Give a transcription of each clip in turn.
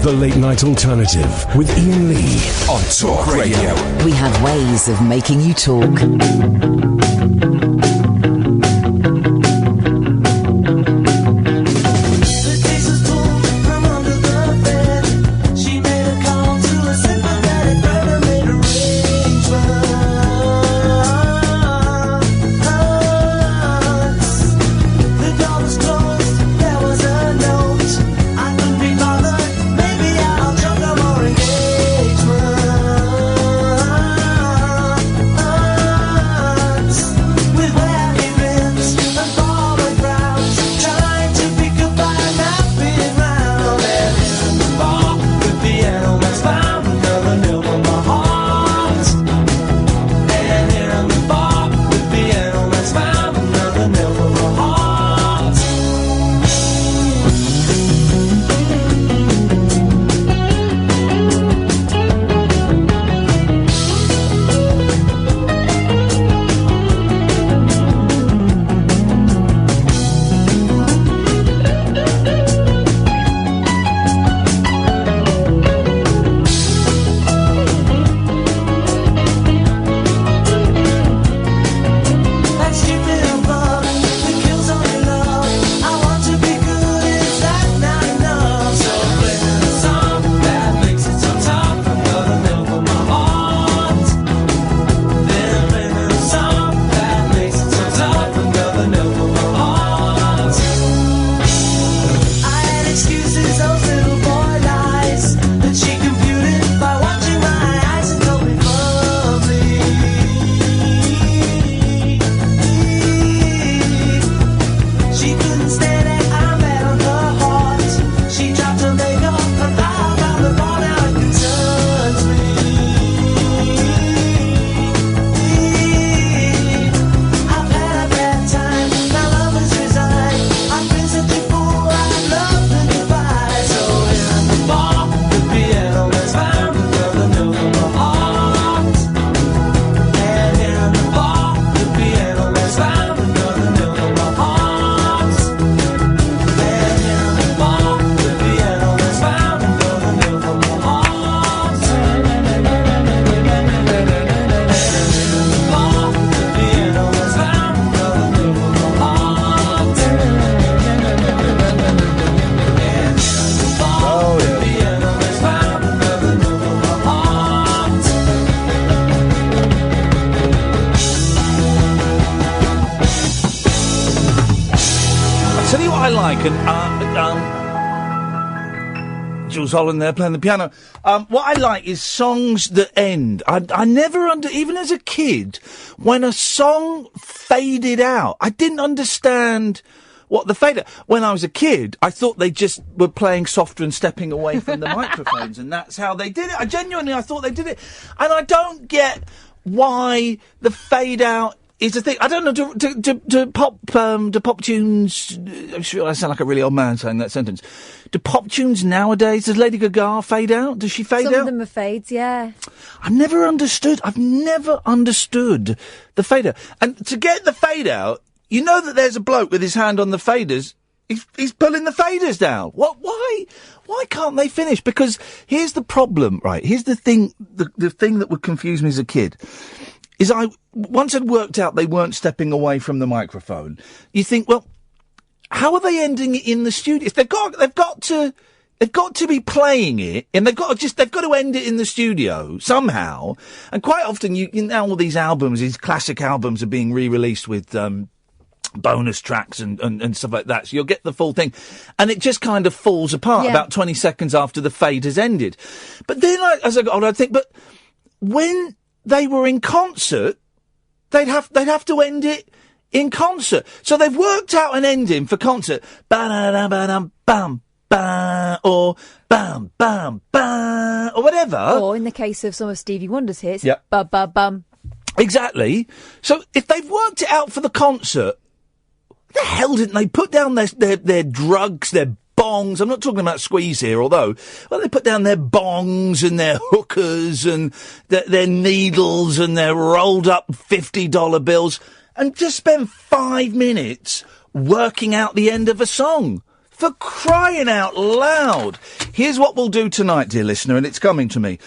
The Late Night Alternative with Iain Lee on Talk Radio. We have ways of making you talk. Jules Holland there playing the piano. What I like is songs that end. I never even as a kid, when a song faded out, I didn't understand what the fade out. When I was a kid, I thought they just were playing softer and stepping away from the microphones, and that's how they did it. I thought they did it. And I don't get why the fade out is a thing. I don't know, do pop tunes, I'm sure I sound like a really old man saying that sentence. Do pop tunes nowadays, does Lady Gaga fade out? Does she fade out? Some of them are fades, yeah. I've never understood the fade out. And to get the fade out, you know that there's a bloke with his hand on the faders. He's pulling the faders down. Why can't they finish? Because here's the problem, right? Here's the thing, the thing that would confuse me as a kid. Is once I'd worked out they weren't stepping away from the microphone, you think, well, how are they ending it in the studio? If they've got to be playing it, and they've got to end it in the studio somehow. And quite often, now all these albums, these classic albums, are being re-released with bonus tracks and stuff like that. So you'll get the full thing, and it just kind of falls apart about 20 seconds after the fade has ended. But then, as I got older, I'd think, but when they were in concert, they'd have to end it in concert. So they've worked out an ending for concert. Ba-da-da-ba-dum-bum, ba, or bam, bam, ba, or whatever. Or in the case of some of Stevie Wonder's hits, ba-ba-bum. Exactly. So if they've worked it out for the concert, the hell didn't they put down their drugs, their bongs? I'm not talking about squeeze here, although, well, they put down their bongs and their hookers and their needles and their rolled up $50 bills and just spend 5 minutes working out the end of a song. For crying out loud. Here's what we'll do tonight, dear listener, and it's coming to me.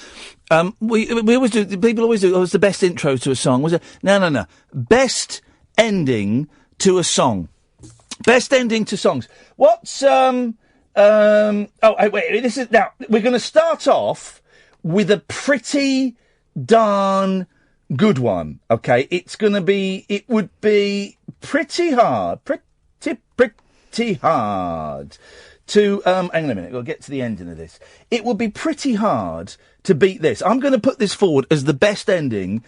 We always do, people always do, it's the best intro to a song. Was it? No. Best ending to a song. Best ending to songs. What's, wait, this is, now, we're going to start off with a pretty darn good one, okay? It would be pretty hard to, hang on a minute, we'll get to the ending of this. It would be pretty hard to beat this. I'm going to put this forward as the best ending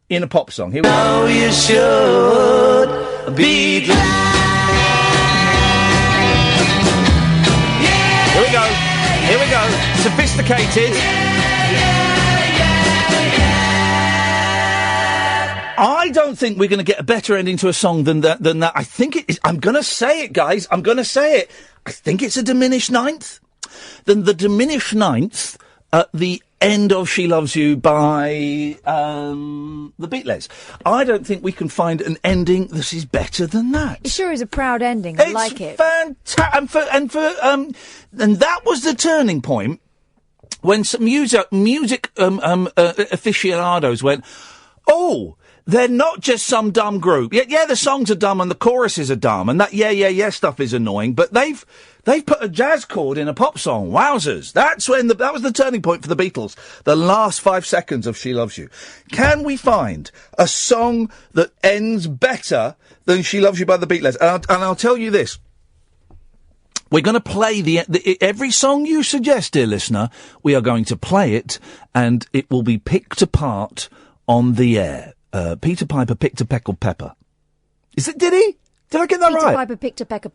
in a pop song. Here we go. Oh, you should be glad. Here we go. Sophisticated. I don't think we're going to get a better ending to a song than that. I think it is. I'm going to say it, guys. I'm going to say it. I think it's a diminished ninth. Than the diminished ninth at the end of She Loves You by the Beatles. I don't think we can find an ending that is better than that. It sure is a proud ending. I like it. Fantastic. And that was the turning point when some music aficionados went, oh, they're not just some dumb group. Yeah, the songs are dumb and the choruses are dumb and that yeah stuff is annoying, but they've put a jazz chord in a pop song. Wowzers. That's when that was the turning point for the Beatles. The last 5 seconds of She Loves You. Can we find a song that ends better than She Loves You by the Beatles? And I'll tell you this. We're going to play every song you suggest, dear listener. We are going to play it and it will be picked apart on the air. Peter Piper picked a pickled pepper. Did he? Did I get that right? Peter Piper picked a pickled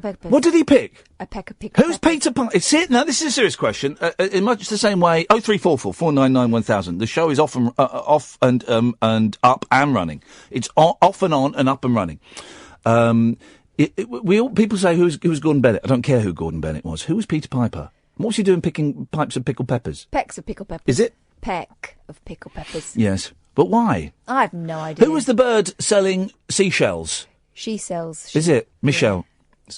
pepper. What did he pick? A peck of pickled Who's Peter Piper? Now, this is a serious question. In much the same way, 0344 499 1000. The show is off and up and running. It's off and on and up and running. People say who's Gordon Bennett. I don't care who Gordon Bennett was. Who was Peter Piper? What was he doing picking pipes of pickled peppers? Pecks of pickled peppers. Is it? Peck of pickled peppers. Yes. But why? I have no idea. Who was the bird selling seashells? She sells. Is it? Michelle. Yeah.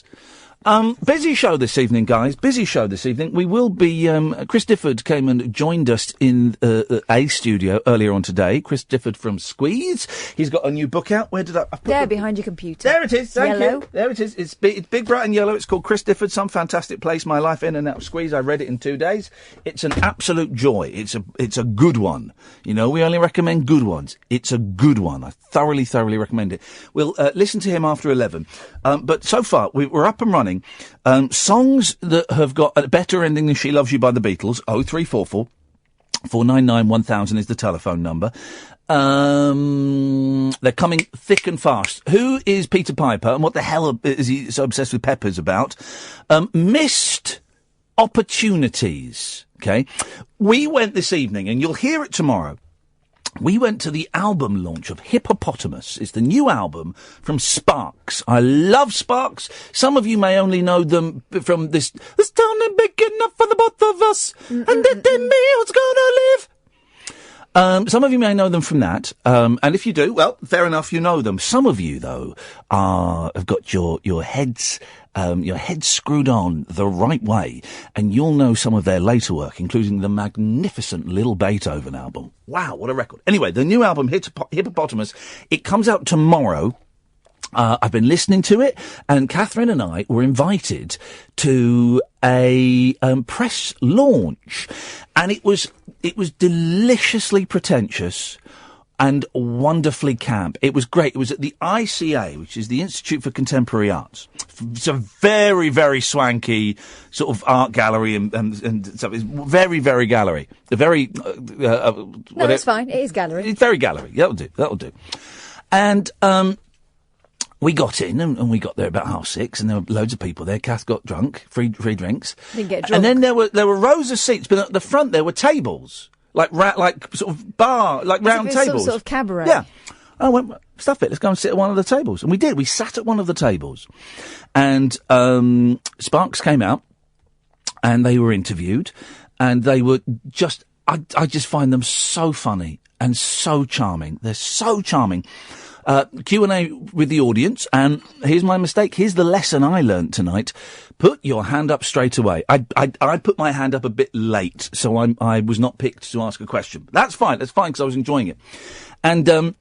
Busy show this evening, guys. Busy show this evening. We will be, Chris Difford came and joined us in a studio earlier on today. Chris Difford from Squeeze. He's got a new book out. Where did I put There, behind your computer. There it is. Thank yellow. you. There it is. It's big, bright and yellow. It's called Chris Difford, Some Fantastic Place, My Life In and Out of Squeeze. I read it in 2 days. It's an absolute joy. It's a good one. You know, we only recommend good ones. It's a good one. I thoroughly recommend it. We'll listen to him after 11. But so far, we're up and running. Songs that have got a better ending than She Loves You by the Beatles, 0344 499 1000 is the telephone number. They're coming thick and fast. Who is Peter Piper and what the hell is he so obsessed with peppers about? Missed opportunities. Okay. We went this evening, and you'll hear it tomorrow. We went to the album launch of Hippopotamus. It's the new album from Sparks. I love Sparks. Some of you may only know them from this town ain't big enough for the both of us, and it ain't me who's gonna live. Some of you may know them from that, and if you do, well, fair enough, you know them. Some of you, though, have got your heads screwed on the right way, and you'll know some of their later work, including the magnificent Little Beethoven album. Wow, what a record. Anyway, the new album, Hippopotamus, it comes out tomorrow. I've been listening to it, and Katherine and I were invited to a press launch, and it was deliciously pretentious and wonderfully camp. It was great. It was at the ICA, which is the Institute for Contemporary Arts. It's a very, very swanky sort of art gallery and stuff. It's very, very gallery. A very... no, that's fine. It is gallery. It's very gallery. That'll do. And we got in, and we got there about 6:30, and there were loads of people there. Kath got drunk, free drinks. Didn't get drunk. And then there were rows of seats, but at the front there were tables. Like sort of bar, like round tables. Sort of cabaret. Yeah. I went, stuff it, let's go and sit at one of the tables. And we did. We sat at one of the tables. And Sparks came out, and they were interviewed, and they were just, I just find them so funny and so charming. They're so charming. Q&A with the audience, and here's my mistake. Here's the lesson I learned tonight. Put your hand up straight away. I put my hand up a bit late, so I was not picked to ask a question. That's fine, because I was enjoying it. And,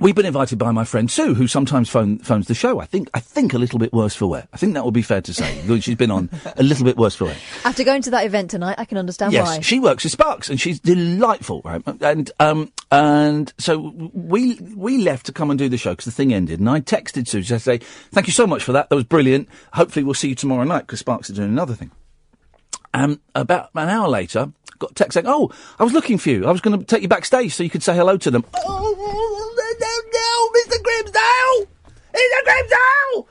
we've been invited by my friend Sue, who sometimes phones the show. I think a little bit worse for wear. I think that would be fair to say. She's been on a little bit worse for wear. After going to that event tonight, I can understand why. Yes, she works with Sparks, and she's delightful, right? And so we left to come and do the show because the thing ended, and I texted Sue to say, thank you so much for that. That was brilliant. Hopefully we'll see you tomorrow night because Sparks is doing another thing. About an hour later, got a text saying, oh, I was looking for you. I was going to take you backstage so you could say hello to them. No, Mr. Grimsdale! Mr. Grimsdale!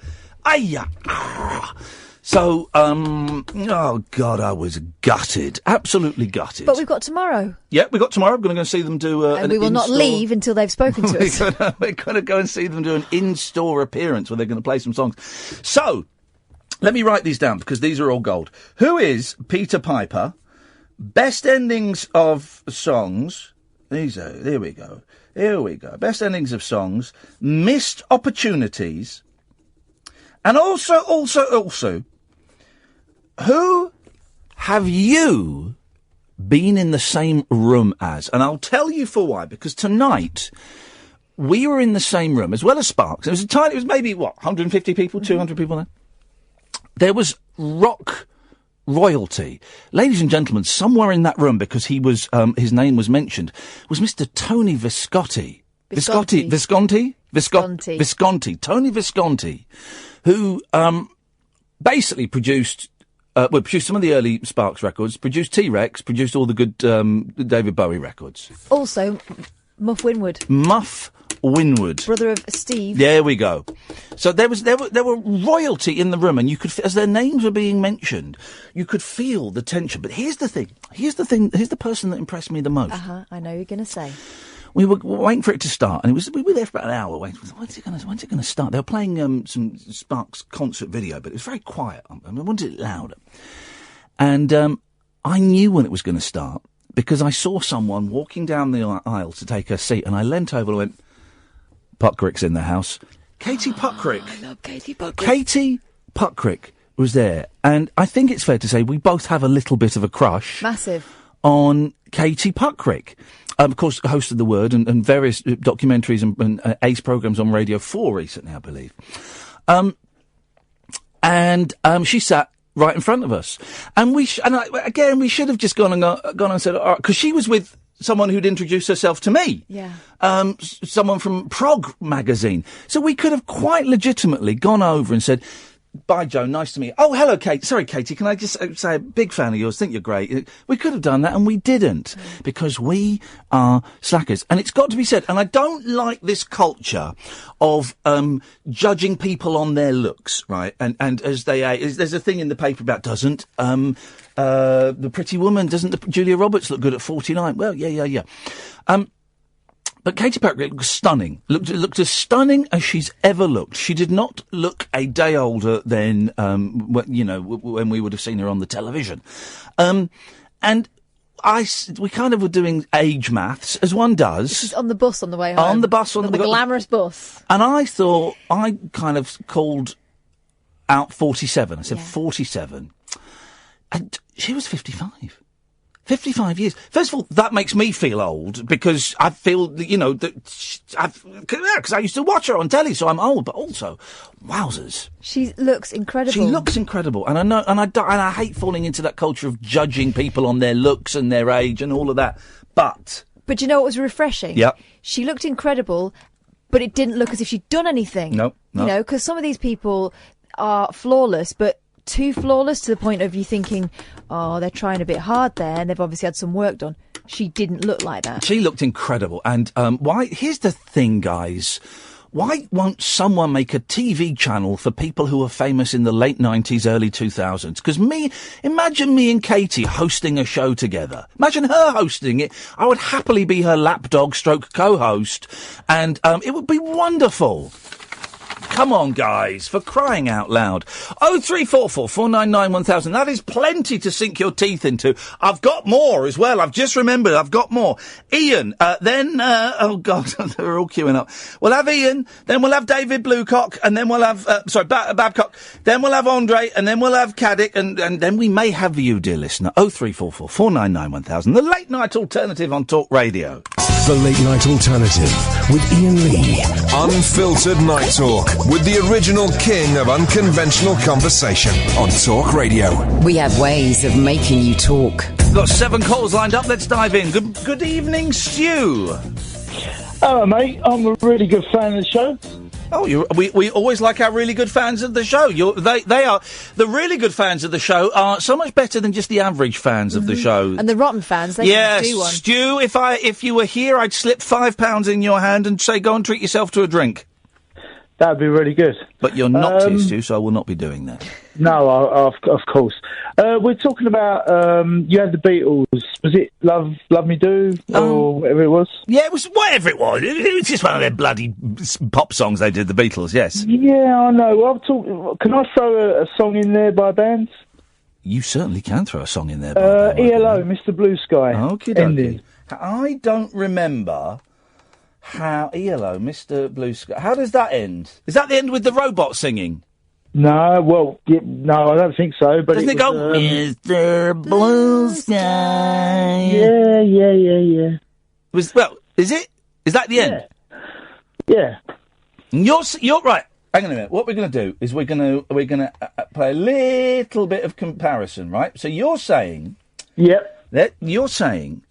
Aye. So, oh God, I was gutted. Absolutely gutted. But we've got tomorrow. Yeah, we've got tomorrow. We're going to go and see them do and we will not leave until they've spoken to us. We're going to go and see them do an in-store appearance where they're going to play some songs. So, let me write these down because these are all gold. Who is Peter Piper? Best endings of songs. Here we go. Best endings of songs. Missed opportunities. And also, who have you been in the same room as? And I'll tell you for why. Because tonight, we were in the same room, as well as Sparks. It was maybe, 150 people, 200 people there? There was rock royalty. Ladies and gentlemen, somewhere in that room, because he was, his name was mentioned, was Mr. Tony Visconti. Visconti. Tony Visconti, who, basically produced some of the early Sparks records, produced T-Rex, produced all the good, David Bowie records. Also, Muff Winwood. Brother of Steve. There we go. So there were royalty in the room, and you could, as their names were being mentioned, you could feel the tension. But here's the thing. Here's the person that impressed me the most. I know you're going to say. We were waiting for it to start, and we were there for about an hour waiting. When's it going to start? They were playing some Sparks concert video, but it was very quiet. I wanted it louder. And I knew when it was going to start because I saw someone walking down the aisle to take her seat, and I leant over and went, Puckrick's in the house. Katie Puckrick. I love Katie Puckrick. Katie Puckrick was there. And I think it's fair to say we both have a little bit of a crush. Massive. On Katie Puckrick. Of course, hosted The Word and various documentaries and ace programmes on Radio 4 recently, I believe. She sat right in front of us. And we should have just gone and said, all right, because she was with someone who'd introduced herself to me. Yeah. Someone from Prog magazine. So we could have quite legitimately gone over and said, bye, Joe, nice to meet you. Oh, hello, Kate. Sorry, Katie, can I just say a big fan of yours, think you're great. We could have done that, and we didn't, because we are slackers. And it's got to be said, and I don't like this culture of judging people on their looks, right? And as there's a thing in the paper about doesn't the pretty woman, doesn't Julia Roberts look good at 49? Well, yeah. But Katie Puckrick was stunning. Looked as stunning as she's ever looked. She did not look a day older than, when we would have seen her on the television. And we kind of were doing age maths, as one does. She's on the bus on the way home. On the bus. On the glamorous bus. And I thought, I kind of called out 47. I said 47. And she was 55. 55 years. First of all, that makes me feel old because I feel, because I used to watch her on telly, so I'm old. But also, wowzers, she looks incredible. And I know, and I hate falling into that culture of judging people on their looks and their age and all of that. But you know what was refreshing? Yeah, she looked incredible, but it didn't look as if she'd done anything. No. You know, because some of these people are flawless, but too flawless to the point of you thinking, oh, they're trying a bit hard there, and they've obviously had some work done. She didn't look like that. She looked incredible. And here's the thing, guys. Why won't someone make a TV channel for people who were famous in the late 90s, early 2000s? Because imagine me and Katie hosting a show together. Imagine her hosting it. I would happily be her lapdog stroke co-host. And it would be wonderful. Come on, guys, for crying out loud. 0344 499 1000. That is plenty to sink your teeth into. I've got more as well. I've just remembered I've got more. Ian, then, oh God, they're all queuing up. We'll have Ian, then we'll have David Bluecock, and then we'll have, Babcock, then we'll have Andre, and then we'll have Caddick, and then we may have you, dear listener. 0344 499 1000. The late night alternative on Talk Radio. The Late Night Alternative with Iain Lee. Unfiltered Night Talk with the original king of unconventional conversation on Talk Radio. We have ways of making you talk. We've got 7 calls lined up. Let's dive in. Good evening, Stu. Hello, mate. I'm a really good fan of the show. Oh, we always like our really good fans of the show. They are the really good fans of the show are so much better than just the average fans of the show. And the rotten fans, they can do one. Stu, if you were here, I'd slip £5 in your hand and say, go and treat yourself to a drink. That'd be really good. But you're not here, Stu, so I will not be doing that. No, of course. We're talking about, you had the Beatles. Was it Love Me Do? Or whatever it was? Yeah, it was whatever it was. It was just one of their bloody pop songs they did, the Beatles, yes. Yeah, I know. Can I throw a song in there by bands? You certainly can throw a song in there by band. ELO, Mr. Blue Sky. Okie dokie. I don't remember how ELO, Mr. Blue Sky. How does that end? Is that the end with the robot singing? No, well, no, I don't think so. But doesn't it go, Mr. Blue Sky? Yeah. Is it? Is that the end? Yeah. You're right. Hang on a minute. What we're going to do is we're going to play a little bit of comparison, right? So you're saying, that you're saying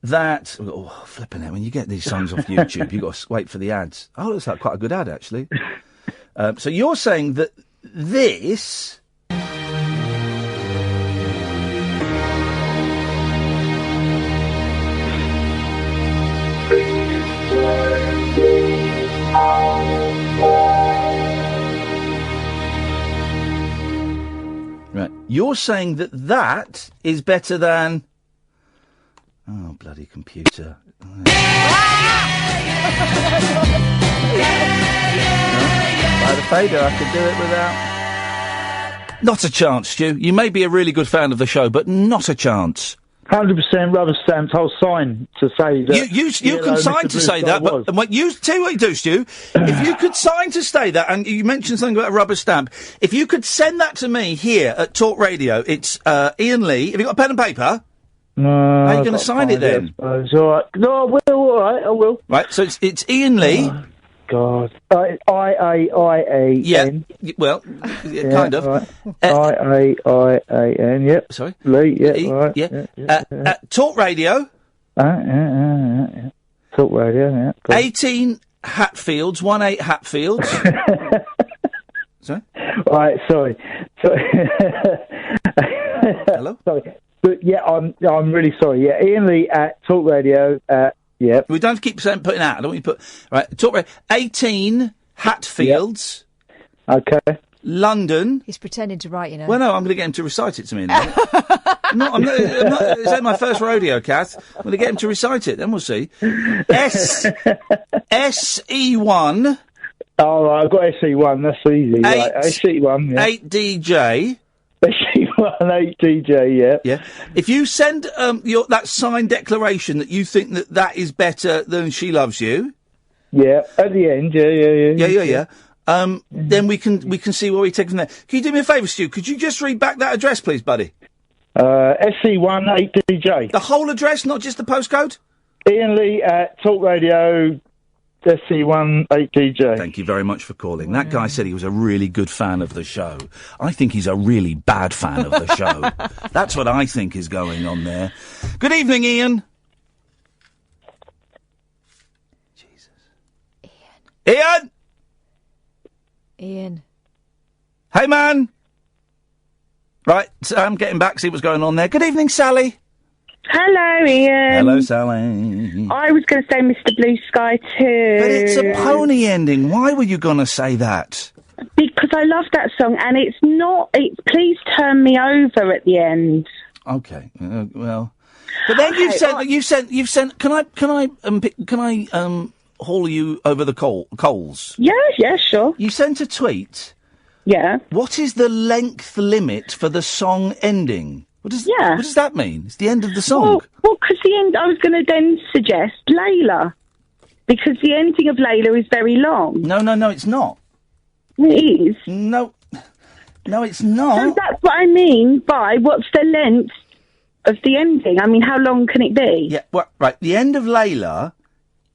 that flipping out when you get these songs off YouTube, you got to wait for the ads. Oh, looks like quite a good ad actually. So you're saying that this. Right. You're saying that is better than. Oh, bloody computer. By the fader, I could do it without. Not a chance, Stu. You may be a really good fan of the show, but not a chance. 100% rubber stamped. I'll sign to say that. You can sign to say that, but tell you what you do, Stu. If you could sign to say that, and you mentioned something about a rubber stamp, if you could send that to me here at Talk Radio, it's Iain Lee. Have you got a pen and paper? No. How are you going to sign it then? All right. No, I will. All right, I will. Right. So it's Iain Lee. Oh, God. I-A-I-A-N. Yeah. Well, kind of. Right. I-A-I-A-N. Yep. Sorry. Lee. Yeah. Right. Yeah. Talk Radio. Yeah. Talk Radio. Yeah. 18 Hatfields. 18 Hatfields. Sorry. Right. Sorry. Hello. Sorry. But yeah, I'm really sorry. Yeah, Iain Lee at Talk Radio. Yeah. We don't keep putting out. I don't want you to put right. Talk Radio. 18 Hatfields. Yep. Okay. London. He's pretending to write, you know. Well, no, I'm going to get him to recite it to me in a minute. I'm not. It's like my first rodeo, Kath. I'm going to get him to recite it. Then we'll see. SE1. All right, I've got SE1. That's easy. Right. SE1. Yeah. 8DJ. SE1 8DJ. Yeah. Yeah. If you send that signed declaration that you think that is better than She Loves You. Yeah. At the end. Yeah. Then we can see where we take from there. Can you do me a favour, Stu? Could you just read back that address, please, buddy? SE1 8DJ. The whole address, not just the postcode? Iain Lee at Talk Radio. SE1 8DJ. Thank you very much for calling. That guy said he was a really good fan of the show. I think he's a really bad fan of the show. That's what I think is going on there. Good evening, Ian. Jesus. Ian! Hey, man! Right, so I'm getting back, see what's going on there. Good evening, Sally. Hello, Ian. Hello, Sally. I was going to say Mr. Blue Sky too. But it's a pony ending. Why were you going to say that? Because I love that song, and it's not. Please turn me over at the end. Okay. Well, but then you've sent. Can I haul you over the coals? Yeah, sure. You sent a tweet. Yeah. What is the length limit for the song ending? What does that mean? It's the end of the song. Well, because the end, I was going to then suggest Layla. Because the ending of Layla is very long. No, it's not. It is. No, it's not. So that's what I mean by what's the length of the ending? I mean, how long can it be? Yeah, well, right. The end of Layla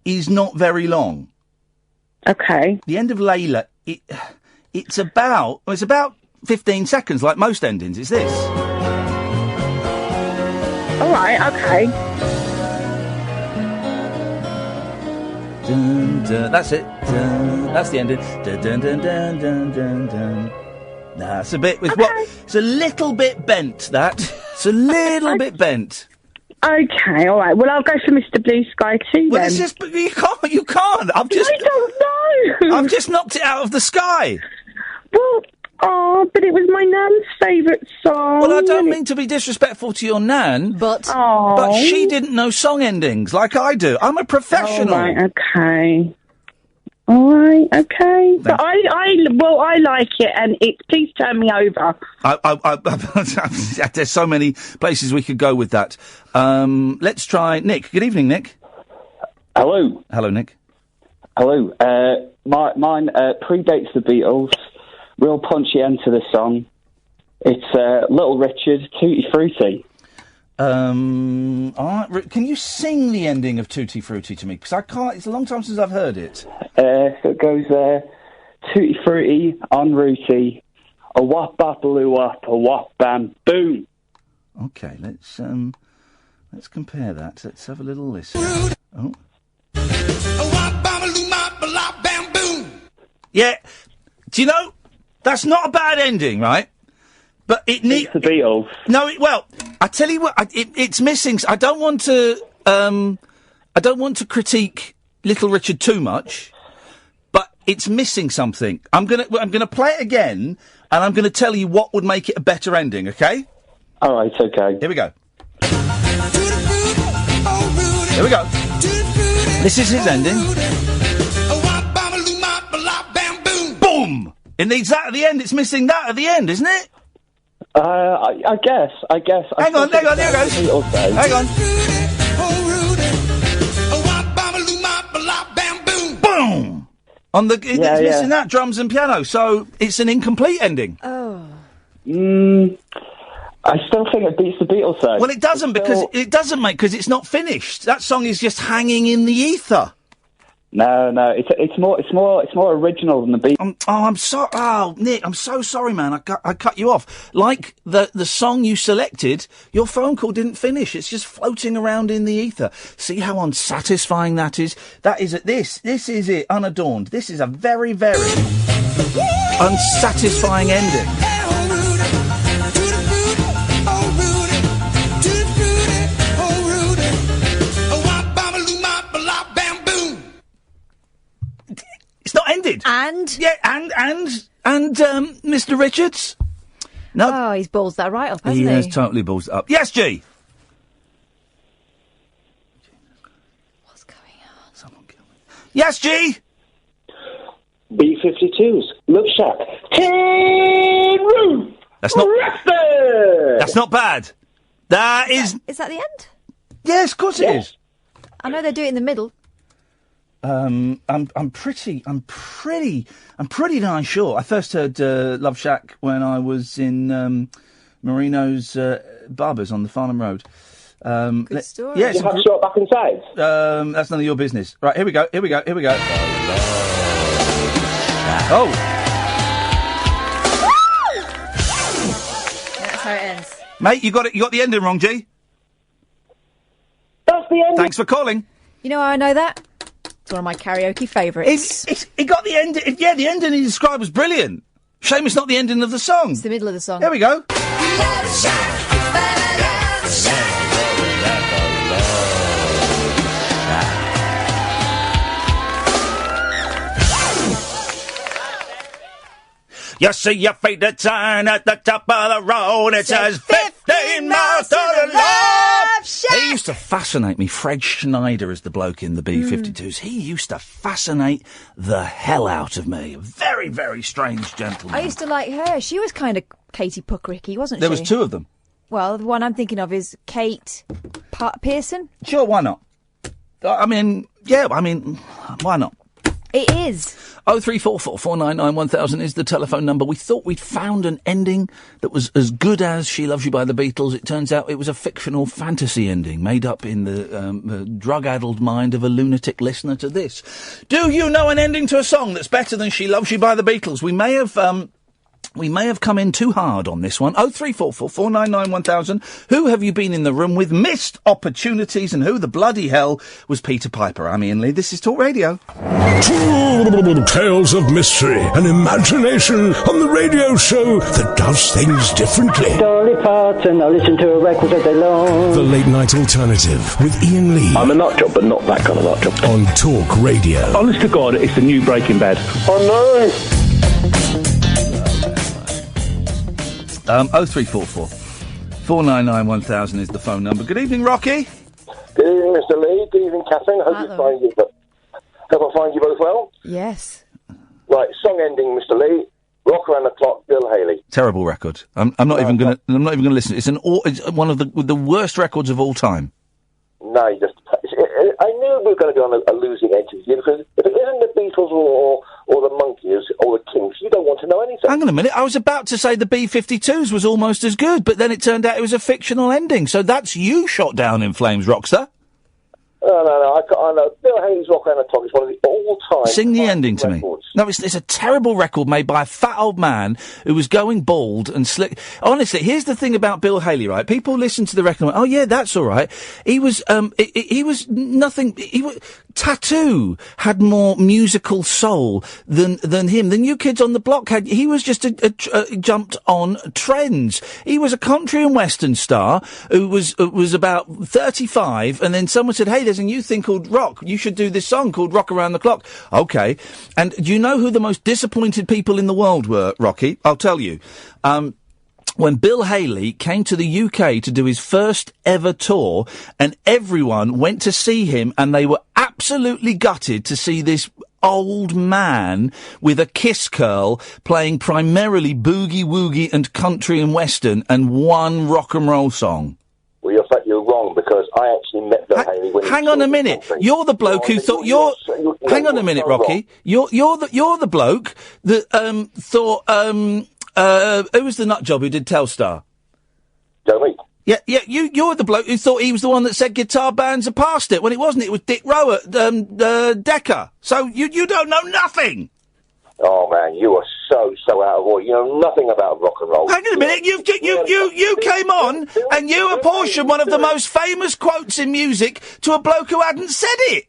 is not very long. Okay. The end of Layla, it's about 15 seconds, like most endings. It's this. All right, okay. Dun, dun, that's it. Dun, that's the ending. Dun, dun, dun, dun, dun, dun, dun. Nah, it's a bit. It's a little bit bent. It's a little bit bent. Okay, all right. Well, I'll go for Mr. Blue Sky too. Well, then. it's just you can't. I don't know. I've just knocked it out of the sky. Well, but it was my nan's favourite song. Well, I don't mean to be disrespectful to your nan, but she didn't know song endings like I do. I'm a professional. All right, okay. All right, okay. But I like it, and please turn me over. There's so many places we could go with that. Let's try Nick. Good evening, Nick. Hello. Hello, Nick. Hello. Mine predates the Beatles. Real punchy end to the song. It's Little Richard, Tutti Frutti. All right. Can you sing the ending of Tutti Frutti to me? Because I can't. It's a long time since I've heard it. So it goes Tutti Frutti, en route, a wop bapaloo wop, a wop bam boom. Okay, let's compare that. Let's have a little listen. Oh. Yeah. Do you know? That's not a bad ending, right? But it needs the Beatles. No, I tell you what, it's missing. I don't want to critique Little Richard too much, but it's missing something. I'm gonna play it again, and I'm gonna tell you what would make it a better ending. Okay? All right. Okay. Here we go. Here we go. This is his ending. Boom! It needs that at the end. It's missing that at the end, isn't it? I guess. Hang on, here it goes. Hang on. Boom! It's missing that, drums and piano, so it's an incomplete ending. Oh. I still think it beats the Beatles, though. Well, it doesn't, because it's not finished. That song is just hanging in the ether. No, it's more original than the Beatles. Nick, I'm so sorry, man. I cut you off. Like the song you selected, your phone call didn't finish. It's just floating around in the ether. See how unsatisfying that is? That is this is it, unadorned. This is a very, very unsatisfying ending. It's not ended. And? Yeah, and Mr. Richards? No. Oh, he's balls that right up, hasn't he? He has totally balls it up. Yes, G? What's going on? Someone kill me. Yes, G? B-52s, Love Shack, Tin Roof, That's not... Arrested! That's not bad. That is... Is that the end? Yes, of course it is. I know they do it in the middle. I'm pretty darn sure. I first heard Love Shack when I was in Marino's Barbers on the Farnham Road. Good story. Yeah, you have short back and sides? That's none of your business. Right, here we go. Oh. That's how it ends. Mate, you got the ending wrong, G. That's the end. Thanks for calling. You know how I know that? It's one of my karaoke favourites. It got the ending. Yeah, the ending he described was brilliant. Shame it's not the ending of the song. It's the middle of the song. There we go. You see your faded sign at the top of the road. It says 15 miles to the left. He used to fascinate me. Fred Schneider is the bloke in the B-52s. He used to fascinate the hell out of me. A very, very strange gentleman. I used to like her. She was kind of Katie Puckricky, wasn't she? There was two of them. Well, the one I'm thinking of is Kate Pearson. Sure, why not? I mean, why not? It is. 0344 499 1000 is the telephone number. We thought we'd found an ending that was as good as She Loves You by the Beatles. It turns out it was a fictional fantasy ending made up in the drug-addled mind of a lunatic listener to this. Do you know an ending to a song that's better than She Loves You by the Beatles? We may have come in too hard on this one. 0344 499 1000. Who have you been in the room with? Missed opportunities, and who the bloody hell was Peter Piper? I'm Iain Lee. This is Talk Radio. Tales of mystery and imagination on the radio show that does things differently. Dolly Parton, I listen to a record all day long. The Late Night Alternative with Iain Lee. I'm a nut job, but not that kind of nut job. On Talk Radio. Honest to God, it's the new Breaking Bad. Oh no! 0344 499 1000 is the phone number. Good evening, Rocky. Good evening, Mr. Lee. Good evening, Catherine. Hope I find you both well. Yes. Right, song ending, Mr. Lee. Rock Around the Clock, Bill Haley. Terrible record. I'm not even going to listen. It's one of the worst records of all time. No, I knew we were going to go on a losing edge here, because if it isn't the Beatles or the Monkees or the Kings, you don't want to know anything. Hang on a minute. I was about to say the B-52s was almost as good, but then it turned out it was a fictional ending. So that's you shot down in flames, Rockstar. No, I know. Bill Haley's Rock Around the Clock is one of the all-time... Sing the ending to me. No, it's a terrible record made by a fat old man who was going bald and slick. Honestly, here's the thing about Bill Haley, right? People listen to the record and went, oh yeah, that's all right. He was nothing... Tattoo had more musical soul than him. The New Kids on the Block had... He was just jumped on trends. He was a country and western star who was about 35, and then someone said, hey, there's a new thing called rock. You should do this song called Rock Around the Clock. Okay. And do you know who the most disappointed people in the world were, Rocky? I'll tell you. When Bill Haley came to the UK to do his first ever tour, and everyone went to see him, and they were absolutely gutted to see this old man with a kiss curl playing primarily boogie woogie and country and western and one rock and roll song. Well, you're wrong, because I actually met Bill Haley when hang on a minute. You're the bloke who thought hang on a minute, Rocky. You're the bloke that thought who was the nut job who did Telstar? Joe Meek. Yeah, you're the bloke who thought he was the one that said guitar bands are past it, when it wasn't. It was Dick Rowe at Decca. So you don't know nothing. Oh man, you are so out of order. You know nothing about rock and roll. Hang on a minute, you came on and you apportioned one of the most famous quotes in music to a bloke who hadn't said it.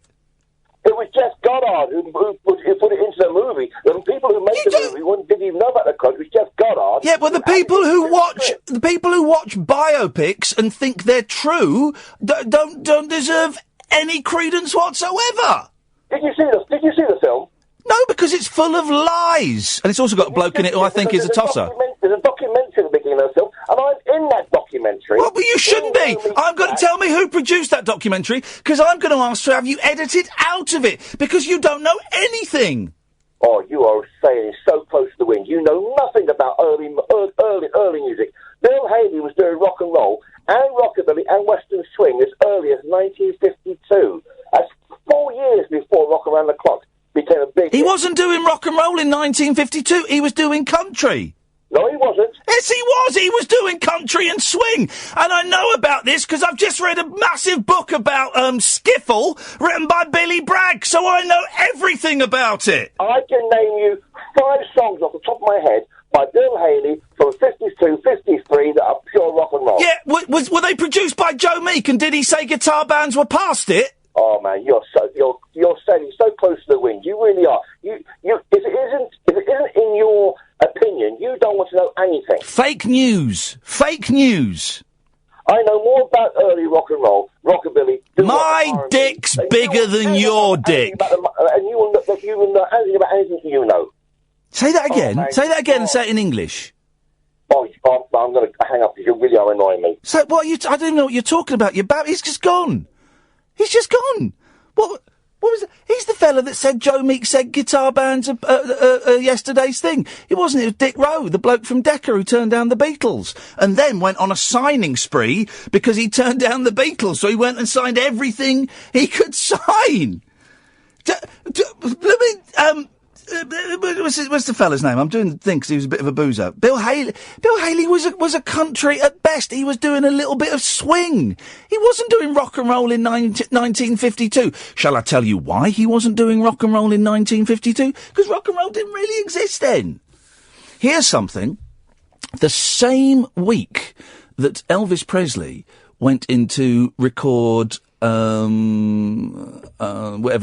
It was Jeff Goddard who put it into the movie. The people who made the movie didn't even know about the quote. It was Jeff Goddard. Yeah, well, the people who watch biopics and think they're true don't deserve any credence whatsoever. Did you see the film? No, because it's full of lies. And it's also got a bloke in it who I think is a tosser. There's a documentary at the beginning of the film, and I'm in that documentary. Well, but you shouldn't be. I'm going to tell me who produced that documentary, because I'm going to ask to have you edited out of it, because you don't know anything. Oh, you are sailing so close to the wind. You know nothing about early music. Bill Haley was doing rock and roll and rockabilly and western swing as early as 1952. That's 4 years before Rock Around the Clock became a big... He wasn't doing rock and roll in 1952. He was doing country. No, he wasn't. Yes, he was. He was doing country and swing. And I know about this because I've just read a massive book about skiffle written by Billy Bragg, so I know everything about it. I can name you 5 songs off the top of my head by Bill Haley from 52, 53 that are pure rock and roll. Yeah, were they produced by Joe Meek, and did he say guitar bands were past it? Oh man, you're sailing so close to the wind. You really are. If it isn't in your opinion, you don't want to know anything. Fake news. Fake news. I know more about early rock and roll, rockabilly. My dick's bigger than your dick. And you will know anything about anything you know. Say that again. Say that again and say it in English. I'm going to hang up because you really are annoying me. So what? I don't know what you're talking about. He's just gone. He's just gone. What was it? He's the fella that said Joe Meek said guitar bands are yesterday's thing. It wasn't. It was Dick Rowe, the bloke from Decca who turned down the Beatles, and then went on a signing spree because he turned down the Beatles. So he went and signed everything he could sign. What's the fella's name? I'm doing the thing because he was a bit of a boozer. Bill Haley. Bill Haley was a country at best. He was doing a little bit of swing. He wasn't doing rock and roll in 1952. Shall I tell you why he wasn't doing rock and roll in 1952? Because rock and roll didn't really exist then. Here's something. The same week that Elvis Presley went in to record whatever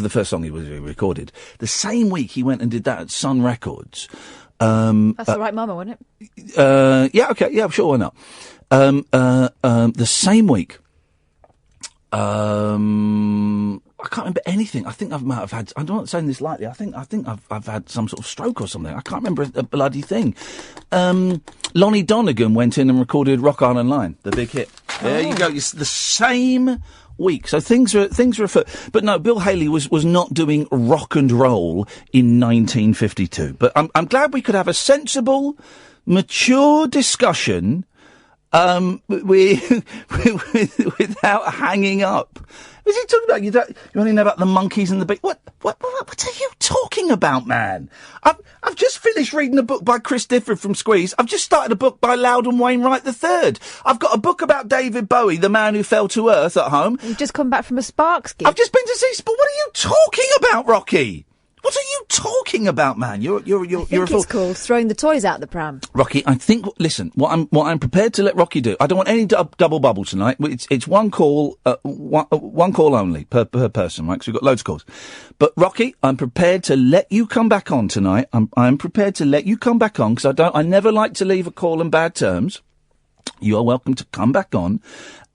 the first song he recorded, the same week he went and did that at Sun Records. That's the right mama, wasn't it? Yeah, okay, yeah, sure, why not? The same week, I can't remember anything. I think I might have had, I'm not saying this lightly, I think I've had some sort of stroke or something. I can't remember a bloody thing. Lonnie Donegan went in and recorded Rock Island Line, the big hit. There you go. It's the same week. So things are afoot. But no, Bill Haley was not doing rock and roll in 1952. But I'm glad we could have a sensible, mature discussion, without hanging up. What's he talking about? You want to know about the monkeys and the big... What are you talking about, man? I've just finished reading a book by Chris Difford from Squeeze. I've just started a book by Loudon Wainwright III. I've got a book about David Bowie, the man who fell to earth, at home. You've just come back from a Sparks gig. I've just been to see... What are you talking about, Rocky? What are you talking about, man? You're it's called throwing the toys out the pram. Rocky, I think. Listen, what I'm prepared to let Rocky do. I don't want any double bubble tonight. It's one call, one call only per person, right? Because we've got loads of calls. But Rocky, I'm prepared to let you come back on tonight. I'm prepared to let you come back on because I never like to leave a call in bad terms. You are welcome to come back on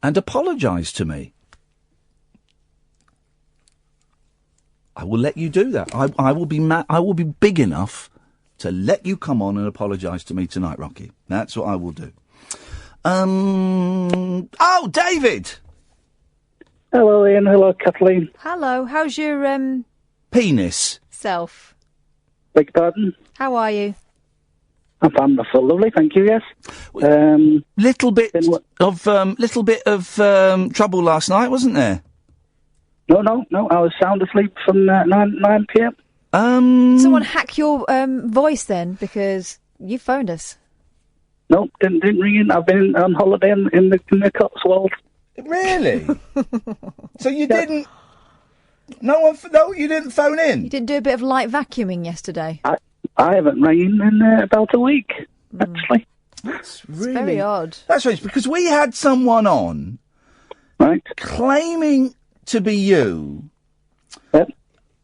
and apologise to me. I will let you do that. I will be big enough to let you come on and apologise to me tonight, Rocky. That's what I will do. Oh, David! Hello, Ian. Hello, Kathleen. Hello. How's your penis self? Beg your pardon? How are you? I'm fine. That's lovely. Thank you. Yes. Little bit of trouble last night, wasn't there? No. I was sound asleep from 9 p.m. Someone hack your voice then, because you phoned us. No, didn't ring in. I've been on holiday in the Cotswolds. Really? So you didn't? You didn't phone in? You didn't do a bit of light vacuuming yesterday? I haven't rang in about a week, actually. That's It's very odd. That's strange, because we had someone on, right, claiming to be you,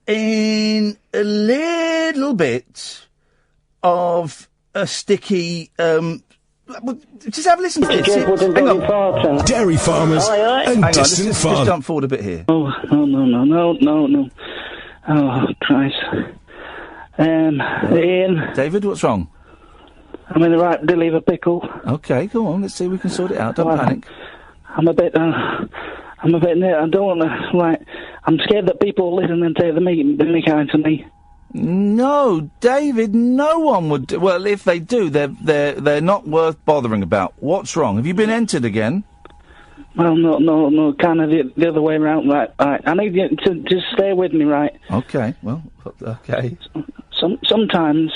in a little bit of a sticky. Just have a listen to this. Hang on. Dairy farmers and distant just farmers. jump forward a bit here. Oh, no. Oh, Christ. Ian. David, what's wrong? I'm in the right dilly of a pickle. Okay, go on. Let's see if we can sort it out. Don't panic. I'm a bit near. I don't want to, I'm scared that people will listen and take the meat kind to me. No, David, no one would. Well, if they do, they're not worth bothering about. What's wrong? Have you been entered again? Well, no, kind of the other way around, right. I need you to just stay with me, right? Okay, well, okay. Sometimes,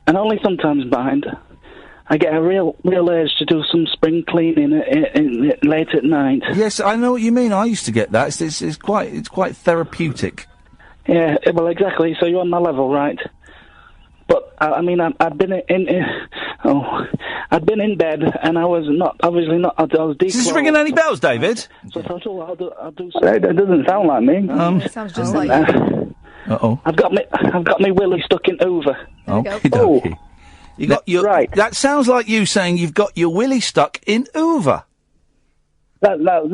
and only sometimes, mind, I get a real urge to do some spring cleaning late at night. Yes, I know what you mean. I used to get that. It's quite therapeutic. Yeah, well, exactly. So you're on my level, right? But I'd been I'd been in bed, and I was obviously not. I was declothed. Is this ringing any bells, David? So I'll do. It doesn't sound like me. It sounds just like you. Uh-oh. I've got me willy stuck in Hoover. Okay. You got your right. That sounds like you saying you've got your willy stuck in Hoover. That's not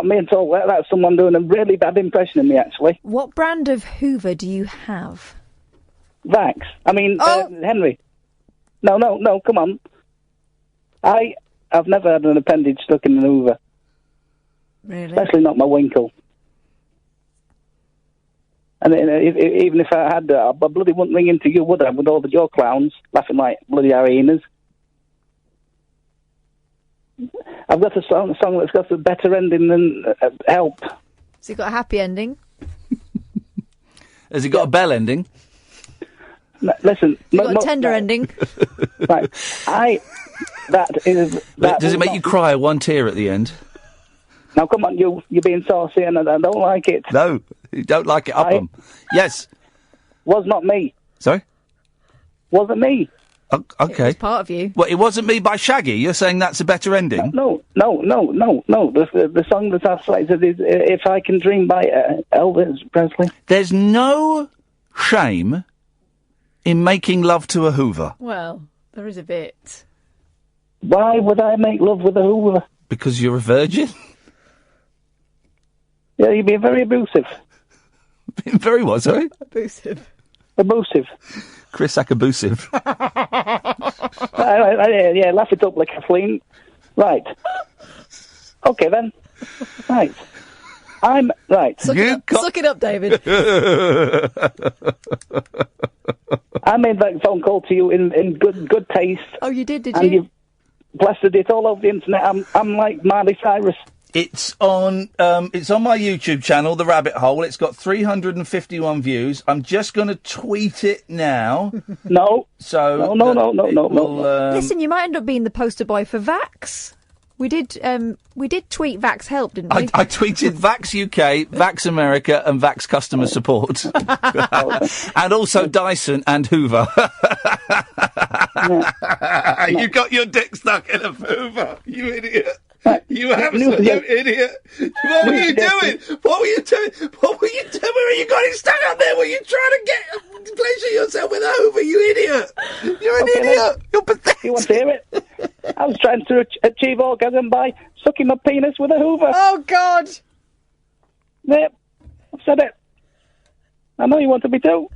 me at all. That's someone doing a really bad impression of me, actually. What brand of Hoover do you have? Vax. I mean, Henry. No, come on. I've never had an appendage stuck in an Hoover. Really? Especially not my winkle. And even if I had, I bloody wouldn't ring into you, would I? With all your clowns laughing like bloody hyenas. I've got a song that's got a better ending than Help. So you got a happy ending? Has it got a bell ending? Listen, you got a tender ending. Right, Does it make you cry one tear at the end? Now, come on, you're being saucy, and I don't like it. No, you don't like it. Up 'em. Yes. Was not me. Sorry? Wasn't me. Okay. It was part of you. Well, It Wasn't Me by Shaggy. You're saying that's a better ending? No. The song that I've selected is If I Can Dream by Elvis Presley. There's no shame in making love to a Hoover. Well, there is a bit. Why would I make love with a Hoover? Because you're a virgin? Yeah, you'd be very abusive. Very what, sorry? Abusive. Chris Abusive. Yeah, laugh it up like Kathleen. Right. Okay, then. Right. I'm... Right. Suck it up, David. I made that phone call to you in good taste. Oh, you did and you? You've blasted it all over the internet. I'm like Miley Cyrus. It's on my YouTube channel, The Rabbit Hole. It's got 351 views. I'm just going to tweet it now. No. So No. Listen, you might end up being the poster boy for Vax. We did tweet Vax Help, didn't we? I tweeted Vax UK, Vax America, and Vax Customer Support. And also Dyson and Hoover. You got your dick stuck in a Hoover, you idiot. You absolute idiot. What were you doing? What were you doing? You got it stuck up there. Were you trying to pleasure yourself with a Hoover, you idiot? You're an idiot. You're pathetic. You want to hear it? I was trying to achieve orgasm by sucking my penis with a Hoover. Oh, God. Yep. I've said it. I know you wanted me to.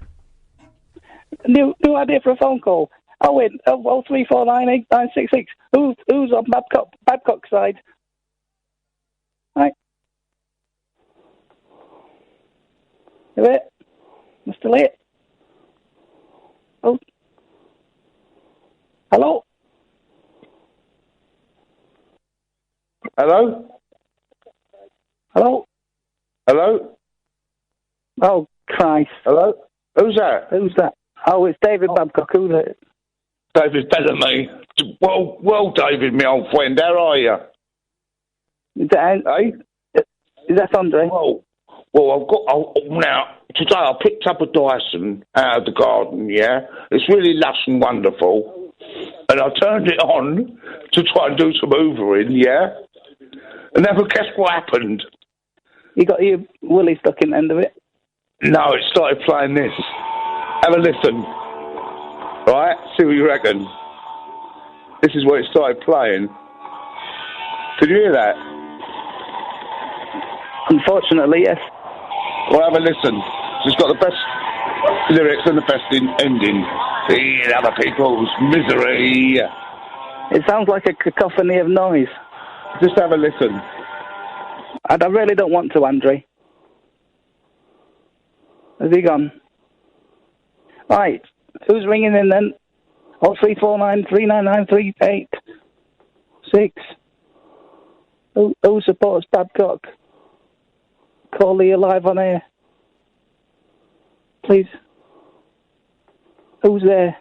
New idea for a phone call. Oh, wait. 03498966. Who's on Babcock's side? Right. You it? Mr. Late? Oh. Hello? Hello? Hello? Hello? Oh, Christ. Hello? Who's that? Who's that? Oh, it's David Babcock. Who's it? David's better than me. Well, David, my old friend, how are you? Is that Andre? Now, today I picked up a Dyson out of the garden, yeah? It's really lush and wonderful. And I turned it on to try and do some hoovering, yeah? And then guess what happened? You got your willy stuck in the end of it? No, it started playing this. Have a listen. Right? See what you reckon. This is what it started playing. Could you hear that? Unfortunately, yes. Well, have a listen. It's got the best lyrics and the best ending. In other people's misery. It sounds like a cacophony of noise. Just have a listen. I really don't want to, Andre. Has he gone? Right. Who's ringing in then? 0349399386. Who supports Babcock? Call Leah live on air. Please. Who's there?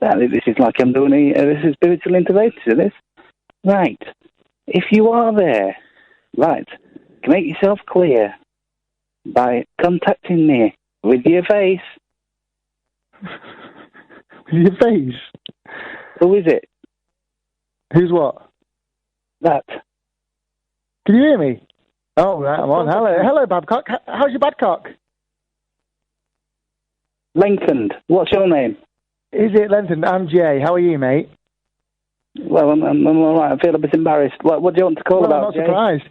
This is like I'm doing this is spiritual intervention, this. Right. If you are there, right, make yourself clear by contacting me with your face. With your face? Who is it? Who's what? That. Can you hear me? Oh, right, I'm on. Hello, Babcock. How's your Babcock? Lengthened. What's your name? Is it lengthened? I'm Jay. How are you, mate? Well, I'm all right. I feel a bit embarrassed. What do you want to call about, I'm not Jay? surprised.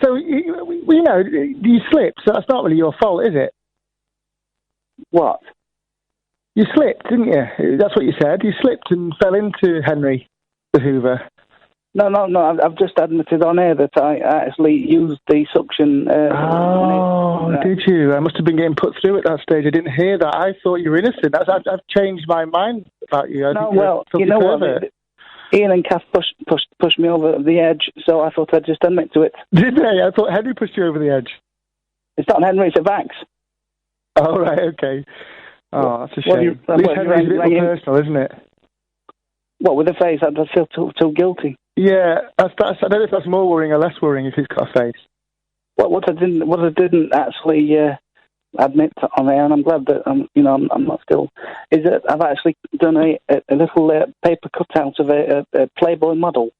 So, you know, you slipped, so that's not really your fault, is it? What? You slipped, didn't you? That's what you said. You slipped and fell into Henry the Hoover. No. I've just admitted on air that I actually used the suction. Did you? I must have been getting put through at that stage. I didn't hear that. I thought you were innocent. I've changed my mind about you. You know what? Iain and Kath pushed me over the edge, so I thought I'd just admit to it. Did they? I thought Henry pushed you over the edge. It's not Henry, it's a Vax. Oh, right, okay. Oh, that's a shame. At least Henry's a bit more personal, isn't it? What, with a face? I feel too guilty. Yeah, I don't know if that's more worrying or less worrying if he's got a face. What I didn't actually admit on air, and I'm glad that I'm not still, is that I've actually done a little paper cutout of a Playboy model,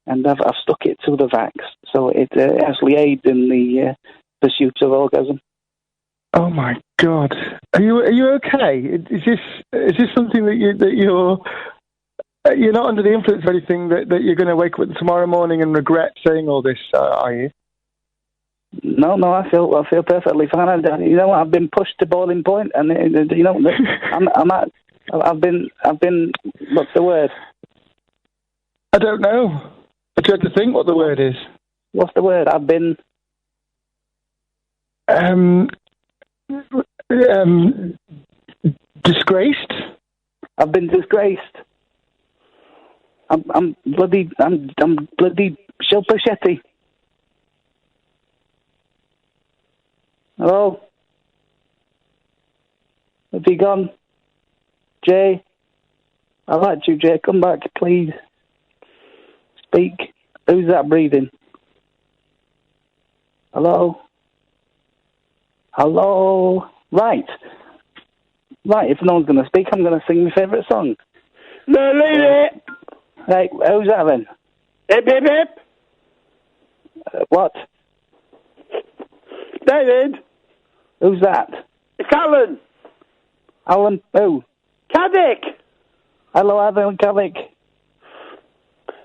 and I've stuck it to the Vax, so it actually aids in the pursuit of orgasm. Oh my God! Are you okay? Is this something that you're not under the influence of anything that you're going to wake up tomorrow morning and regret saying all this? Are you? No, I feel perfectly fine. You know what? I've been pushed to boiling point, and you know, I've been. What's the word? I don't know. I tried to think what the word is. What's the word? I've been. Disgraced. I've been disgraced. I'm bloody Shilpachetti. Hello? Have you gone? Jay? I liked you, Jay. Come back, please. Speak. Who's that breathing? Hello? Hello? Right, if no one's going to speak, I'm going to sing my favourite song. No, leave it! Hey, who's that then? Hip, hip, hip! What? David! Who's that? It's Alan! Alan who? Caddick! Hello, Alan Caddick.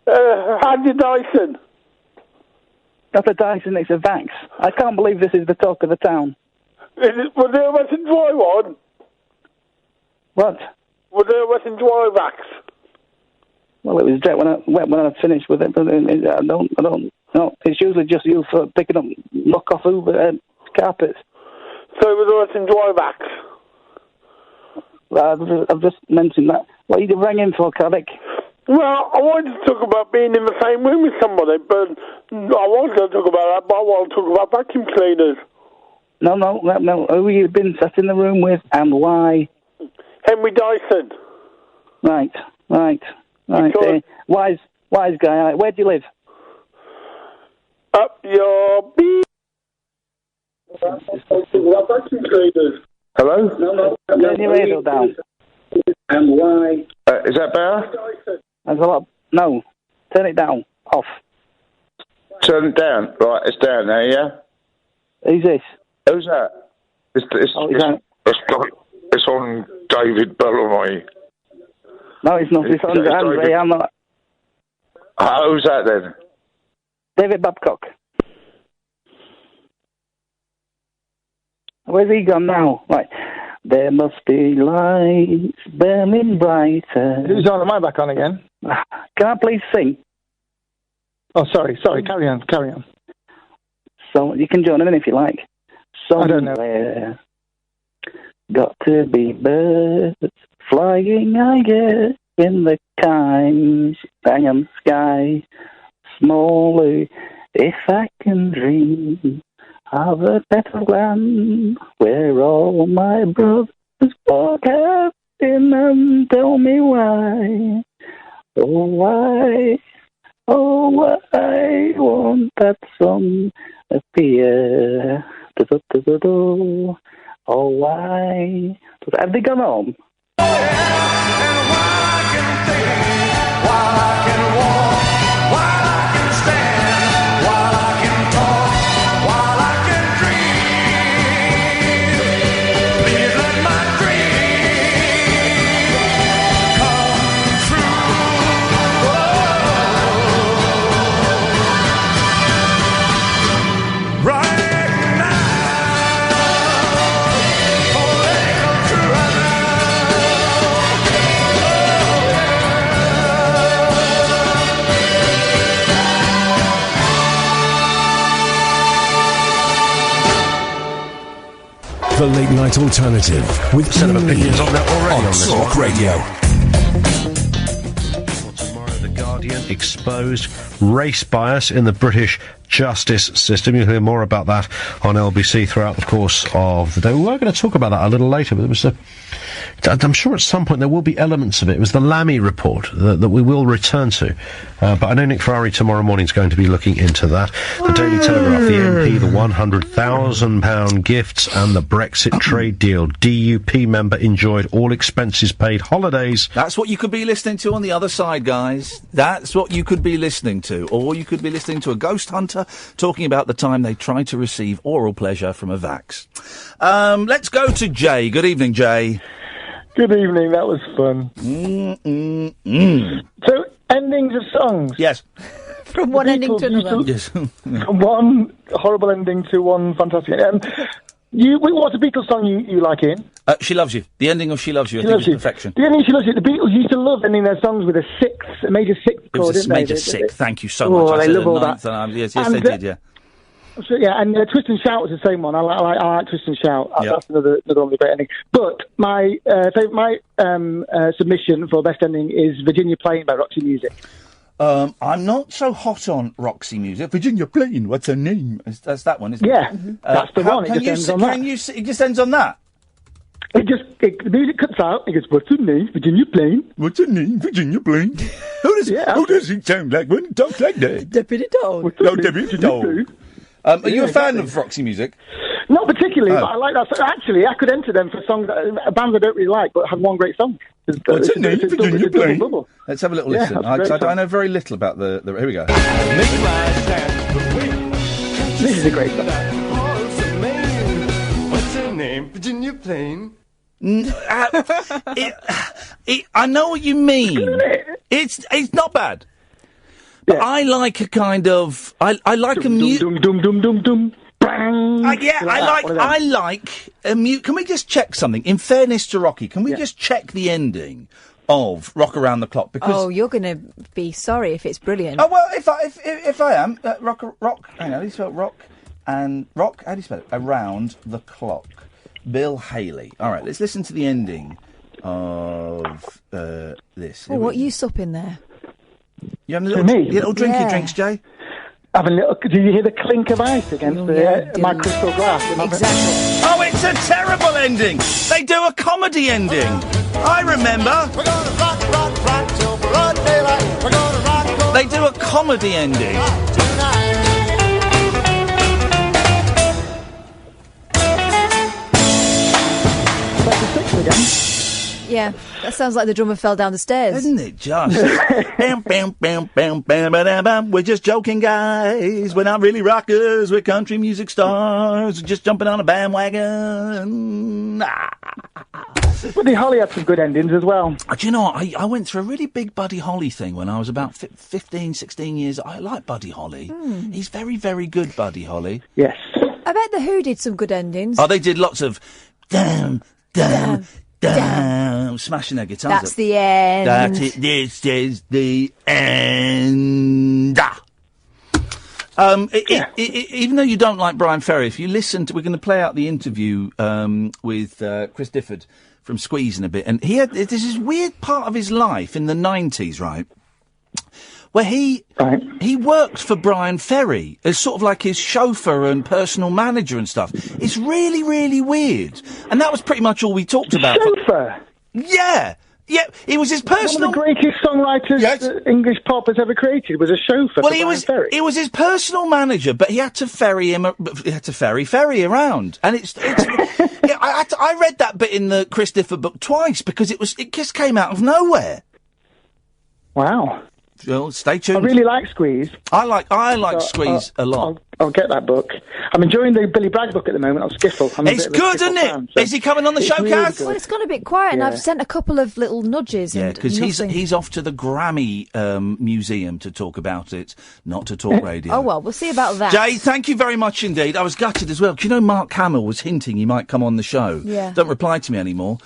Andy Dyson. Not a Dyson, it's a Vax. I can't believe this is the talk of the town. Was there a wet and dry one? What? Was there a wet and dry Vax? Well, it was wet when I finished with it, but I don't know. It's usually just used for picking up knock-off Hoover carpets. So it was a wet and dry Vax? I've just mentioned that. What you rang in for, Caddick? Well, I wanted to talk about being in the same room with somebody, but I was going to talk about that, but I want to talk about vacuum cleaners. No. Who have you been sat in the room with, and why? Henry Dyson. Right. Wise guy. Where do you live? Up your beat. Vacuum cleaners. Hello? No. Turn your radio down. And why? Is that better? There's a lot. No. Turn it down. Off. Turn it down. Right, it's down now, yeah? Who's this? Who's that? It's on David Bellamy. No, it's not. It's on Andre. I'm not. Who's that then? David Babcock. Where's he gone now? Right. There must be lights burning brighter. Who's on? Am I back on again? Can I please sing? Oh, sorry. Carry on. So you can join in if you like. Somewhere, I don't know. Got to be birds flying, I guess, in the kind sky. Smaller, if I can dream of a better land where all my brothers walk happy and tell me why. Oh, why? Oh, why won't that song appear? Oh, why? Have they gone home? The Late Night Alternative with set of opinions on that already on Talk Radio. Tomorrow, The Guardian exposed race bias in the British justice system. You'll hear more about that on LBC throughout the course of the day. We were going to talk about that a little later, but I'm sure at some point there will be elements of it. It was the Lammy report that we will return to. But I know Nick Ferrari tomorrow morning is going to be looking into that. The Daily Telegraph, the MP, the £100,000 gifts and the Brexit trade deal. DUP member enjoyed all expenses paid holidays. That's what you could be listening to on the other side, guys. That's what you could be listening to. Or you could be listening to a ghost hunter talking about the time they tried to receive oral pleasure from a Vax. Let's go to Jay. Good evening, Jay. Good evening, that was fun. So, endings of songs. Yes. From one ending to another. Yes. From one horrible ending to one fantastic ending. What's a Beatles song you like, Ian? She Loves You. The ending of She Loves You, I think, is perfection. The ending of She Loves You. The Beatles used to love ending their songs with a major sixth chord, didn't they? Major sixth, thank you so much. I love all that. Yes, they did, yeah. So, yeah, and Twist and Shout was the same one. I like Twist and Shout. Yep. That's another one of the great ending. But my submission for best ending is Virginia Plain by Roxy Music. I'm not so hot on Roxy Music. Virginia Plain, what's her name? That's that one, isn't it? Yeah, that's the one. It just ends on that. It just ends on that? The music cuts out. It goes, what's her name? Virginia Plain. What's her name? Virginia Plain. Who does it sound like when it talks like that? Deputy Dog. No, Deputy Dog. Are you a fan of Roxy Music? Not particularly, but I like that. So actually, I could enter them for songs bands I don't really like, but have one great song. What's her name? Virginia Plain. Let's have a little listen. I know very little about the. Here we go. This is a great song. What's her name? Virginia Plain. I know what you mean. It's not bad. But I like a kind of I like a mute. I like a mute. Can we just check something? In fairness to Rocky, can we just check the ending of Rock Around the Clock? Because you're going to be sorry if it's brilliant. Oh well, if I am rock. Hang on, how do you spell rock and rock? How do you spell it? Around the Clock. Bill Haley. All right, let's listen to the ending of this. Oh, what you supping there? You having a little drinky drinks, Jay? Having a little. Do you hear the clink of ice against my crystal glass? Exactly. Oh, it's a terrible ending. They do a comedy ending. I remember. We're gonna rock till broad daylight. We're gonna rock. They do a comedy ending. Yeah, that sounds like the drummer fell down the stairs. Isn't it just? Bam, bam, bam, bam, bam, bam, bam. We're just joking, guys. We're not really rockers. We're country music stars. We're just jumping on a bandwagon. Buddy Holly had some good endings as well. Do you know what? I went through a really big Buddy Holly thing when I was about 15, 16 years. I like Buddy Holly. He's very, very good, Buddy Holly. Yes. I bet The Who did some good endings. Oh, they did lots of damn, smashing their guitars. That's the end. This is the end. Even though you don't like Brian Ferry, if you listen to, we're going to play out the interview with Chris Difford from Squeeze in a bit, and there's this weird part of his life in the 90s, right, where he worked for Brian Ferry as sort of like his chauffeur and personal manager and stuff. It's really, really weird. And that was pretty much all we talked about. Chauffeur? Yeah. Yeah, he was his personal... One of the greatest songwriters that English pop has ever created was a chauffeur for Brian Ferry. He was his personal manager, but he had to ferry him... He had to ferry around. And it's yeah, I read that bit in the Chris Difford book twice, because it just came out of nowhere. Wow. Well, stay tuned. I really like Squeeze. I like Squeeze a lot. I'll get that book. I'm enjoying the Billy Bragg book at the moment on Skiffle. It's good, isn't it? So is he coming on the show, Kath? Well, it's gone a bit quiet, and I've sent a couple of little nudges. Yeah, because he's off to the Grammy Museum to talk about it, not to talk radio. Oh, well, we'll see about that. Jay, thank you very much indeed. I was gutted as well. Do you know Mark Hamill was hinting he might come on the show? Yeah. Don't reply to me anymore.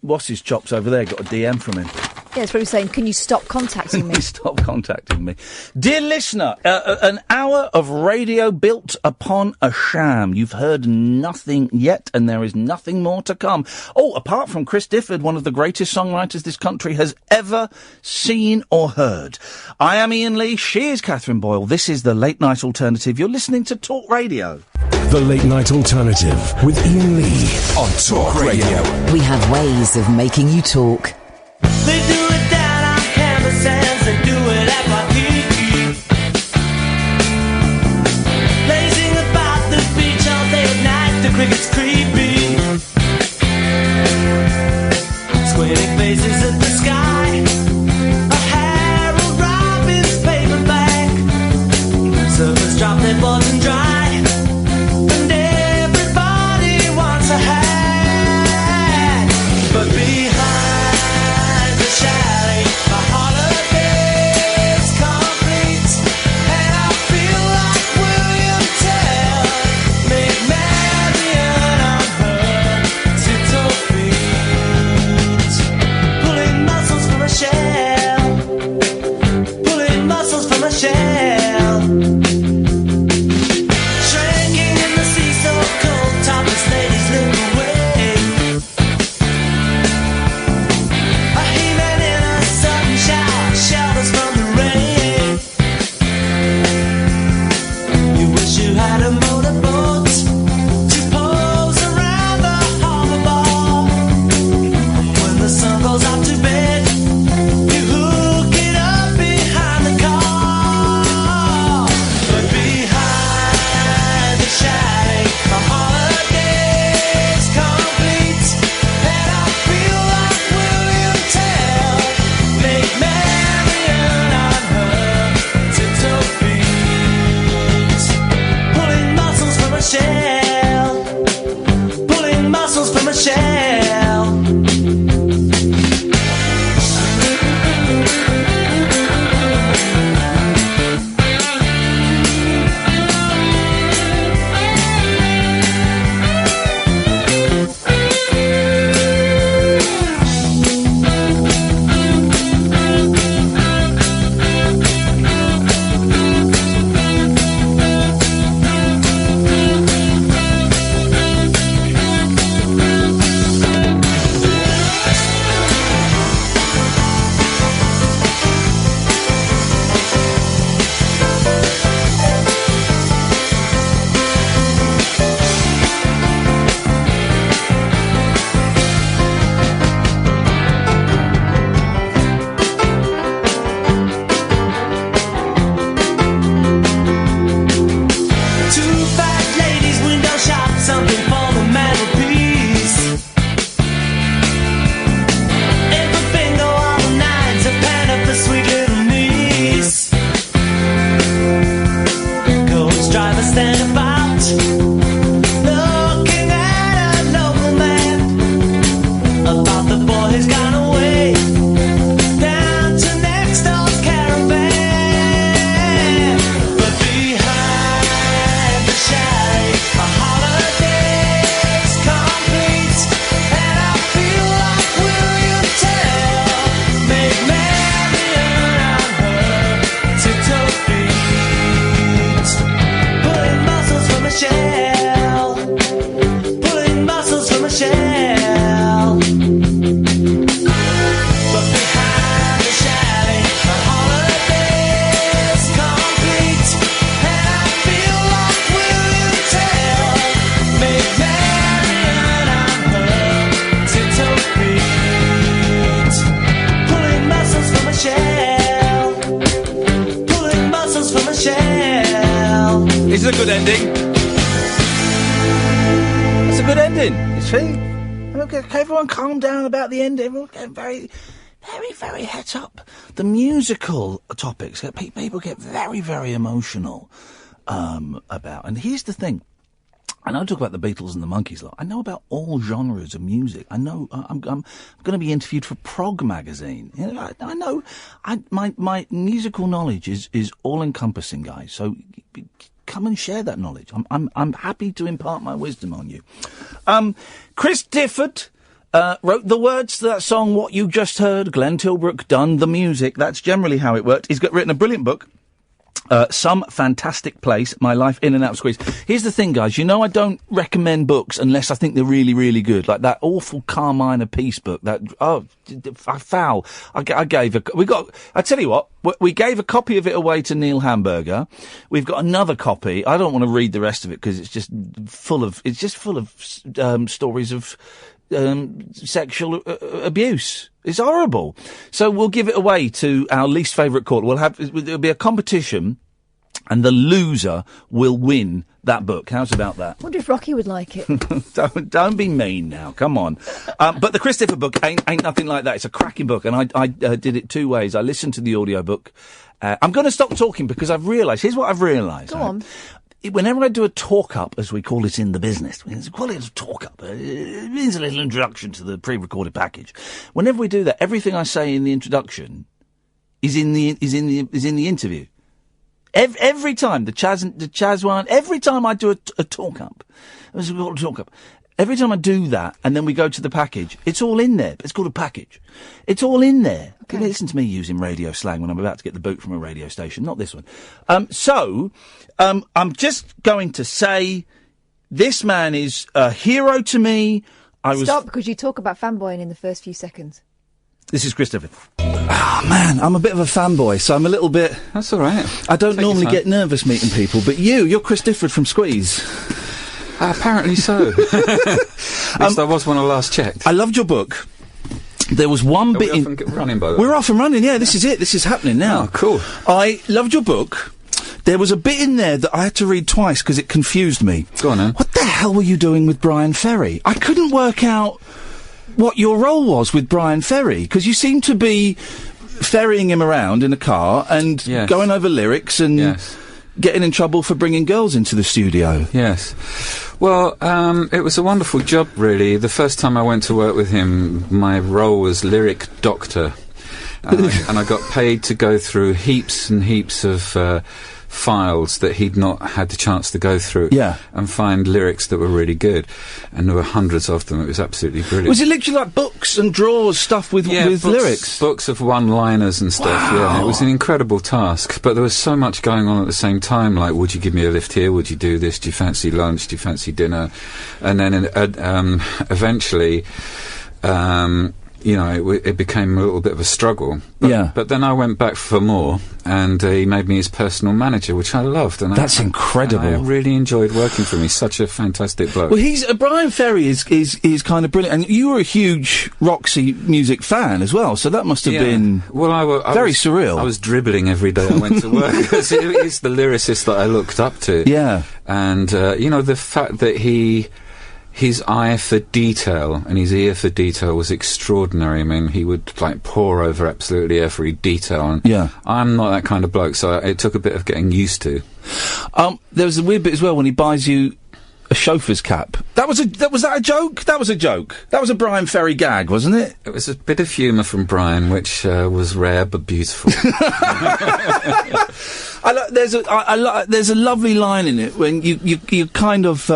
What's his chops over there? Got a DM from him. Yeah, it's probably saying, can you stop contacting me? Stop contacting me. Dear listener, an hour of radio built upon a sham. You've heard nothing yet, and there is nothing more to come. Oh, apart from Chris Difford, one of the greatest songwriters this country has ever seen or heard. I am Iain Lee, she is Catherine Boyle. This is The Late Night Alternative. You're listening to Talk Radio. The Late Night Alternative with Iain Lee on Talk Radio. We have ways of making you talk. They do it down on canvas sands, they do it at Waikiki. Lazing about the beach all day and night, the cricket's creepy. Squinting faces at the sky, a Harold Robbins paperback. Surfers drop their boards and dry, and everybody wants a hat. But behind the chalet, my holiday's complete, and I feel like William Tell. Make Marion on her tiptoe feet, pulling muscles from a shell, pulling muscles from a shell, shrinking in the sea so cold, topless ladies look away. A he-man in a sudden shower shelters from the rain. You wish you had a motorboat to pose around the harbor bar. When the sun goes out to bed, you hook it up behind the car. But behind the chalet, my holiday's complete, and I feel like William Tell. Make Marion on her tiptoe feet, pulling muscles from a shell, pulling muscles from a shell. Two fat ladies window shop, something for the mantelpiece. Every finger on the nine's a pan up the sweet little niece. Coach driver stand about, looking at a local map about the boy who's gone away down to next door's caravan. But behind the chalet, my holiday's complete, and I feel like William Tell. Make Marion on her tiptoe feet, pulling muscles from a shell, pulling muscles from a shell. But behind the chalet, my holiday's complete, and I feel like William Tell. Make Marion on her tiptoe feet, pulling muscles from a shell, pulling muscles from a shell. It's a good ending. It's a good ending. You see? Okay, everyone calm down about the end. Everyone get very, very, very het up. The musical topics, people get very, very emotional about. And here's the thing. I know I talk about the Beatles and the Monkees a lot. I know about all genres of music. I know I'm going to be interviewed for Prog magazine. You know, I know my musical knowledge is all encompassing, guys. So come and share that knowledge. I'm happy to impart my wisdom on you. Chris Difford wrote the words to that song, What You Just Heard. Glenn Tilbrook done the music. That's generally how it worked. He's written a brilliant book. Some Fantastic Place, My Life in and Out of Squeeze. Here's the thing, guys. You know I don't recommend books unless I think they're really, really good. Like that awful Carmine Peace book. Foul. I tell you what, we gave a copy of it away to Neil Hamburger. We've got another copy. I don't want to read the rest of it because it's just full of stories of sexual abuse. It's horrible. So we'll give it away to our least favourite caller. There'll be a competition, and the loser will win that book. How's about that? Wonder if Rocky would like it. Don't be mean now. Come on. But the Chris Difford book ain't nothing like that. It's a cracking book, and I did it two ways. I listened to the audio book. I'm going to stop talking because I've realised. Here's what I've realised. Go on. Whenever I do a talk-up, as we call it in the business, it's quite a talk-up. It means a little introduction to the pre-recorded package. Whenever we do that, everything I say in the introduction is in the interview. Every time the Chaz one, every time I do a talk-up, as we call it a talk-up, every time I do that, and then we go to the package, it's all in there. It's called a package. It's all in there. Okay. Listen to me using radio slang when I'm about to get the boot from a radio station, not this one. I'm just going to say this man is a hero to me. Stop, because you talk about fanboying in the first few seconds. This is Chris Difford. Man, I'm a bit of a fanboy, so I'm a little bit... That's all right. I don't normally get nervous meeting people, but you're Chris Difford from Squeeze. Apparently so. At least I was when I last checked. I loved your book. There was one bit in... running, by the way? We're off and running, yeah, this is it. This is happening now. Oh, cool. I loved your book. There was a bit in there that I had to read twice because it confused me. Go on, then. What the hell were you doing with Brian Ferry? I couldn't work out what your role was with Brian Ferry, because you seemed to be ferrying him around in a car and going over lyrics and getting in trouble for bringing girls into the studio. Yes. Well, it was a wonderful job, really. The first time I went to work with him, my role was lyric doctor. And I got paid to go through heaps and heaps of files that he'd not had the chance to go through and find lyrics that were really good. And there were hundreds of them. It was absolutely brilliant. Was it literally like books and drawers, stuff with lyrics? Books of one-liners and stuff, yeah. It was an incredible task. But there was so much going on at the same time, like, would you give me a lift here? Would you do this? Do you fancy lunch? Do you fancy dinner? And then eventually... it became a little bit of a struggle. But then I went back for more, and he made me his personal manager, which I loved. And that's incredible. I really enjoyed working for him. He's such a fantastic bloke. Well, Brian Ferry is kind of brilliant, and you were a huge Roxy music fan as well, so that must have been very surreal. I was dribbling every day I went to work, because he's the lyricist that I looked up to. Yeah. And, the fact that his eye for detail and his ear for detail was extraordinary. I mean, he would, pore over absolutely every detail. And I'm not that kind of bloke, so it took a bit of getting used to. There was a weird bit as well when he buys you a chauffeur's cap. Was that a joke? That was a joke. That was a Brian Ferry gag, wasn't it? It was a bit of humour from Brian, which was rare but beautiful. There's a lovely line in it when you kind of...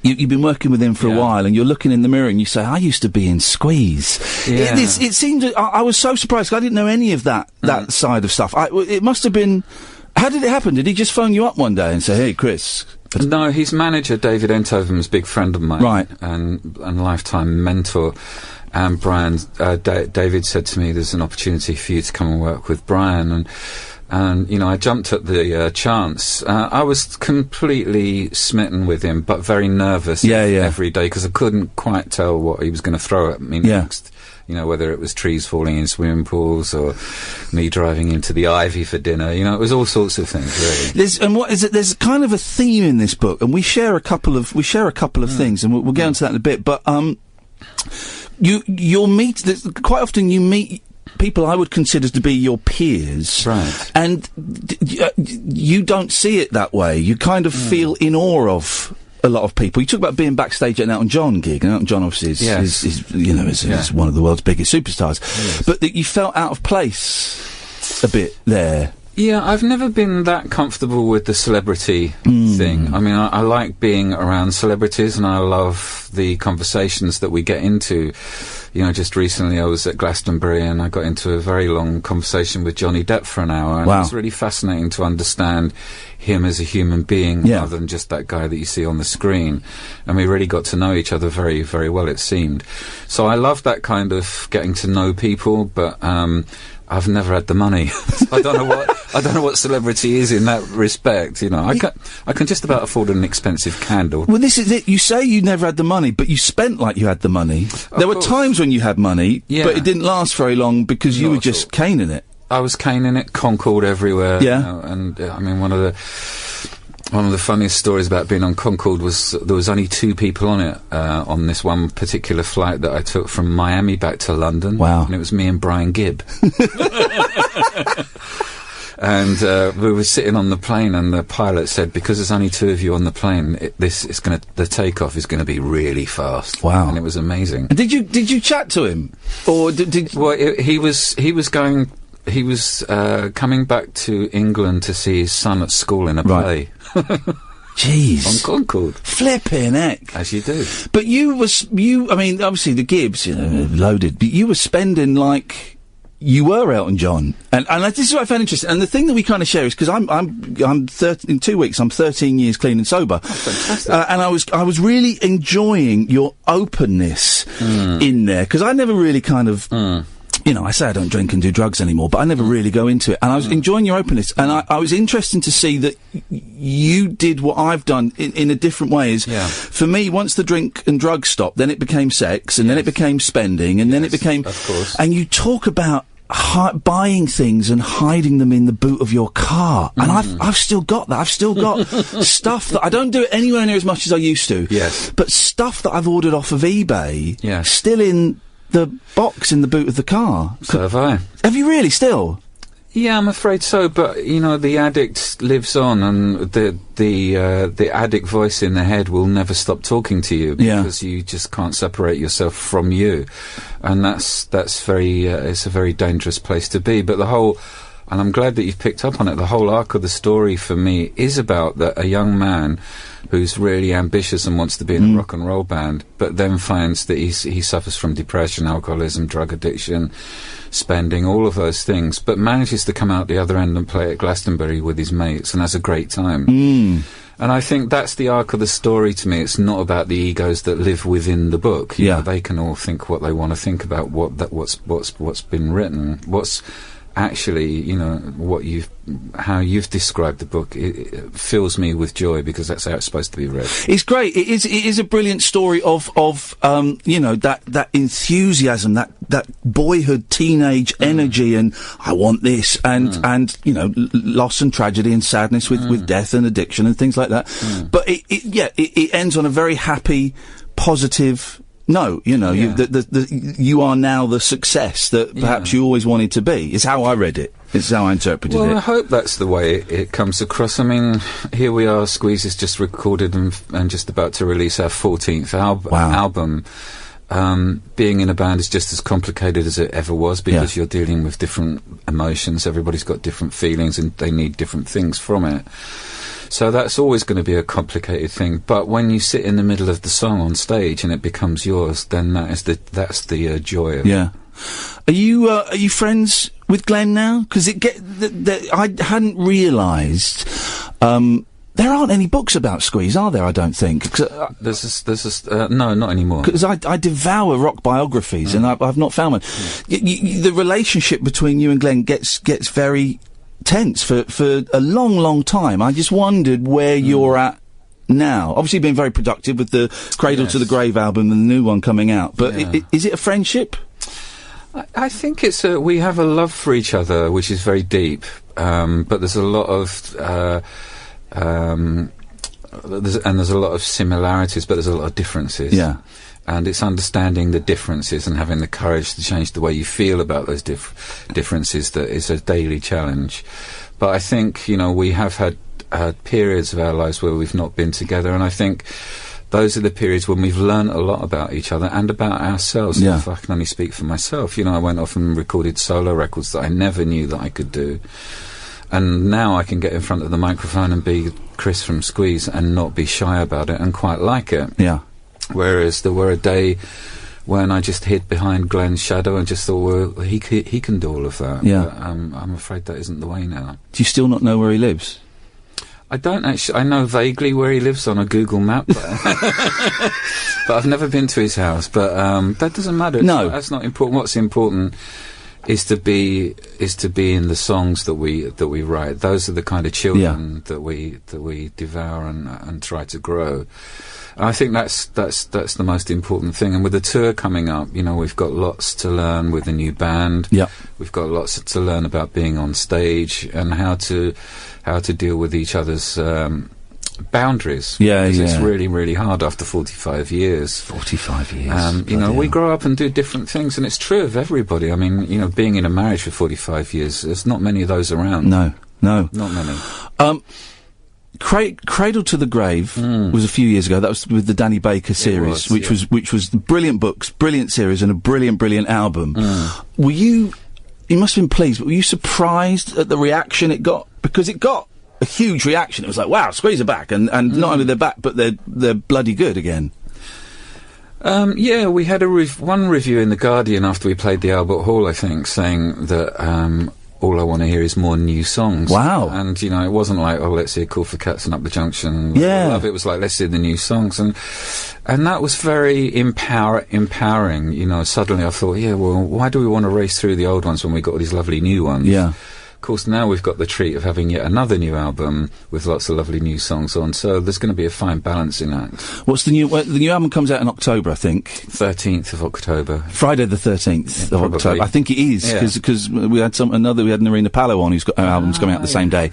You've been working with him for a while, and you're looking in the mirror and you say, I used to be in Squeeze. Yeah. It seemed... I was so surprised, 'cause I didn't know any of that side of stuff. It must have been... How did it happen? Did he just phone you up one day and say, hey, Chris... No, his manager, David Enthoven's a big friend of mine. Right. And lifetime mentor. And Brian... David said to me, there's an opportunity for you to come and work with Brian. And I jumped at the chance. I was completely smitten with him, but very nervous every day, because I couldn't quite tell what he was going to throw at me next. Whether it was trees falling in swimming pools or me driving into the Ivy for dinner. It was all sorts of things, really. There's kind of a theme in this book, and we share a couple of things, and we'll get into that in a bit. But you'll meet quite often. You meet people I would consider to be your peers, right? And you don't see it that way. You kind of feel in awe of a lot of people. You talk about being backstage at an Elton John gig, and Elton John obviously is one of the world's biggest superstars. Yes. But that you felt out of place a bit there. Yeah, I've never been that comfortable with the celebrity thing. I mean, I like being around celebrities, and I love the conversations that we get into. You know, just recently I was at Glastonbury and I got into a very long conversation with Johnny Depp for an hour, and it was really fascinating to understand him as a human being rather than just that guy that you see on the screen. And we really got to know each other very, very well, it seemed. So I love that kind of getting to know people, but I've never had the money. I don't know what celebrity is in that respect. You know, I can just about afford an expensive candle. Well, this is it. You say you never had the money, but you spent like you had the money. There were times when you had money, but it didn't last very long because you were just caning it. I was caning it, Concorde everywhere. Yeah, you know, and I mean, one of the funniest stories about being on Concorde was there was only 2 people on it on this one particular flight that I took from Miami back to London. Wow. And it was me and Brian Gibb. And we were sitting on the plane, and the pilot said, because there's only 2 of you on the plane, the takeoff is going to be really fast. Wow. And it was amazing. And did you chat to him? Or did well, he was coming back to England to see his son at school in a play. Jeez. On Concorde. Flipping heck. As you do. But I mean, obviously the Gibbs, you know, loaded, but you were spending like you were Elton John. And this is what I found interesting. And the thing that we kind of share is, because in 2 weeks, I'm 13 years clean and sober. Oh, fantastic. And I was really enjoying your openness in there, because I never really kind of... You know, I say I don't drink and do drugs anymore, but I never really go into it. And I was enjoying your openness, and I was interested to see that you did what I've done in a different way. For me, once the drink and drugs stopped, then it became sex, and then it became spending, and then it became... Of course. And you talk about buying things and hiding them in the boot of your car. And I've still got that. I've still got stuff that I don't do it anywhere near as much as I used to. Yes. But stuff that I've ordered off of eBay, yes, still in the box in the boot of the car. So have I. Have you really still? Yeah, I'm afraid so. But you know, the addict lives on, and the addict voice in the head will never stop talking to you because you just can't separate yourself from you, and that's very it's a very dangerous place to be. But and I'm glad that you've picked up on it. The whole arc of the story for me is about a young man who's really ambitious and wants to be in a rock and roll band, but then finds that he suffers from depression, alcoholism, drug addiction, spending, all of those things, but manages to come out the other end and play at Glastonbury with his mates and has a great time. And I think that's the arc of the story to me. It's not about the egos that live within the book. You know, they can all think what they want to think about what's been written. What's actually, you know, how you've described the book, it fills me with joy, because that's how it's supposed to be read. It's great. It is a brilliant story of you know, that enthusiasm, that boyhood, teenage energy, and I want this, and you know, loss and tragedy and sadness with death and addiction and things like that. But it ends on a very happy, positive. No, you know, you are now the success that perhaps you always wanted to be. Is how I read it. It's how I interpreted it. Well, I hope that's the way it comes across. I mean, here we are, Squeeze has just recorded and just about to release our 14th album. Being in a band is just as complicated as it ever was, because you're dealing with different emotions. Everybody's got different feelings, and they need different things from it. So that's always going to be a complicated thing. But when you sit in the middle of the song on stage and it becomes yours, then that's the joy of it. Are you friends with Glenn now? Because I hadn't realised. There aren't any books about Squeeze, are there? I don't think. No, not anymore. Because I devour rock biographies, and I've not found one. The relationship between you and Glenn gets very tense for a long time. I just wondered where you're at now. Obviously, you've been very productive with the Cradle to the Grave album and the new one coming out. But is it a friendship? I think we have a love for each other, which is very deep. But there's a lot of there's a lot of similarities, but there's a lot of differences. Yeah. And it's understanding the differences and having the courage to change the way you feel about those differences that is a daily challenge. But I think, you know, we have had periods of our lives where we've not been together, and I think those are the periods when we've learned a lot about each other and about ourselves. Yeah. If I can only speak for myself, you know, I went off and recorded solo records that I never knew that I could do. And now I can get in front of the microphone and be Chris from Squeeze and not be shy about it and quite like it. Yeah. Whereas there were a day when I just hid behind Glenn's shadow and just thought, well, he can do all of that. Yeah. But, I'm afraid that isn't the way now. Do you still not know where he lives? I don't actually. I know vaguely where he lives on a Google map, but I've never been to his house. But that doesn't matter. That's not important. What's important is to be in the songs that we write. Those are the kind of children that we devour and try to grow. And I think that's the most important thing. And with the tour coming up, we've got lots to learn with the new band. Yeah, we've got lots to learn about being on stage and how to deal with each other's boundaries. It's really, really hard after 45 years. 45 years. We grow up and do different things, and it's true of everybody. I mean, being in a marriage for 45 years, there's not many of those around. No. Not many. Cradle to the Grave was a few years ago. That was with the Danny Baker series, which was brilliant books, brilliant series, and a brilliant album. Were you must have been pleased, but were you surprised at the reaction it got? Because it got a huge reaction. It was like, wow, Squeeze are back, and not only they're back, but they're bloody good again. We had one review in The Guardian after we played the Albert Hall, I think, saying that all I want to hear is more new songs. Wow. And, it wasn't like, oh, let's hear Call for Cats and Up the Junction. Yeah. It was like, let's hear the new songs. And that was very empowering. Suddenly I thought, well, why do we want to race through the old ones when we got all these lovely new ones? Yeah. Of course, now we've got the treat of having yet another new album with lots of lovely new songs on, so there's going to be a fine balancing act. What's the new album comes out in October, I think. 13th of October. Friday the 13th of October. I think it is, because we had Narina Palo on who's got albums coming out the same day.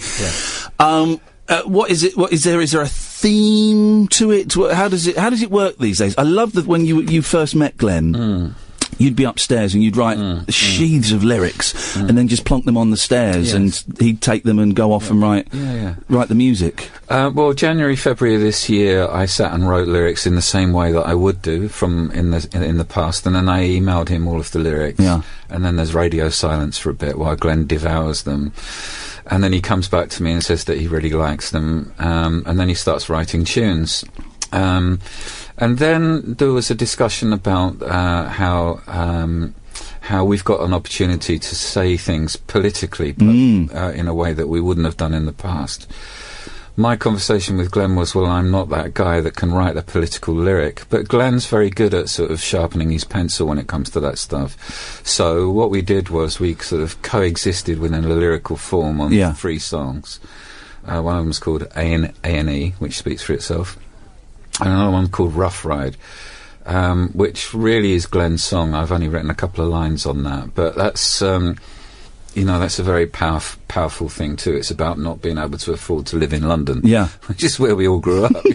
Yeah. What is it? Is there a theme to it? How does it work these days? I love that when you first met Glenn, you'd be upstairs and you'd write sheaths of lyrics and then just plonk them on the stairs, and he'd take them and go off and write the music. Well, January, February of this year, I sat and wrote lyrics in the same way that I would do in the past, and then I emailed him all of the lyrics. Yeah. And then there's radio silence for a bit while Glenn devours them. And then he comes back to me and says that he really likes them, and then he starts writing tunes. And then there was a discussion about how we've got an opportunity to say things politically, but in a way that we wouldn't have done in the past. My conversation with Glenn was, well, I'm not that guy that can write a political lyric, but Glenn's very good at sort of sharpening his pencil when it comes to that stuff. So what we did was we sort of coexisted within a lyrical form on 3 songs. One of them was called A&E, which speaks for itself. And another one called Rough Ride, which really is Glenn's song. I've only written a couple of lines on that, but that's that's a very powerful thing too. It's about not being able to afford to live in London, which is where we all grew up,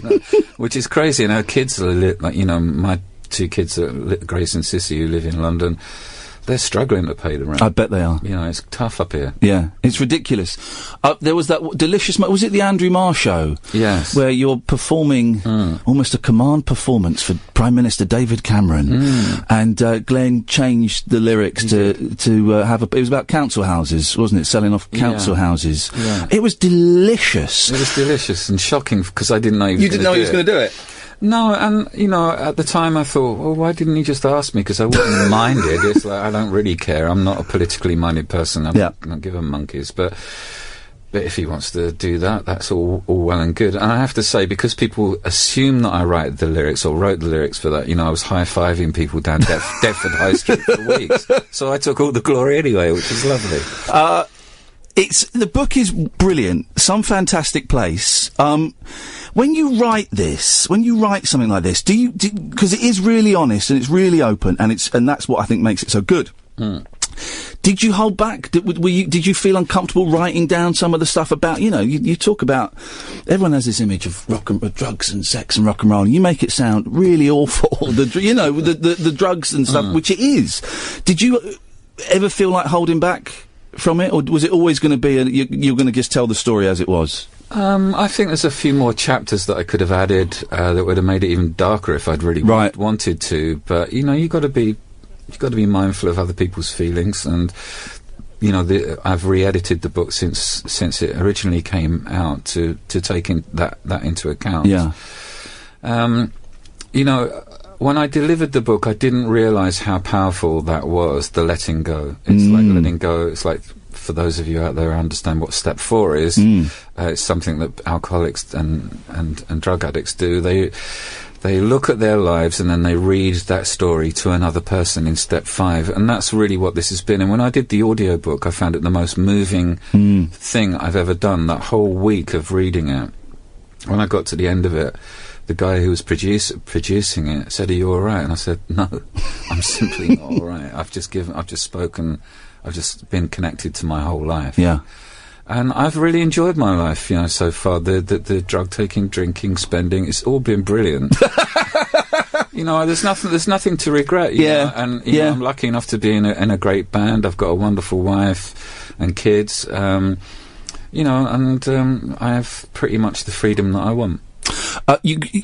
which is crazy. And our kids are my 2 kids, Grace and Sissy, who live in London. They're struggling to pay the rent. I bet they are. It's tough up here. Yeah, it's ridiculous. There was that delicious... was it the Andrew Marr show? Yes. Where you're performing almost a command performance for Prime Minister David Cameron. And Glenn changed the lyrics to have a... It was about council houses, wasn't it? Selling off council houses. Yeah. It was delicious. It was delicious and shocking because I didn't know he was You didn't know he was going to do it? No, and, at the time I thought, well, why didn't he just ask me? Because I wouldn't mind it. It's like, I don't really care. I'm not a politically minded person. I don't give a monkeys. But if he wants to do that, that's all well and good. And I have to say, because people assume that I write the lyrics or wrote the lyrics for that, I was high-fiving people down Deptford High Street for weeks. So I took all the glory anyway, which was lovely. The book is brilliant. Some fantastic place. When you write something like this, because it is really honest and it's really open, and that's what I think makes it so good. Did you hold back? Did you feel uncomfortable writing down some of the stuff about, you talk about, everyone has this image of drugs and sex and rock and roll, and you make it sound really awful, the drugs and stuff, which it is. Did you ever feel like holding back from it, or was it always going to be you're going to just tell the story as it was? I think there's a few more chapters that I could have added that would have made it even darker if I'd really wanted to. But you've got to be mindful of other people's feelings, and I've re-edited the book since it originally came out to take that into account. Yeah. When I delivered the book, I didn't realise how powerful that was, the letting go. It's like letting go. It's like, for those of you out there who understand what step 4 is, it's something that alcoholics and drug addicts do. They look at their lives and then they read that story to another person in step 5, and that's really what this has been. And when I did the audiobook, I found it the most moving thing I've ever done, that whole week of reading it. When I got to the end of it, the guy who was producing it said, "Are you all right?" And I said, "No, I'm simply not all right. I've just spoken, I've just been connected to my whole life." Yeah. And I've really enjoyed my life, so far. The drug taking, drinking, spending, it's all been brilliant. There's nothing to regret. You know? And I'm lucky enough to be in a great band. I've got a wonderful wife and kids. I have pretty much the freedom that I want.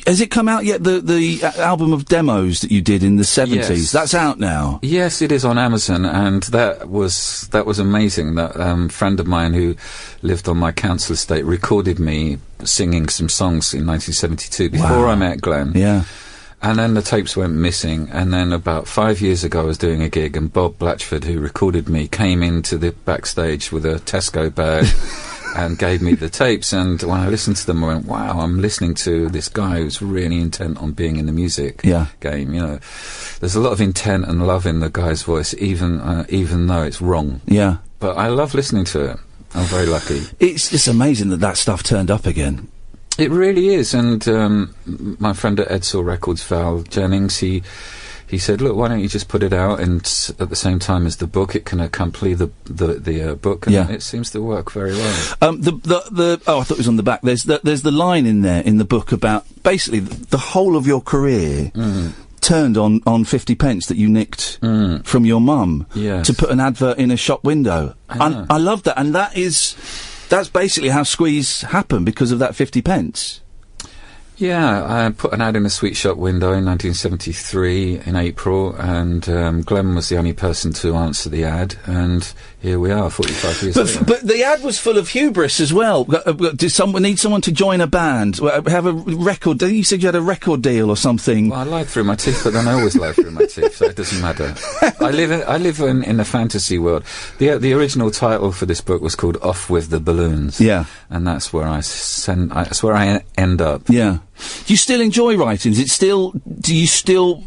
Has it come out yet? The album of demos that you did in the 70s. Yes. That's out now. Yes, it is on Amazon, and that was amazing. That friend of mine who lived on my council estate recorded me singing some songs in 1972 before I met Glenn. Yeah. And then the tapes went missing, and then about 5 years ago I was doing a gig, and Bob Blatchford, who recorded me, came into the backstage with a Tesco bag and gave me the tapes, and when I listened to them I went, wow, I'm listening to this guy who's really intent on being in the music game. There's a lot of intent and love in the guy's voice, even though it's wrong. Yeah. But I love listening to it. I'm very lucky. It's just amazing that stuff turned up again. It really is, and my friend at Edsel Records, Val Jennings, he said, "Look, why don't you just put it out, and at the same time as the book, it can accompany the book." And it seems to work very well. I thought it was on the back. There's the line in there in the book about basically the whole of your career turned on 50 pence that you nicked from your mum to put an advert in a shop window. I love that, and that's basically how Squeeze happened, because of that 50 pence. Yeah, I put an ad in a sweet shop window in 1973 in April, and Glenn was the only person to answer the ad, and here we are, 45 years later. But the ad was full of hubris as well. Did someone need someone to join a band? Have a record? You said you had a record deal or something. Well, I lied through my teeth, but then I always lie through my teeth, so it doesn't matter. I live in a fantasy world. The original title for this book was called "Off with the Balloons." Yeah, and that's where that's where I end up. Yeah. Do you still enjoy writing? Do you still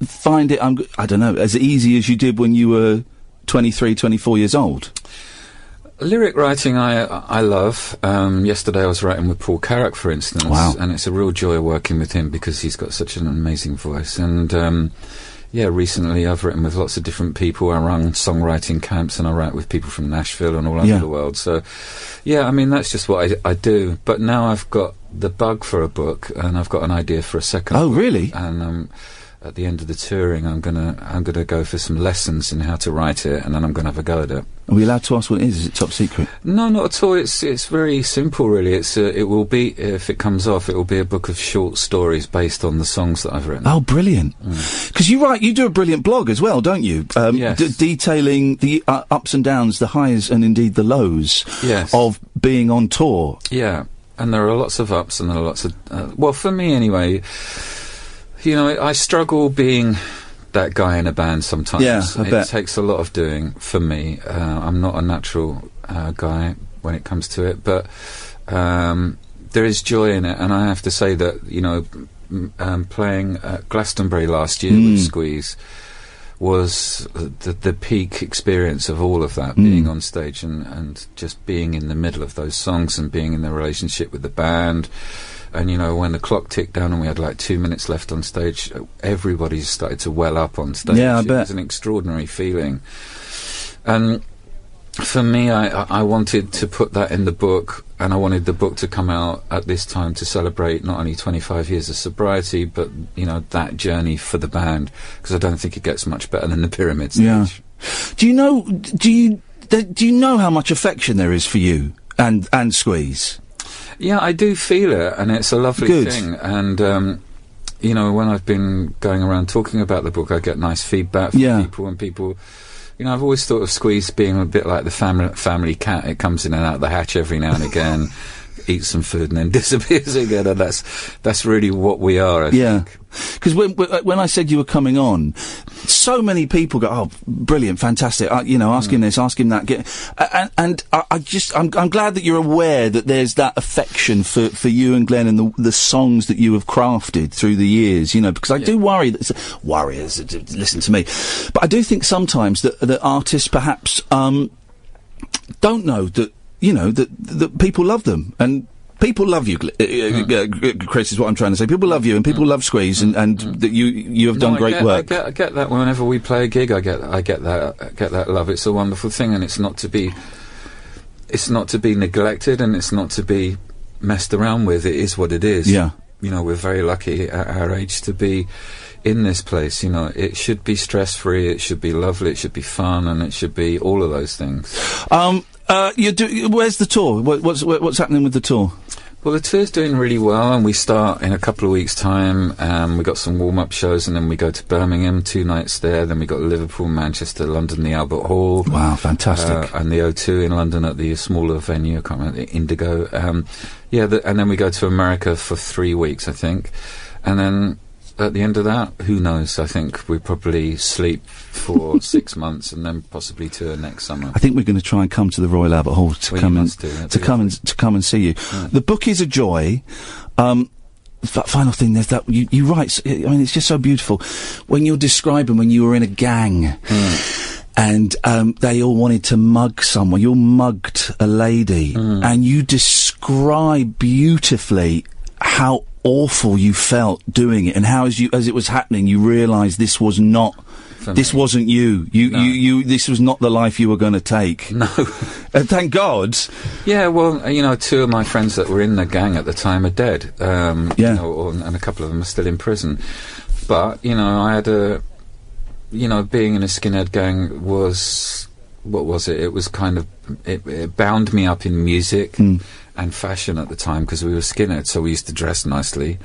find it, I don't know, as easy as you did when you were 23, 24 years old? Lyric writing I love. Yesterday I was writing with Paul Carrack, for instance. Wow. And it's a real joy working with him because he's got such an amazing voice. And recently I've written with lots of different people. I run songwriting camps, and I write with people from Nashville and all over the world. So, that's just what I do. But now I've got the bug for a book, and I've got an idea for a second book. Really? And at the end of the touring, I'm gonna go for some lessons in how to write it, and then I'm gonna have a go at it. Are we allowed to ask what it is? Is it top secret? No, not at all. It's very simple, really. It will be, if it comes off, it will be a book of short stories based on the songs that I've written. Oh, brilliant! Because you do a brilliant blog as well, don't you? Yes. Detailing the ups and downs, the highs and indeed the lows of being on tour. Yeah, and there are lots of ups and there are lots of well, for me anyway. I struggle being that guy in a band sometimes. Yeah, I bet. It takes a lot of doing for me. I'm not a natural guy when it comes to it, but there is joy in it, and I have to say that, playing at Glastonbury last year with Squeeze was the peak experience of all of that, being on stage and just being in the middle of those songs and being in the relationship with the band. And, when the clock ticked down and we had like 2 minutes left on stage, everybody started to well up on stage. Yeah, I bet. It was an extraordinary feeling. And for me, I wanted to put that in the book, and I wanted the book to come out at this time to celebrate not only 25 years of sobriety, but, that journey for the band, because I don't think it gets much better than the Pyramid stage. Yeah. Do you know how much affection there is for you and Squeeze? Yeah, I do feel it, and it's a lovely thing. And, when I've been going around talking about the book, I get nice feedback from people, and people You know, I've always thought of Squeeze being a bit like the family cat. It comes in and out of the hatch every now and again, eats some food and then disappears again, and that's really what we are, I think. Because when I said you were coming on, so many people go, "Oh, brilliant, fantastic!" Ask him this, ask him that. I'm glad that you're aware that there's that affection for you and Glenn and the songs that you have crafted through the years. Because I do worry that worriers listen to me, but I do think sometimes that artists perhaps don't know that that people love them and. People love you, Chris, is what I'm trying to say. People love you, and people love Squeeze, and that you have done great work. I get that whenever we play a gig, I get that love. It's a wonderful thing, and it's not to be neglected, and it's not to be messed around with. It is what it is. Yeah. We're very lucky at our age to be in this place. It should be stress-free, it should be lovely, it should be fun, and it should be all of those things. Where's the tour? What's happening with the tour? Well, the tour's doing really well, and we start in a couple of weeks' time. We got some warm-up shows, and then we go to Birmingham, 2 nights there. Then we got Liverpool, Manchester, London, the Albert Hall. Wow, fantastic! And the O2 in London at the smaller venue. I can't remember, the Indigo. And then we go to America for 3 weeks, I think, and then. At the end of that, who knows? I think we probably sleep for 6 months and then possibly tour next summer. I think we're going to try and come to the Royal Albert Hall to come and see you. Yeah. The book is a joy. Final thing, there's that you write. I mean, it's just so beautiful when you're describing when you were in a gang. And they all wanted to mug someone. You mugged a lady, and you describe beautifully how awful you felt doing it, and how as it was happening you realised this wasn't you. This was not the life you were going to take. No. Thank God. Yeah, well, 2 of my friends that were in the gang at the time are dead. And a couple of them are still in prison. But, I had being in a skinhead gang was, what was it? It was kind of, it bound me up in music. And fashion at the time, because we were skinheads, so we used to dress nicely,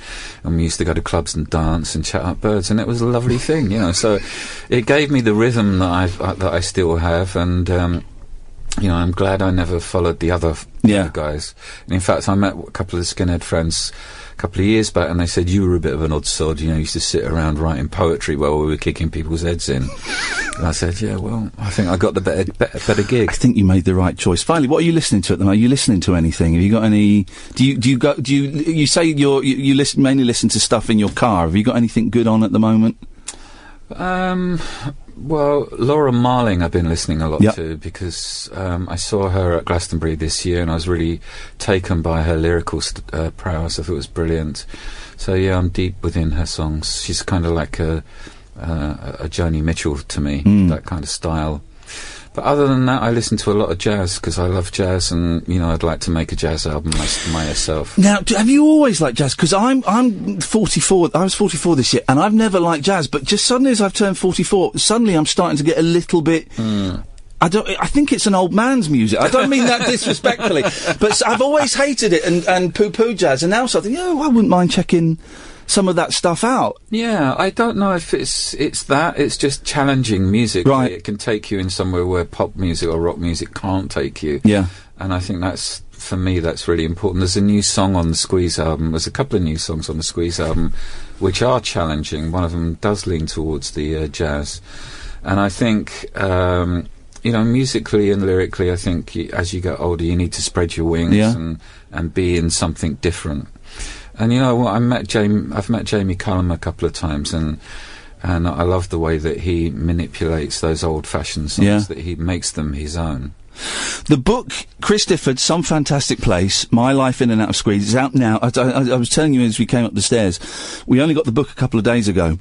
and we used to go to clubs and dance and chat up birds, and it was a lovely thing, So it gave me the rhythm that I still have, and I'm glad I never followed the other guys. And in fact, I met a couple of skinhead friends a couple of years back, and they said you were a bit of an odd sod. You used to sit around writing poetry while we were kicking people's heads in. And I said, yeah, well, I think I got the better gig. I think you made the right choice. Finally, what are you listening to at the moment? Are you listening to anything? Have you got any? You say you mainly listen to stuff in your car. Have you got anything good on at the moment? Well, Laura Marling I've been listening a lot to, because I saw her at Glastonbury this year, and I was really taken by her lyrical prowess. I thought it was brilliant. So yeah, I'm deep within her songs. She's kind of like a Joni Mitchell to me, that kind of style. But other than that, I listen to a lot of jazz, because I love jazz, and I'd like to make a jazz album myself. Now, have you always liked jazz? Because I'm 44. I was 44 this year, and I've never liked jazz. But just suddenly, as I've turned 44, suddenly I'm starting to get a little bit. I think it's an old man's music. I don't mean that disrespectfully, but I've always hated it and poo-poo jazz, and now something. I wouldn't mind checking some of that stuff out. Yeah, I don't know if it's that. It's just challenging music. Right. It can take you in somewhere where pop music or rock music can't take you. Yeah. And I think that's, for me, that's really important. There's a new song on the Squeeze album. There's a couple of new songs on the Squeeze album which are challenging. One of them does lean towards the jazz. And I think, musically and lyrically, I think as you get older, you need to spread your wings and be in something different. And I've met Jamie Cullum a couple of times, and I love the way that he manipulates those old-fashioned songs, that he makes them his own. The book, Chris Difford, Some Fantastic Place, My Life in and Out of Squeeze, is out now. I was telling you as we came up the stairs, we only got the book a couple of days ago.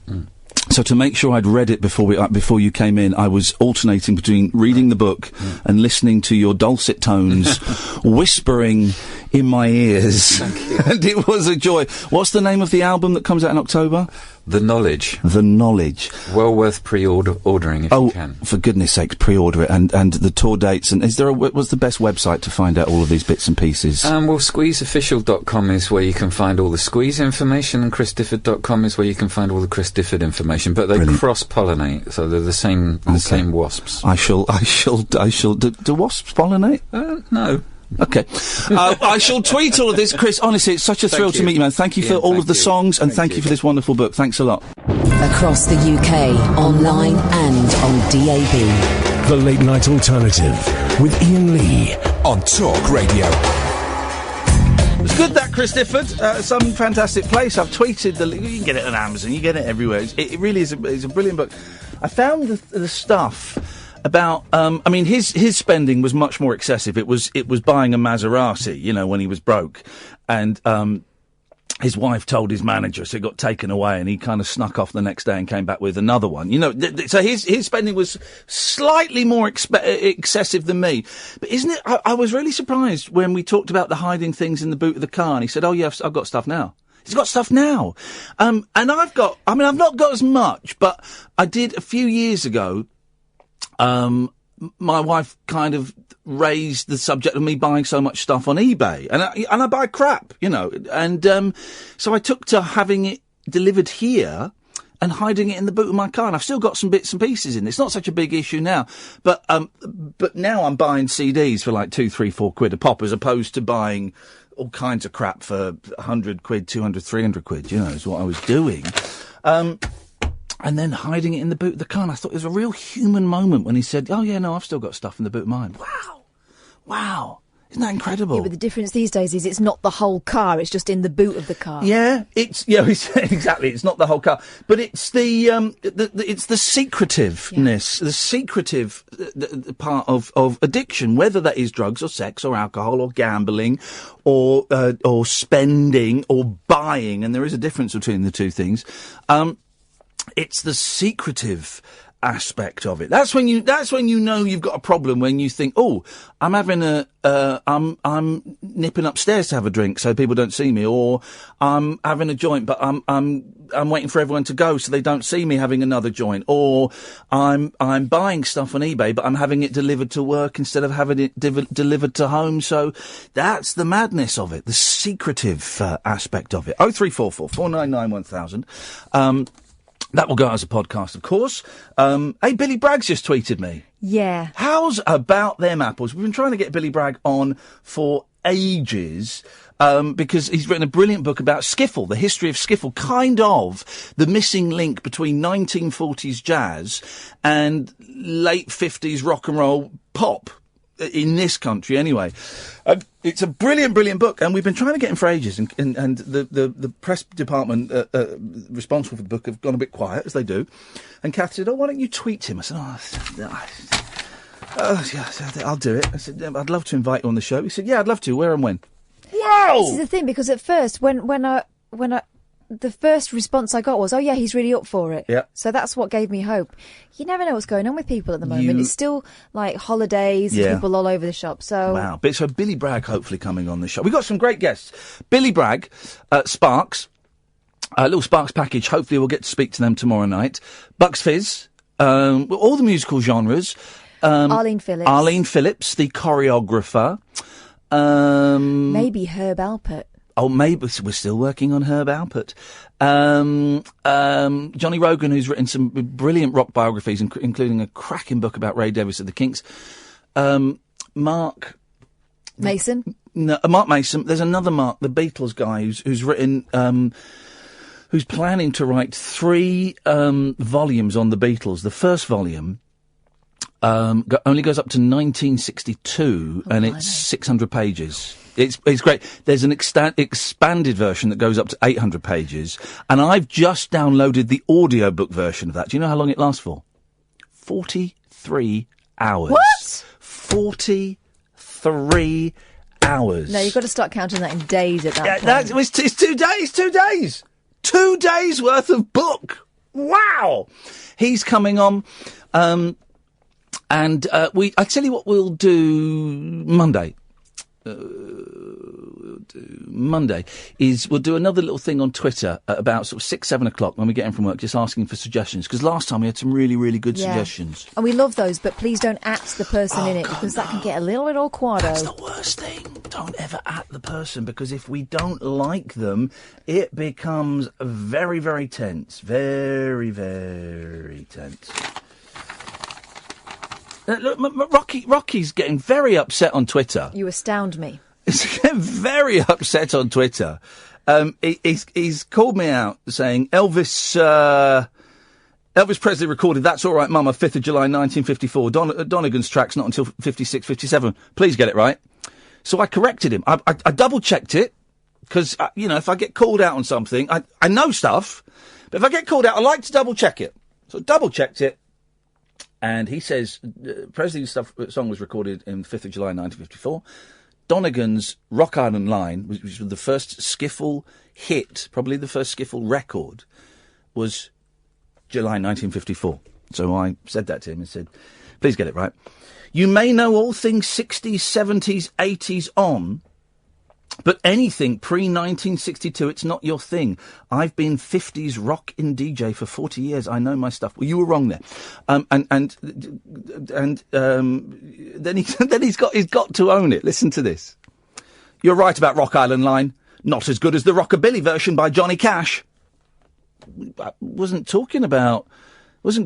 So to make sure I'd read it before you came in, I was alternating between reading the book and listening to your dulcet tones whispering in my ears. And it was a joy. What's the name of the album that comes out in October? The Knowledge. The Knowledge. Well worth pre-ordering if you can. For goodness sakes, pre-order it. And the tour dates. And what's the best website to find out all of these bits and pieces? Squeezeofficial.com is where you can find all the Squeeze information, and chrisdifford.com is where you can find all the Chris Difford information. But they cross-pollinate, so they're the same wasps. I shall. Do wasps pollinate? No. Okay. I shall tweet all of this. Chris, honestly, it's such a thrill to meet you, man. Thank you for all of the songs, and thank you for this wonderful book. Thanks a lot. Across the UK, online and on DAB. The Late Night Alternative with Ian Lee on Talk Radio. It was good, that, Chris Difford. Some fantastic place. I've tweeted you can get it on Amazon. You get it everywhere. It really is a brilliant book. I found the stuff about, his spending was much more excessive. It was buying a Maserati, when he was broke. And, his wife told his manager, so it got taken away, and he kind of snuck off the next day and came back with another one. So his spending was slightly more excessive than me. But isn't it, I was really surprised when we talked about the hiding things in the boot of the car, and he said, oh yeah, I've got stuff now. He's got stuff now. And I've not got as much, but I did a few years ago. My wife kind of raised the subject of me buying so much stuff on eBay, and I buy crap, and so I took to having it delivered here and hiding it in the boot of my car, and I've still got some bits and pieces in it. It's not such a big issue now, but now I'm buying CDs for like £2, £3, £4 a pop, as opposed to buying all kinds of crap for £100, £200, £300, is what I was doing. And then hiding it in the boot of the car. And I thought it was a real human moment when he said, oh, yeah, no, I've still got stuff in the boot of mine. Wow. Isn't that incredible? Yeah, but the difference these days is it's not the whole car, it's just in the boot of the car. Yeah, exactly. It's not the whole car. But it's it's the secretiveness, the secretive part of addiction, whether that is drugs or sex or alcohol or gambling or spending or buying. And there is a difference between the two things. It's the secretive aspect of it. That's when you know you've got a problem, when you think, oh, I'm having I'm nipping upstairs to have a drink so people don't see me, or I'm having a joint but I'm waiting for everyone to go so they don't see me having another joint, or I'm buying stuff on eBay but I'm having it delivered to work instead of having it delivered to home. So that's the madness of it, the secretive aspect of it. 0344 499 1000. That will go out as a podcast, of course. Hey, Billy Bragg's just tweeted me. Yeah. How's about them apples? We've been trying to get Billy Bragg on for ages, because he's written a brilliant book about skiffle, the history of skiffle, kind of the missing link between 1940s jazz and late 50s rock and roll pop. In this country, anyway. It's a brilliant, brilliant book, and we've been trying to get him for ages, and the press department responsible for the book have gone a bit quiet, as they do. And Kath said, oh, why don't you tweet him? I said, yeah, I'll do it. I said, I'd love to invite you on the show. He said, yeah, I'd love to. Where and when? Wow! This is the thing, because at first, when I the first response I got was, oh yeah, he's really up for it. Yeah. So that's what gave me hope. You never know what's going on with people at the moment. It's still like holidays, people all over the shop. So wow. So Billy Bragg hopefully coming on the show. We've got some great guests. Billy Bragg, Sparks, little Sparks package. Hopefully we'll get to speak to them tomorrow night. Bucks Fizz, all the musical genres. Arlene Phillips, the choreographer. Maybe Herb Alpert. Oh, maybe we're still working on Herb Alpert. Johnny Rogan, who's written some brilliant rock biographies, including a cracking book about Ray Davies of the Kinks. Mark Mason. No, Mark Mason. There's another Mark, the Beatles guy, who's written, who's planning to write 3 volumes on the Beatles. The first volume only goes up to 1962, and it's 600 pages. It's great. There's an expanded version that goes up to 800 pages, and I've just downloaded the audiobook version of that. Do you know how long it lasts for? 43 hours. What? 43 hours. No, you've got to start counting that in days at that point. It's 2 days. 2 days. 2 days worth of book. Wow. He's coming on. And I tell you what we'll do Monday. do Monday is we'll do another little thing on Twitter at about sort of 6, 7 o'clock when we get in from work, just asking for suggestions. Because last time we had some really, really good suggestions. And we love those, but please don't at the person in it, because that can get a little bit awkward. That's the worst thing. Don't ever at the person, because if we don't like them, it becomes very, very tense. Very, very tense. Look, Rocky's getting very upset on Twitter. You astound me. He's getting very upset on Twitter. He's called me out saying Elvis Presley recorded That's All Right Mama 5th of July 1954. Donegan's track's not until 56, 57. Please get it right. So I corrected him. I double-checked it, because, if I get called out on something, I know stuff, but if I get called out, I like to double-check it. So I double-checked it. And he says Presley's song was recorded in 5th of July 1954. Donegan's Rock Island Line, which was the first skiffle hit, probably the first skiffle record, was July 1954. So I said that to him and said, please get it right. You may know all things 60s, 70s, 80s on, but anything pre-1962, it's not your thing. I've been 50s rock in DJ for 40 years. I know my stuff. Well, you were wrong there. Then he's got to own it. Listen to this. You're right about Rock Island Line. Not as good as the rockabilly version by Johnny Cash. I wasn't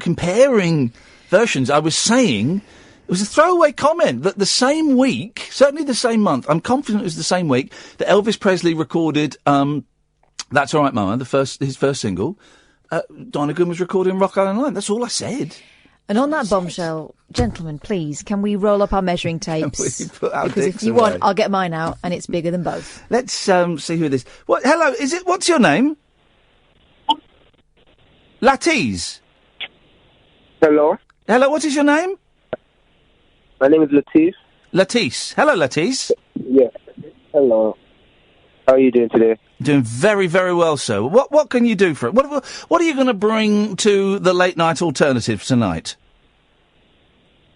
comparing versions. I was saying... It was a throwaway comment that the same week, certainly the same month, I'm confident it was the same week, that Elvis Presley recorded That's All Right Mama, his first single. Donegan was recording Rock Island Line. That's all I said. And on that bombshell, gentlemen, please, can we roll up our measuring tapes? Because if you want, I'll get mine out, and it's bigger than both. Let's see who it is. Hello, what's your name? Latiz. Hello. Hello, what is your name? My name is Latif. Latif. Hello, Latif. Yeah. Hello. How are you doing today? Doing very, very well, sir. What can you do for it? What are you going to bring to the late night alternative tonight?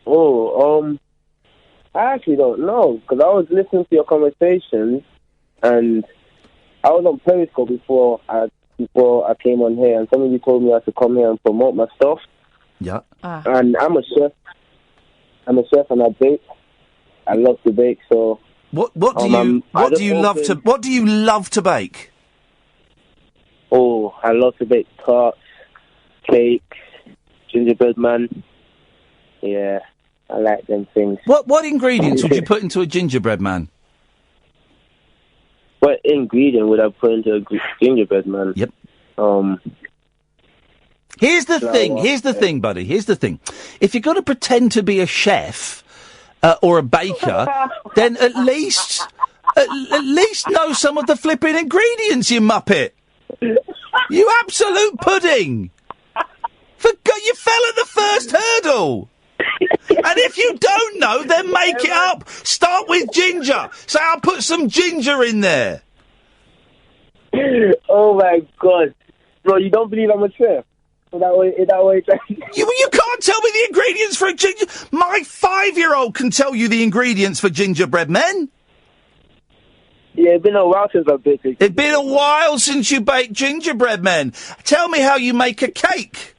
I actually don't know, because I was listening to your conversations, and I was on Periscope before I came on here, and somebody told me I should come here and promote my stuff. Yeah. And I'm a chef. I'm a chef and I bake. I love to bake, so. What do you love to bake? Oh, I love to bake tarts, cakes, gingerbread man. Yeah, I like them things. What ingredients would you put into a gingerbread man? What ingredient would I put into a gingerbread man? Yep. Here's the thing, buddy. Here's the thing. If you're going to pretend to be a chef or a baker, then at least know some of the flipping ingredients, you muppet. You absolute pudding. You fell at the first hurdle. And if you don't know, then make it up. Start with ginger. Say, I'll put some ginger in there. Oh, my God. Bro, you don't believe I'm a chef? That way. You can't tell me the ingredients for a ginger... My 5-year-old can tell you the ingredients for gingerbread men. Yeah, it's been a while since I've baked it. It's been a while since you baked gingerbread men. Tell me how you make a cake.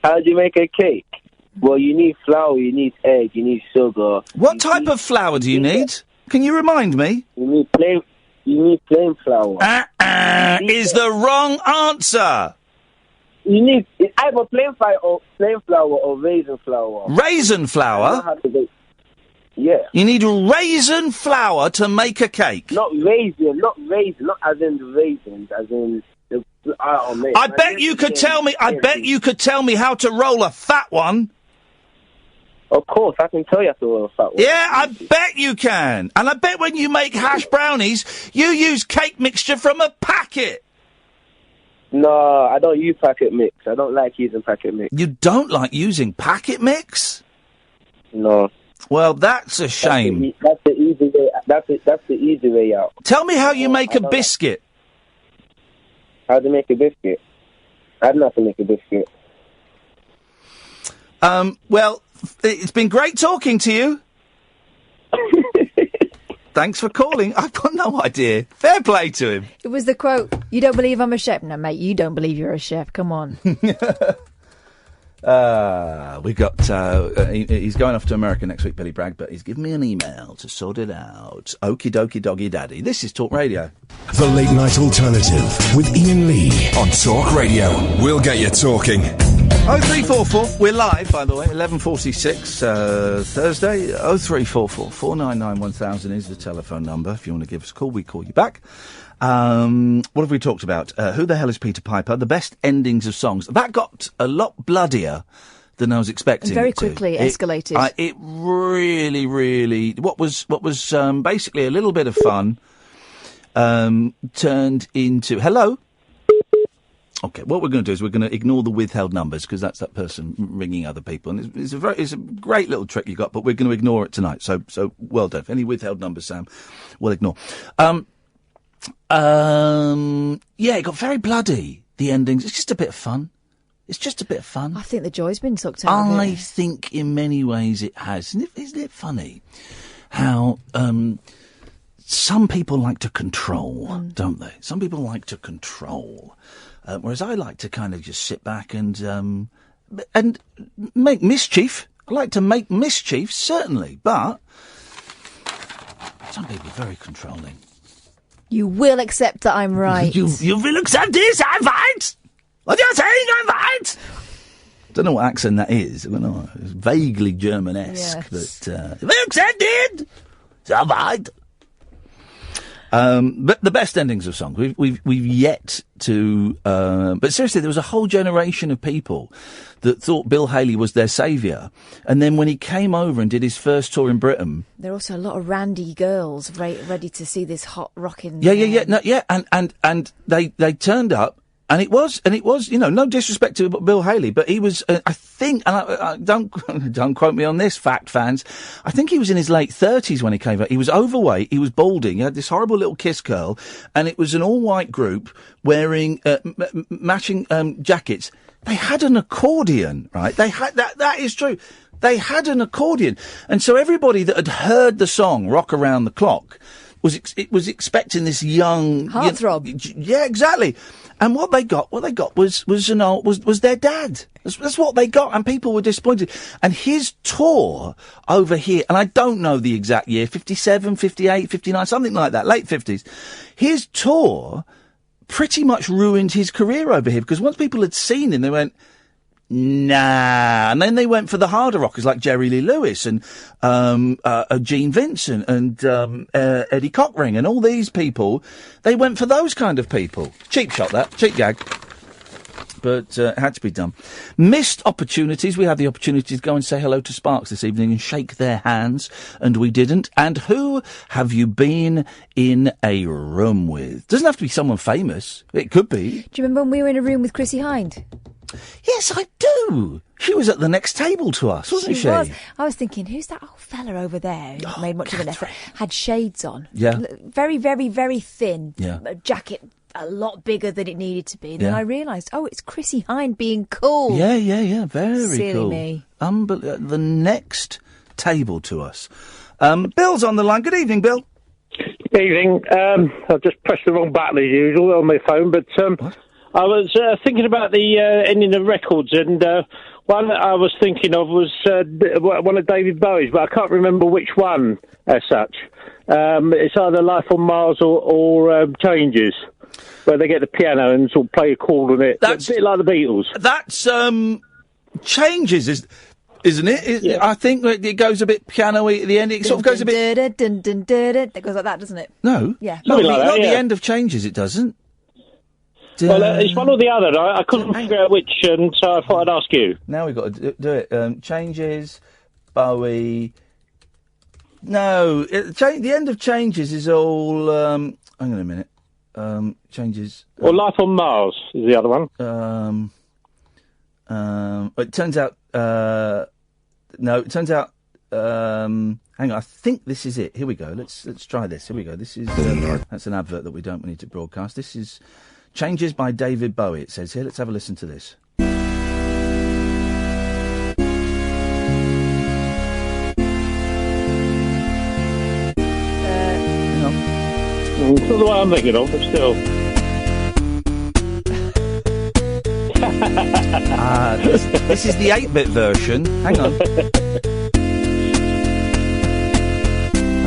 How do you make a cake? Well, you need flour, you need egg, you need sugar. What type of flour do you need? Can you remind me? You need plain flour. Is the wrong answer. You need either plain flour or raisin flour. Raisin flour? I know how to bake. Yeah. You need raisin flour to make a cake. Not raisin, not as in the raisins, as in the. Oh, man. I bet you could tell me how to roll a fat one. Of course, I can tell you how to roll a fat one. Yeah, I bet you can. And I bet when you make hash brownies, you use cake mixture from a packet. No, I don't use packet mix. I don't like using packet mix. You don't like using packet mix? No. Well, that's a shame. That's the easy way. That's the easy way out. Tell me how you make a biscuit. How to make a biscuit? I don't know how to make a biscuit. Well, it's been great talking to you. Thanks for calling. I've got no idea. Fair play to him. It was the quote, "You don't believe I'm a chef?" No, mate, you don't believe you're a chef. Come on. We got, he's going off to America next week, Billy Bragg, but he's given me an email to sort it out. Okie dokie doggy daddy. This is Talk Radio. The Late Night Alternative with Iain Lee on Talk Radio. We'll get you talking. 0344, we're live, by the way, 11:46, Thursday. 0344 499 1000 is the telephone number. If you want to give us a call, we call you back. What have we talked about? Who the hell is Peter Piper? The best endings of songs. That got a lot bloodier than I was expecting. And very it to. quickly escalated. It really, really. What was basically a little bit of fun turned into hello. Okay, what we're going to do is we're going to ignore the withheld numbers because that's that person ringing other people, and it's a great little trick you got, but we're going to ignore it tonight. So well done. Any withheld numbers, Sam, we'll ignore. Yeah, it got very bloody, the endings. It's just a bit of fun. It's just a bit of fun. I think the joy's been sucked out of it. I think in many ways it has. Isn't it funny how some people like to control, don't they? Some people like to control, whereas I like to kind of just sit back and make mischief. I like to make mischief, certainly, but some people are very controlling. You will accept that I'm right. You will accept this, I'm right! What you're saying, I'm right! Don't know what accent that is. I don't know. It's vaguely German-esque, yes. But... you will accept it! It's all right! But the best endings of songs, we've yet to... but seriously, there was a whole generation of people that thought Bill Haley was their saviour. And then when he came over and did his first tour in Britain... There are also a lot of randy girls ready to see this hot rocking... Yeah. And they turned up. And it was, no disrespect to Bill Haley, but he was, I think, and I don't quote me on this, fact fans, I think he was in his late 30s when he came out. He was overweight, he was balding, he had this horrible little kiss curl, and it was an all-white group wearing matching jackets. They had an accordion, right? They had, that is true. They had an accordion. And so everybody that had heard the song Rock Around the Clock was expecting this young... heartthrob. Yeah, exactly. And what they got was their dad. That's what they got, and people were disappointed. And his tour over here, and I don't know the exact year, 57, 58, 59, something like that, late 50s. His tour pretty much ruined his career over here, because once people had seen him, they went, nah. And then they went for the harder rockers like Jerry Lee Lewis and Gene Vincent and Eddie Cochran and all these people. They went for those kind of people. Cheap shot, that. Cheap gag. But it had to be done. Missed opportunities. We had the opportunity to go and say hello to Sparks this evening and shake their hands, and we didn't. And who have you been in a room with? Doesn't have to be someone famous. It could be. Do you remember when we were in a room with Chrissie Hynde? Yes, I do. She was at the next table to us, wasn't she? She was. I was thinking, who's that old fella over there who made much of an effort? Had shades on. Yeah. Very, very, very thin. Yeah. A jacket a lot bigger than it needed to be. Then I realised, it's Chrissie Hynde being cool. Yeah. Very Silly cool. me. The next table to us. Bill's on the line. Good evening, Bill. Good evening. I just pressed the wrong button as usual on my phone, but I was thinking about the ending of records, and one that I was thinking of was one of David Bowie's, but I can't remember which one as such. It's either Life on Mars or Changes, where they get the piano and sort of play a chord on it. That's a bit like the Beatles. That's Changes, isn't it? Yeah. I think it goes a bit piano-y at the end. It sort of goes a bit... It goes like that, doesn't it? No. Yeah. Not the end of Changes, it doesn't. Well, it's one or the other. I couldn't figure out which, and so I thought I'd ask you. Now we've got to do it. Changes, Bowie... No, the end of Changes is all... hang on a minute. Changes... Or Life on Mars is the other one. It turns out... no, it turns out... hang on, I think this is it. Here we go. Let's try this. Here we go. This is... that's an advert that we don't need to broadcast. This is Changes by David Bowie, it says here. Let's have a listen to this. It's not the way I'm thinking of, but still. This is the 8-bit version. Hang on.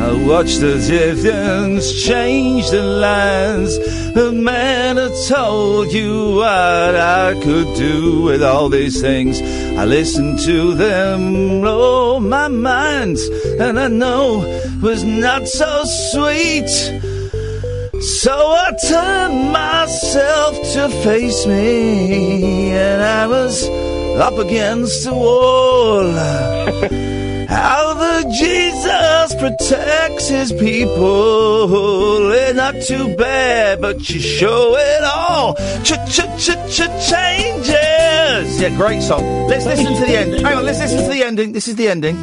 I watched the Egyptians change the lands. The man had told you what I could do with all these things. I listened to them blow my mind, and I know it was not so sweet. So I turned myself to face me, and I was up against the wall. How the Jesus protects his people. It's not too bad, but you show it all. Changes. Yeah, great song. Let's listen to the ending. Hang on, let's listen to the ending. This is the ending.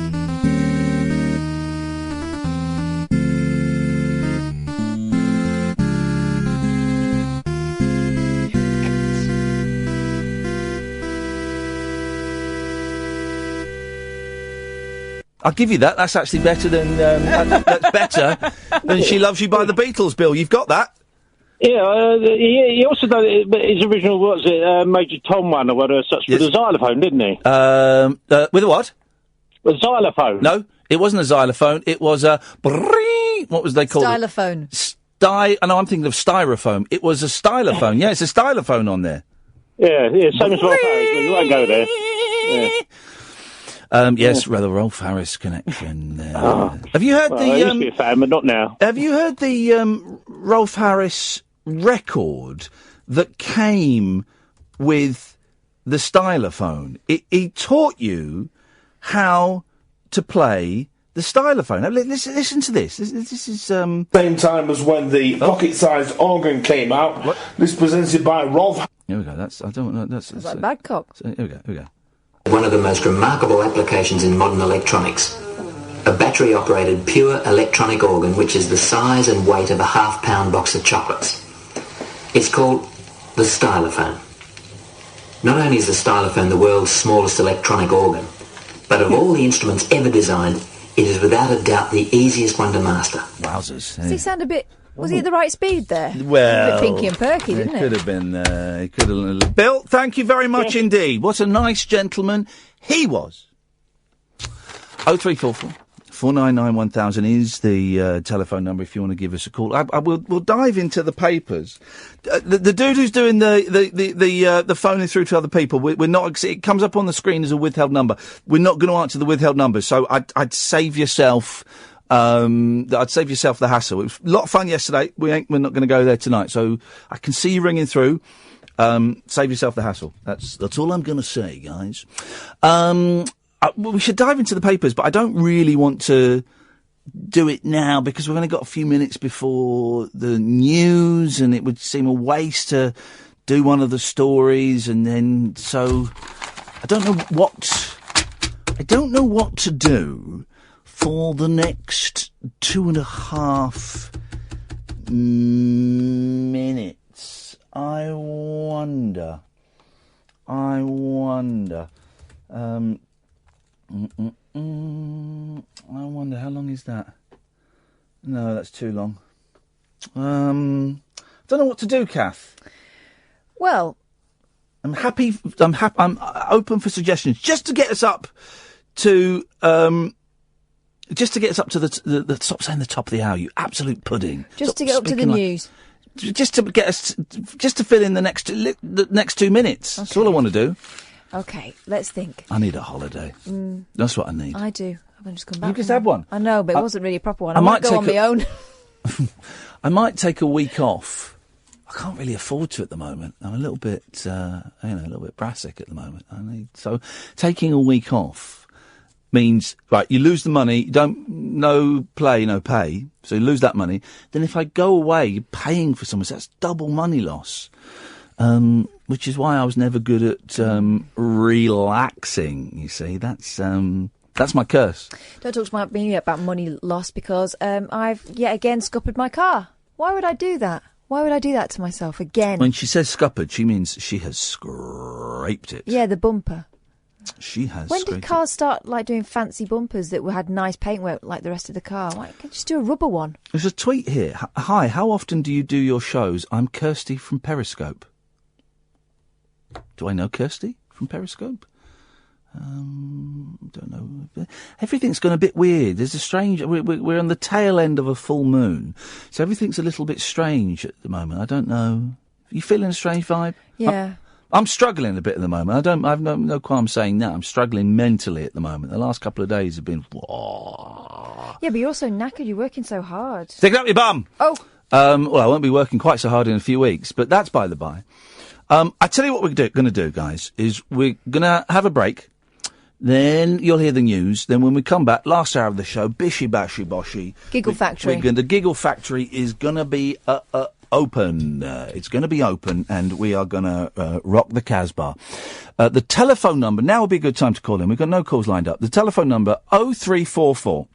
I'll give you that. That's actually better than that's better than "She Loves You" by the Beatles. Bill, you've got that. Yeah, he also done it, but his original, what was it, Major Tom one or whatever, such with a xylophone, didn't he? With a what? A xylophone. No, it wasn't a xylophone. It was a what was they called? Stylophone. I know. I'm thinking of styrofoam. It was a stylophone. Yeah, it's a stylophone on there. Yeah, same as Rolf Harris. You won't go there. Yeah. Yes, rather Rolf Harris connection there. Have you heard I used to be a fan, but not now. Have you heard the Rolf Harris record that came with the stylophone? He taught you how to play the stylophone. Now, listen to this. This is same time as when the pocket-sized organ came out. What? This presented by Rolf. Here we go. That's like Babcock. Here we go. One of the most remarkable applications in modern electronics. A battery-operated pure electronic organ which is the size and weight of a half-pound box of chocolates. It's called the stylophone. Not only is the stylophone the world's smallest electronic organ, but of all the instruments ever designed, it is without a doubt the easiest one to master. Wowzers. Does he sound a bit... Was he at the right speed there? Well, a bit pinky and perky, didn't it? Could have been. It could have. Bill, thank you very much indeed. What a nice gentleman he was. 0344 499 1000 is the telephone number if you want to give us a call. We'll dive into the papers. The dude who's doing the phoning through to other people, we're not. It comes up on the screen as a withheld number. We're not going to answer the withheld number, so I'd save yourself. I'd save yourself the hassle. It was a lot of fun yesterday. We're not going to go there tonight. So I can see you ringing through. Save yourself the hassle. That's all I'm going to say, guys. We should dive into the papers, but I don't really want to do it now because we've only got a few minutes before the news, and it would seem a waste to do one of the stories, and then so I don't know what to do for the next 2.5 minutes. I wonder. I wonder how long is that? No, that's too long. Don't know what to do, Kath. Well, I'm open for suggestions, just to get us up to the stop saying the top of the hour, you absolute pudding. Just to get up to the news. Just to get us, just to fill in the next 2 minutes. Okay. That's all I want to do. Okay, let's think. I need a holiday. That's what I need. I do. I've just come back. You just had one. I know, but it wasn't really a proper one. I might go on my own. I might take a week off. I can't really afford to at the moment. I'm a little bit, a little bit brassic at the moment. So taking a week off means, right, you lose the money, no play, no pay, so you lose that money. Then if I go away, you're paying for someone, so that's double money loss. Which is why I was never good at relaxing, you see. That's my curse. Don't talk to me about money loss because I've yet again scuppered my car. Why would I do that? Why would I do that to myself again? When she says scuppered, she means she has scraped it. Yeah, the bumper. She has. When did cars start doing fancy bumpers that had nice paintwork like the rest of the car? Why can't you just do a rubber one? There's a tweet here. Hi, how often do you do your shows? I'm Kirsty from Periscope. Do I know Kirsty from Periscope? Don't know. Everything's gone a bit weird. There's a strange... We're on the tail end of a full moon, so everything's a little bit strange at the moment. I don't know. Are you feeling a strange vibe? Yeah. I'm struggling a bit at the moment. I've no qualm saying that. I'm struggling mentally at the moment. The last couple of days have been... Yeah, but you're also knackered. You're working so hard. Stick it up your bum! Oh! Well, I won't be working quite so hard in a few weeks, but that's by the by. I tell you what we're going to do, guys, is we're going to have a break. Then you'll hear the news. Then when we come back, last hour of the show, bishy bashy boshy. Giggle Factory. The Giggle Factory is going to be open. It's going to be open, and we are going to rock the Casbah. The telephone number, now would be a good time to call in. We've got no calls lined up. The telephone number, 0344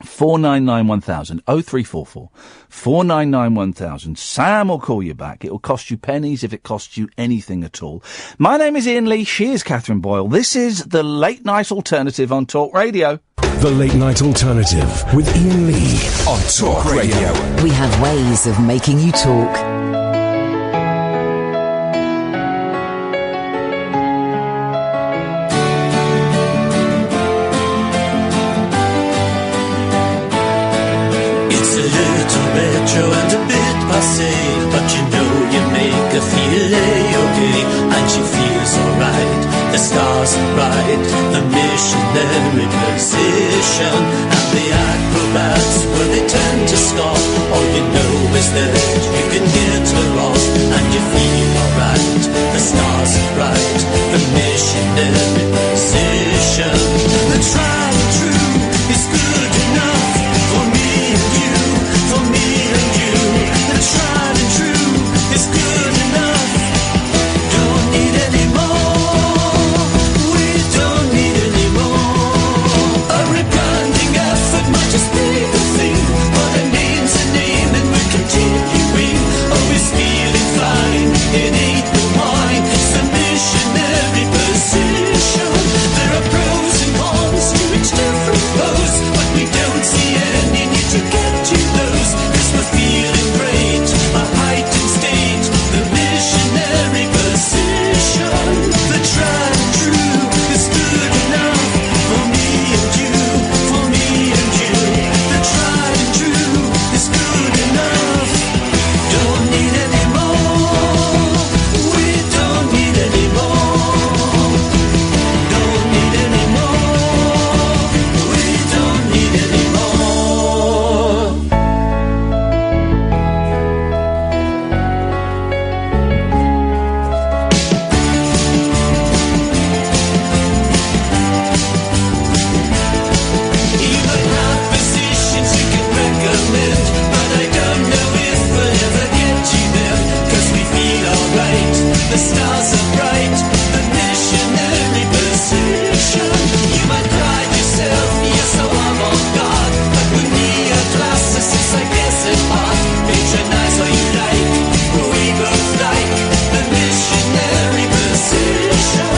499 1000. 0344 499 1000. Sam will call you back. It will cost you pennies if it costs you anything at all. My name is Iain Lee. She is Catherine Boyle. This is the Late Night Alternative on Talk Radio. The Late Night Alternative with Iain Lee on Talk Radio. We have ways of making you talk. Retro and a bit passé, but you know you make her feel okay, and she feels alright. The stars are bright, the missionary position, and the acrobats, well, they tend to stop. All you know is that you can hit her off, and you feel alright. The stars are bright, the missionary position. The tried and true is good enough for me and you, for me and you. The tried and true is good enough. Don't need any more. We don't need any more. A rebranding effort might just be the thing, but a name's a name and we're continuing. Always feeling fine. It ain't the wine, it's the missionary position. There are pros and cons to each different pose, but we don't see any need to get to those, 'cause we're feeling great, a heightened state. The missionary position, the tried and true is good enough for me and you, for me and you. The tried and true is good enough. Don't need any more. We don't need any more. Don't need any more. We don't need any more. You might have positions you can recommend, but I don't know if we'll ever get you there, 'cause we feel alright. The stars are bright, the missionary position. You might pride yourself, you're so avant-garde, but with me your classicists, I guess it's hard. Patronize what you like, we both like the missionary position.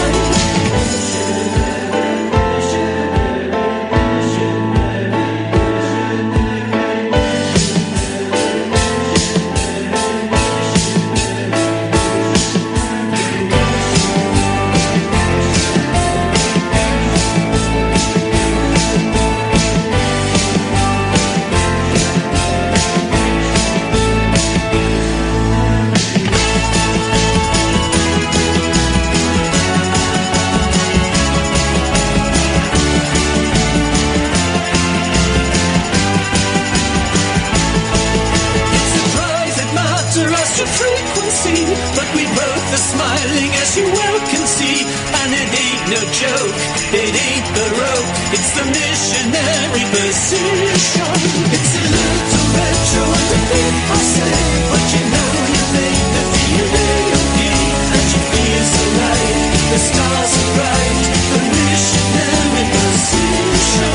It's a private matter as to frequency, but we both are smiling as you well can see. And it ain't no joke, it ain't the rope, it's the missionary position. It's a little retro and a bit passé, but you know you make the feel okay, and you feel so right. The stars are bright, the missionary position.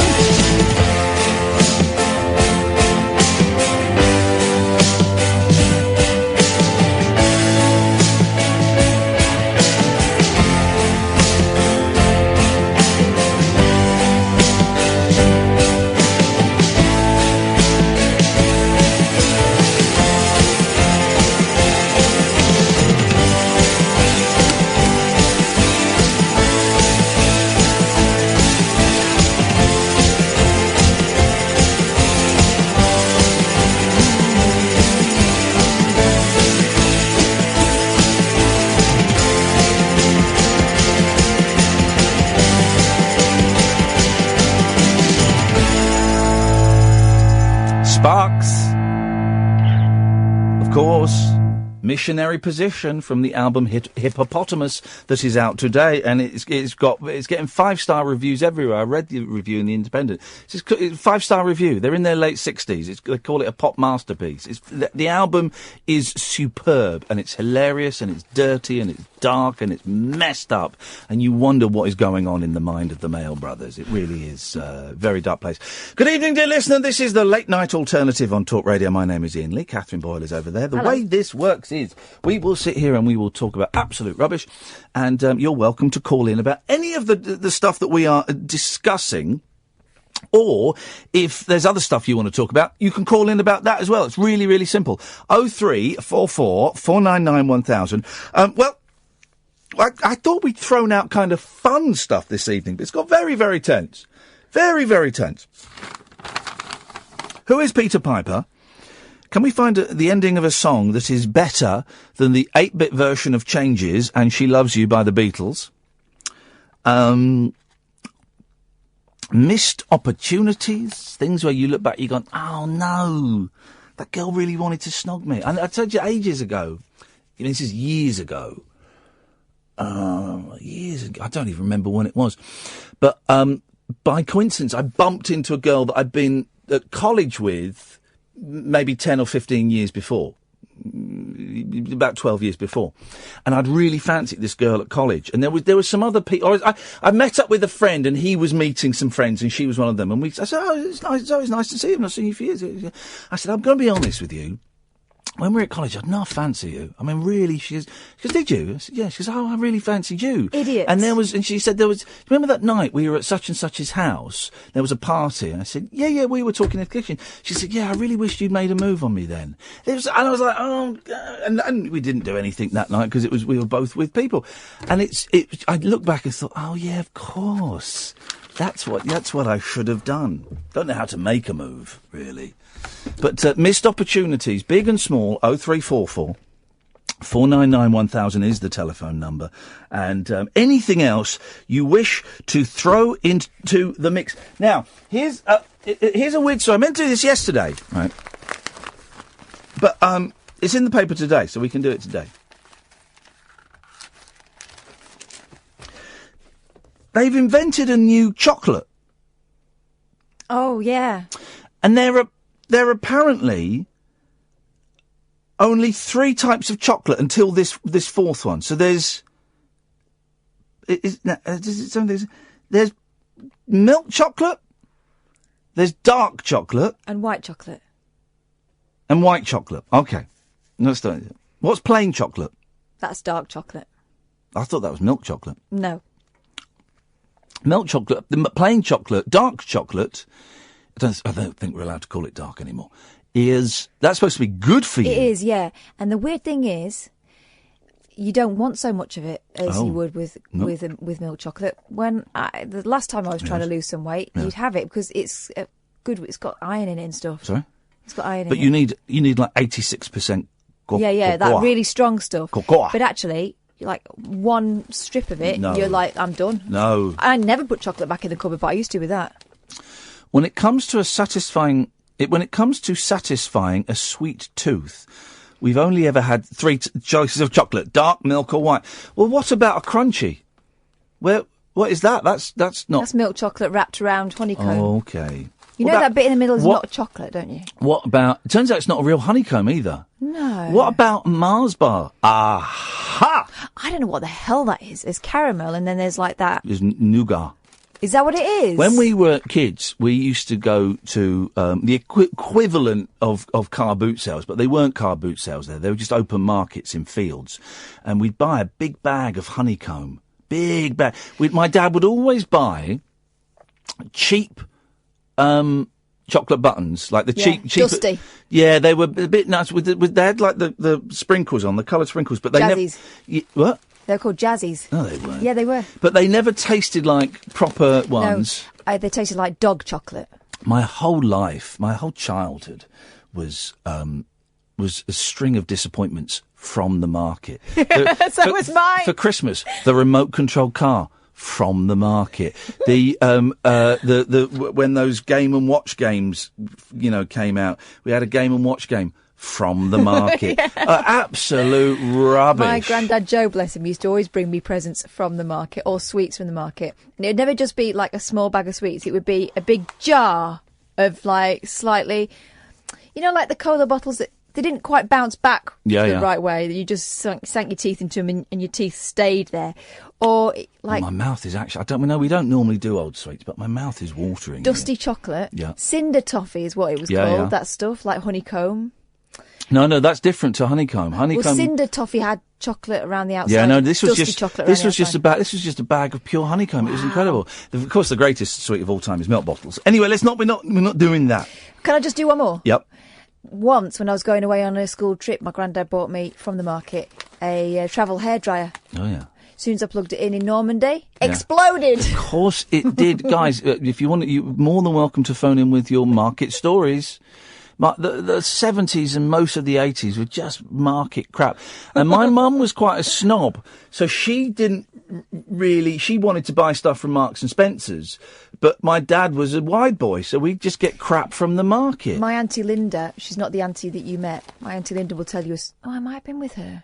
course, Missionary Position from the album Hippopotamus that is out today, and it's getting 5-star reviews everywhere. I read the review in the Independent. It's 5-star review. They're in their late 60s. They call it a pop masterpiece. The album is superb, and it's hilarious, and it's dirty, and it's dark, and it's messed up, and you wonder what is going on in the mind of the Mail Brothers. It really is a very dark place. Good evening, dear listener. This is the Late Night Alternative on Talk Radio. My name is Iain Lee. Catherine Boyle is over there. The way this works is we will sit here and we will talk about absolute rubbish, and you're welcome to call in about any of the stuff that we are discussing. Or if there's other stuff you want to talk about, you can call in about that as well. It's really, really simple. 0344 499 1000. Well, I thought we'd thrown out kind of fun stuff this evening, but it's got very, very tense. Very, very tense. Who is Peter Piper? Can we find the ending of a song that is better than the 8-bit version of Changes and She Loves You by the Beatles? Missed opportunities, things where you look back, you've gone, oh no, that girl really wanted to snog me. And I told you ages ago, this is years ago, years ago, I don't even remember when it was, but by coincidence, I bumped into a girl that I'd been at college with maybe 10 or 15 years before. About 12 years before, and I'd really fancied this girl at college, and there was some other people. I met up with a friend, and he was meeting some friends, and she was one of them. And I said, "Oh, it's nice. It's always nice to see you. I've not seen you for years." I said, "I'm going to be honest with you. When we were at college, I did not fancy you. I mean, really." She goes, "Did you?" I said, "Yeah." She goes, "Oh, I really fancied you." Idiot. And she said remember that night we were at such and such's house? There was a party. And I said, yeah, we were talking in the kitchen. She said, "Yeah, I really wished you'd made a move on me then." And I was like, oh, and we didn't do anything that night because we were both with people. And I looked back and thought, oh yeah, of course. That's what I should have done. Don't know how to make a move, really. But missed opportunities, big and small, 0344 499 1000 is the telephone number. And anything else you wish to throw into the mix. Now, here's a weird story. I meant to do this yesterday, right? But it's in the paper today, so we can do it today. They've invented a new chocolate. Oh, yeah. And there are apparently only 3 types of chocolate until this fourth one. So there's milk chocolate, there's dark chocolate, and white chocolate. And white chocolate. Okay, let's do it. What's plain chocolate? That's dark chocolate. I thought that was milk chocolate. No. Milk chocolate, plain chocolate, dark chocolate. I don't think we're allowed to call it dark anymore. That's supposed to be good for you. It is, yeah. And the weird thing is, you don't want so much of it as you would with milk chocolate. The last time I was trying to lose some weight, you'd have it because it's good. It's got iron in it and stuff. Sorry, it's got iron in it. But you need like 86%. That really strong stuff. Cocoa. But actually, like one strip of it, you're like, I'm done. No. I never put chocolate back in the cupboard, but I used to with that. When it comes to satisfying a sweet tooth, we've only ever had 3 choices of chocolate: dark, milk, or white. Well, what about a crunchy? What is that? That's not. That's milk chocolate wrapped around honeycomb. Oh, okay. You know that bit in the middle is not chocolate, don't you? What about? It turns out it's not a real honeycomb either. No. What about Mars bar? Aha! I don't know what the hell that is. There's caramel, and then there's like that. There's nougat. Is that what it is? When we were kids, we used to go to the equivalent of car boot sales, but they weren't car boot sales there. They were just open markets in fields. And we'd buy a big bag of honeycomb. Big bag. My dad would always buy cheap chocolate buttons, like the cheap... Dusty. Yeah, they were a bit nuts. They had like the sprinkles on, the coloured sprinkles, but they Jazzies. What? They're called Jazzies. No, they weren't. Yeah, they were. But they never tasted like proper ones. No, they tasted like dog chocolate. My whole life, my whole childhood was a string of disappointments from the market. So was mine. For Christmas, the remote control car from the market. When those Game and Watch games, came out, we had a Game and Watch game from the market. Absolute rubbish. My granddad Joe, bless him, used to always bring me presents from the market or sweets from the market. And it would never just be like a small bag of sweets. It would be a big jar of like slightly, like the cola bottles that they didn't quite bounce back the right way. You just sank your teeth into them and your teeth stayed there. Or like... my mouth is actually... we don't normally do old sweets, but my mouth is watering. Dusty chocolate. Yeah. Cinder toffee is what it was called, that stuff, like honeycomb. No, that's different to honeycomb. Well, cinder toffee had chocolate around the outside. Yeah, no, this was just just a bag of pure honeycomb. Wow. It was incredible. Of course, the greatest sweet of all time is milk bottles. Anyway, we're not doing that. Can I just do one more? Yep. Once, when I was going away on a school trip, my granddad bought me from the market a travel hairdryer. Oh yeah. As soon as I plugged it in Normandy, exploded. Of course it did, guys. If you want, you're more than welcome to phone in with your market stories. The 70s and most of the 80s were just market crap. And my mum was quite a snob, so she didn't really... She wanted to buy stuff from Marks and Spencer's, but my dad was a wide boy, so we'd just get crap from the market. My Auntie Linda, she's not the auntie that you met. My Auntie Linda will tell you, I might have been with her.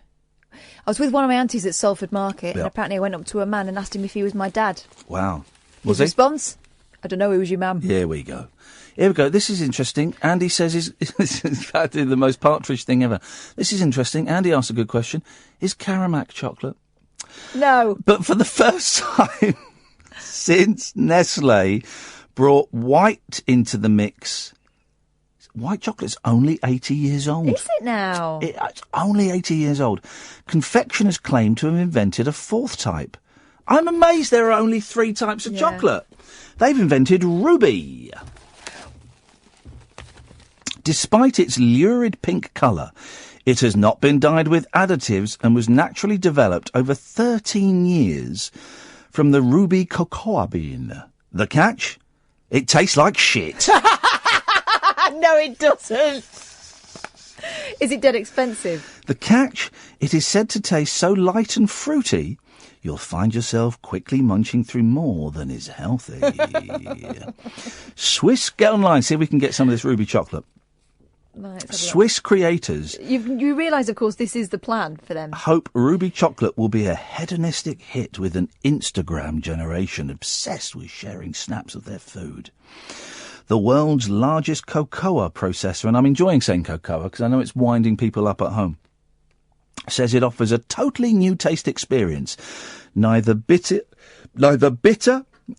I was with one of my aunties at Salford Market, and apparently I went up to a man and asked him if he was my dad. Wow. His response? I don't know, it was your mum. Here we go. This is interesting. Andy says this is the most Partridge thing ever. This is interesting. Andy asked a good question. Is Caramac chocolate? No. But for the first time since Nestle brought white into the mix, white chocolate's only 80 years old. Is it now? It's only 80 years old. Confectioners claim to have invented a fourth type. I'm amazed there are only 3 types of chocolate. They've invented Ruby. Despite its lurid pink colour, it has not been dyed with additives and was naturally developed over 13 years from the ruby cocoa bean. The catch? It tastes like shit. No, it doesn't. Is it dead expensive? The catch? It is said to taste so light and fruity, you'll find yourself quickly munching through more than is healthy. Swiss, get online, see if we can get some of this ruby chocolate. Right, Swiss creators... You realise, of course, this is the plan for them. Hope ruby chocolate will be a hedonistic hit with an Instagram generation obsessed with sharing snaps of their food. The world's largest cocoa processor, and I'm enjoying saying cocoa because I know it's winding people up at home, says it offers a totally new taste experience. Neither bitter,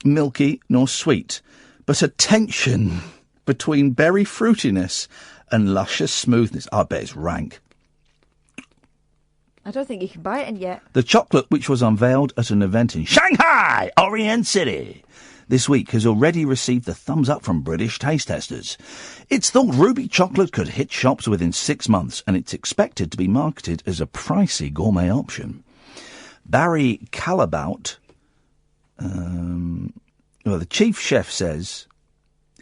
milky, nor sweet, but a tension between berry fruitiness and luscious smoothness. I bet it's rank. I don't think you can buy it yet. The chocolate, which was unveiled at an event in Shanghai, Orient City, this week has already received the thumbs up from British taste testers. It's thought ruby chocolate could hit shops within 6 months, and it's expected to be marketed as a pricey gourmet option. Barry Calabout, the chief chef, says,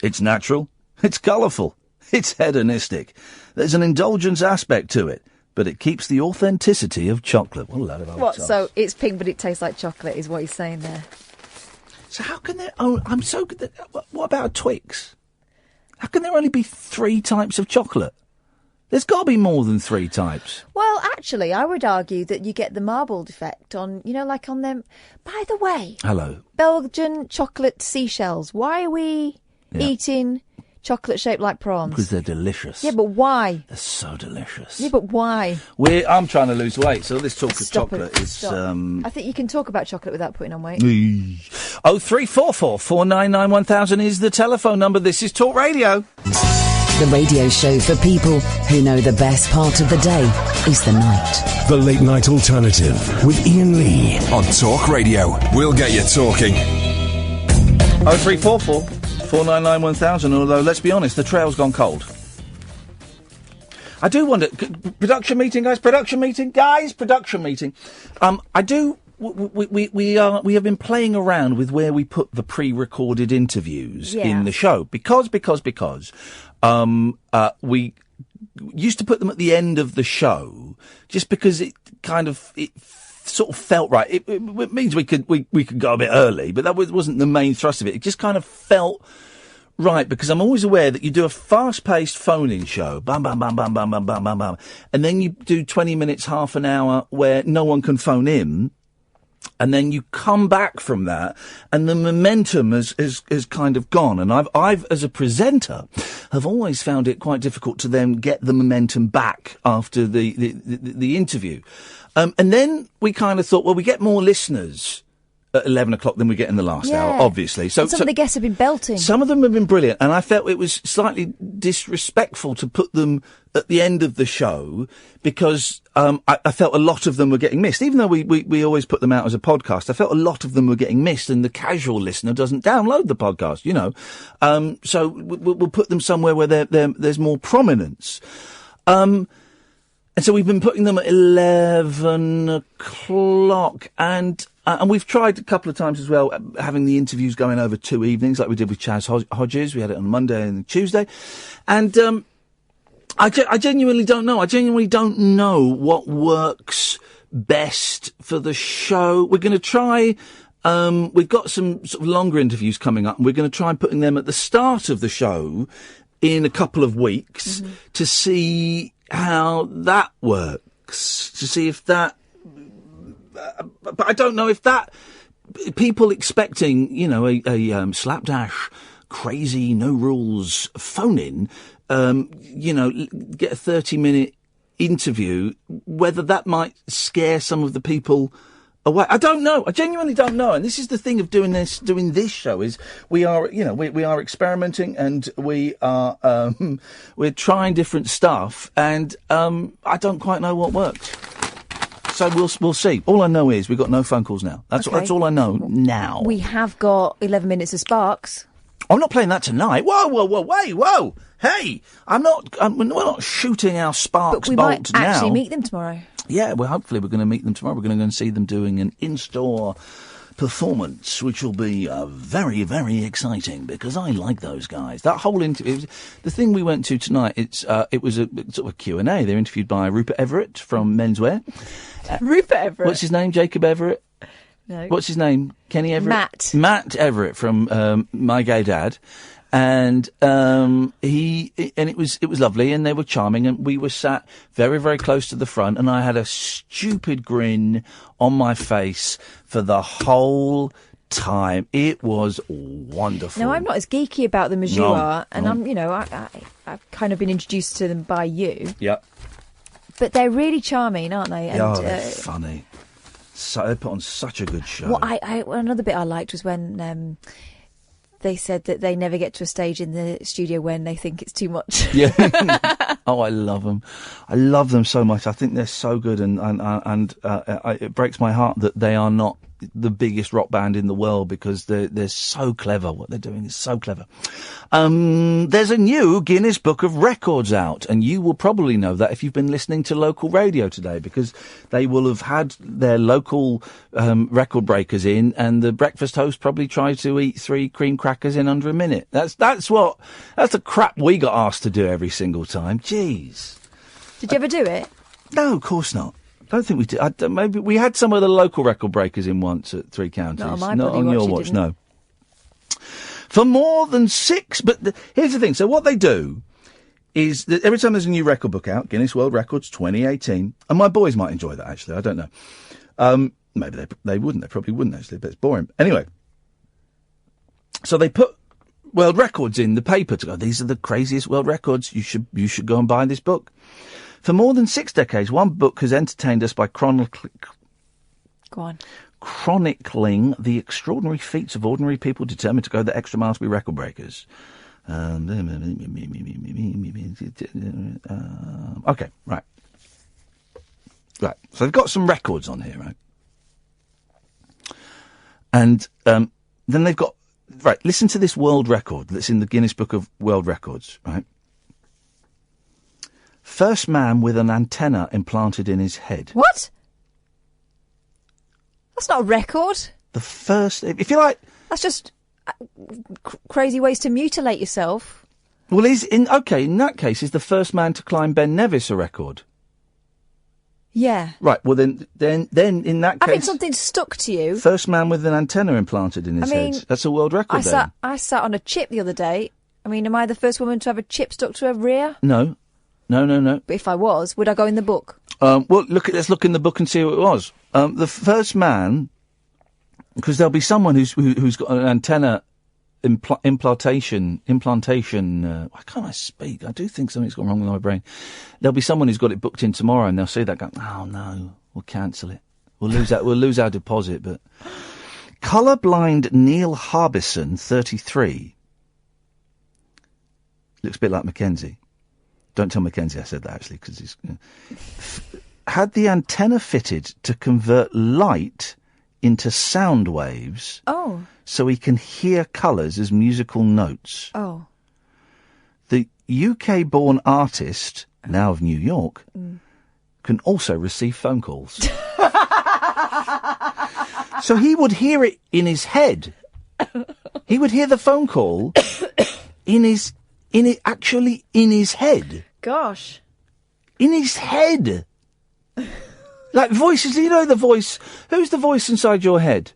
it's natural, it's colourful, it's hedonistic. There's an indulgence aspect to it, but it keeps the authenticity of chocolate. What a load of old toss. So it's pink, but it tastes like chocolate, is what he's saying there. So how can there... Oh, I'm so good. What about a Twix? How can there only be 3 types of chocolate? There's got to be more than 3 types. Well, actually, I would argue that you get the marbled effect on, like on them... By the way... Hello. Belgian chocolate seashells. Why are we eating chocolate shaped like prawns? Because they're delicious. Yeah, but why? They're so delicious. Yeah, but why? I'm trying to lose weight, so this talk of chocolate is... I think you can talk about chocolate without putting on weight. 0344 499 1000 is the telephone number. This is Talk Radio. The radio show for people who know the best part of the day is the night. The Late Night Alternative with Iain Lee on Talk Radio. We'll get you talking. 0344 499 1000, although, let's be honest, the trail's gone cold. I do wonder... Production meeting, guys? Production meeting? Guys, production meeting. I do... We have been playing around with where we put the pre-recorded interviews in the show. Because we used to put them at the end of the show just because it sort of felt right. It means we could go a bit early, but that wasn't the main thrust of it. It just kind of felt Right, because I'm always aware that you do a fast-paced phone-in show, bam, bam, bam, bam, bam, bam, bam, bam, bam, and then you do 20 minutes, half an hour where no one can phone in, and then you come back from that, and the momentum has kind of gone. And I've, as a presenter, have always found it quite difficult to then get the momentum back after the interview. And then we kind of thought, well, we get more listeners at 11 o'clock than we get in the last hour, obviously. So some of the guests have been belting. Some of them have been brilliant, and I felt it was slightly disrespectful to put them at the end of the show because I felt a lot of them were getting missed. Even though we always put them out as a podcast, I felt a lot of them were getting missed, and the casual listener doesn't download the podcast, you know. So we'll put them somewhere where there's more prominence. And so we've been putting them at 11 o'clock, and we've tried a couple of times as well, having the interviews going over 2 evenings, like we did with Chaz Hodges. We had it on Monday and Tuesday. And I genuinely don't know. I genuinely don't know what works best for the show. We're going to try... we've got some sort of longer interviews coming up, and we're going to try putting them at the start of the show in a couple of weeks to see how that works, to see if that... but I don't know if that... People expecting, you know, a slapdash, crazy, no rules phone-in, you know, get a 30-minute interview, whether that might scare some of the people away. I don't know. I genuinely don't know. And this is the thing of doing this show is we are, you know, we are experimenting, and we are, we're trying different stuff, and, I don't quite know what works. So we'll see. All I know is we've got no phone calls now. That's all I know now. We have got 11 minutes of Sparks. I'm not playing that tonight. Whoa. Hey, we're not shooting our Sparks but we bolt might now. actually meet them tomorrow. Yeah, well, hopefully we're going to meet them tomorrow. We're going to go and see them doing an in-store performance, which will be very, very exciting, because I like those guys. That whole interview, the thing we went to tonight, it was a sort of a Q&A. They're interviewed by Rupert Everett from Menswear. Rupert Everett? What's his name? Jacob Everett? No. What's his name? Kenny Everett? Matt. Matt Everett from My Gay Dad. And it was lovely, and they were charming, and we were sat very, very close to the front, and I had a stupid grin on my face for the whole time. It was wonderful. No, I'm not as geeky about them as you are, and I'm, you know, I've kind of been introduced to them by you. Yep. But they're really charming, aren't they? And, they're funny. So they put on such a good show. Well, another bit I liked was when they said that they never get to a stage in the studio when they think it's too much. Yeah. Oh, I love them. I love them so much. I think they're so good, and it breaks my heart that they are not the biggest rock band in the world, because they're so clever. What they're doing is so clever. There's a new Guinness Book of Records out, and you will probably know that if you've been listening to local radio today, because they will have had their local record breakers in, and the breakfast host probably tried to eat 3 cream crackers in under a minute. That's the crap we got asked to do every single time. Jeez. Did you ever do it? No, of course not. I don't think we did. Maybe we had some of the local record breakers in once at 3 Counties. Not on your watch, no. For more than 6... But here's the thing. So what they do is that every time there's a new record book out, Guinness World Records 2018, and my boys might enjoy that, actually. I don't know. Maybe they wouldn't. They probably wouldn't, actually, but it's boring. Anyway, so they put world records in the paper to go, these are the craziest world records. You should go and buy this book. For more than 6 decades, one book has entertained us by chronicling the extraordinary feats of ordinary people determined to go the extra mile to be record breakers. Okay, right. Right, so they've got some records on here, right? And then they've got... Right, listen to this world record that's in the Guinness Book of World Records, right? First man with an antenna implanted in his head. What? That's not a record. The first... If you like... That's just crazy ways to mutilate yourself. Well, in that case, is the first man to climb Ben Nevis a record? Yeah. Right, well then in that case... I think something stuck to you. First man with an antenna implanted in his head. That's a world record, I sat on a chip the other day, I mean, am I the first woman to have a chip stuck to her rear? No. No. But if I was, would I go in the book? Well, let's look in the book and see who it was. The first man, because there'll be someone who's got an antenna implantation. Why can't I speak? I do think something's gone wrong with my brain. There'll be someone who's got it booked in tomorrow, and they'll see that go, oh no, we'll cancel it. We'll lose our deposit. But colourblind Neil Harbison, 33, looks a bit like Mackenzie. Don't tell Mackenzie I said that, actually, because he's... had the antenna fitted to convert light into sound waves. Oh. So he can hear colours as musical notes. Oh. The UK-born artist, now of New York, can also receive phone calls. So he would hear it in his head. He would hear the phone call in his head. Gosh. In his head. Like voices, you know the voice. Who's the voice inside your head?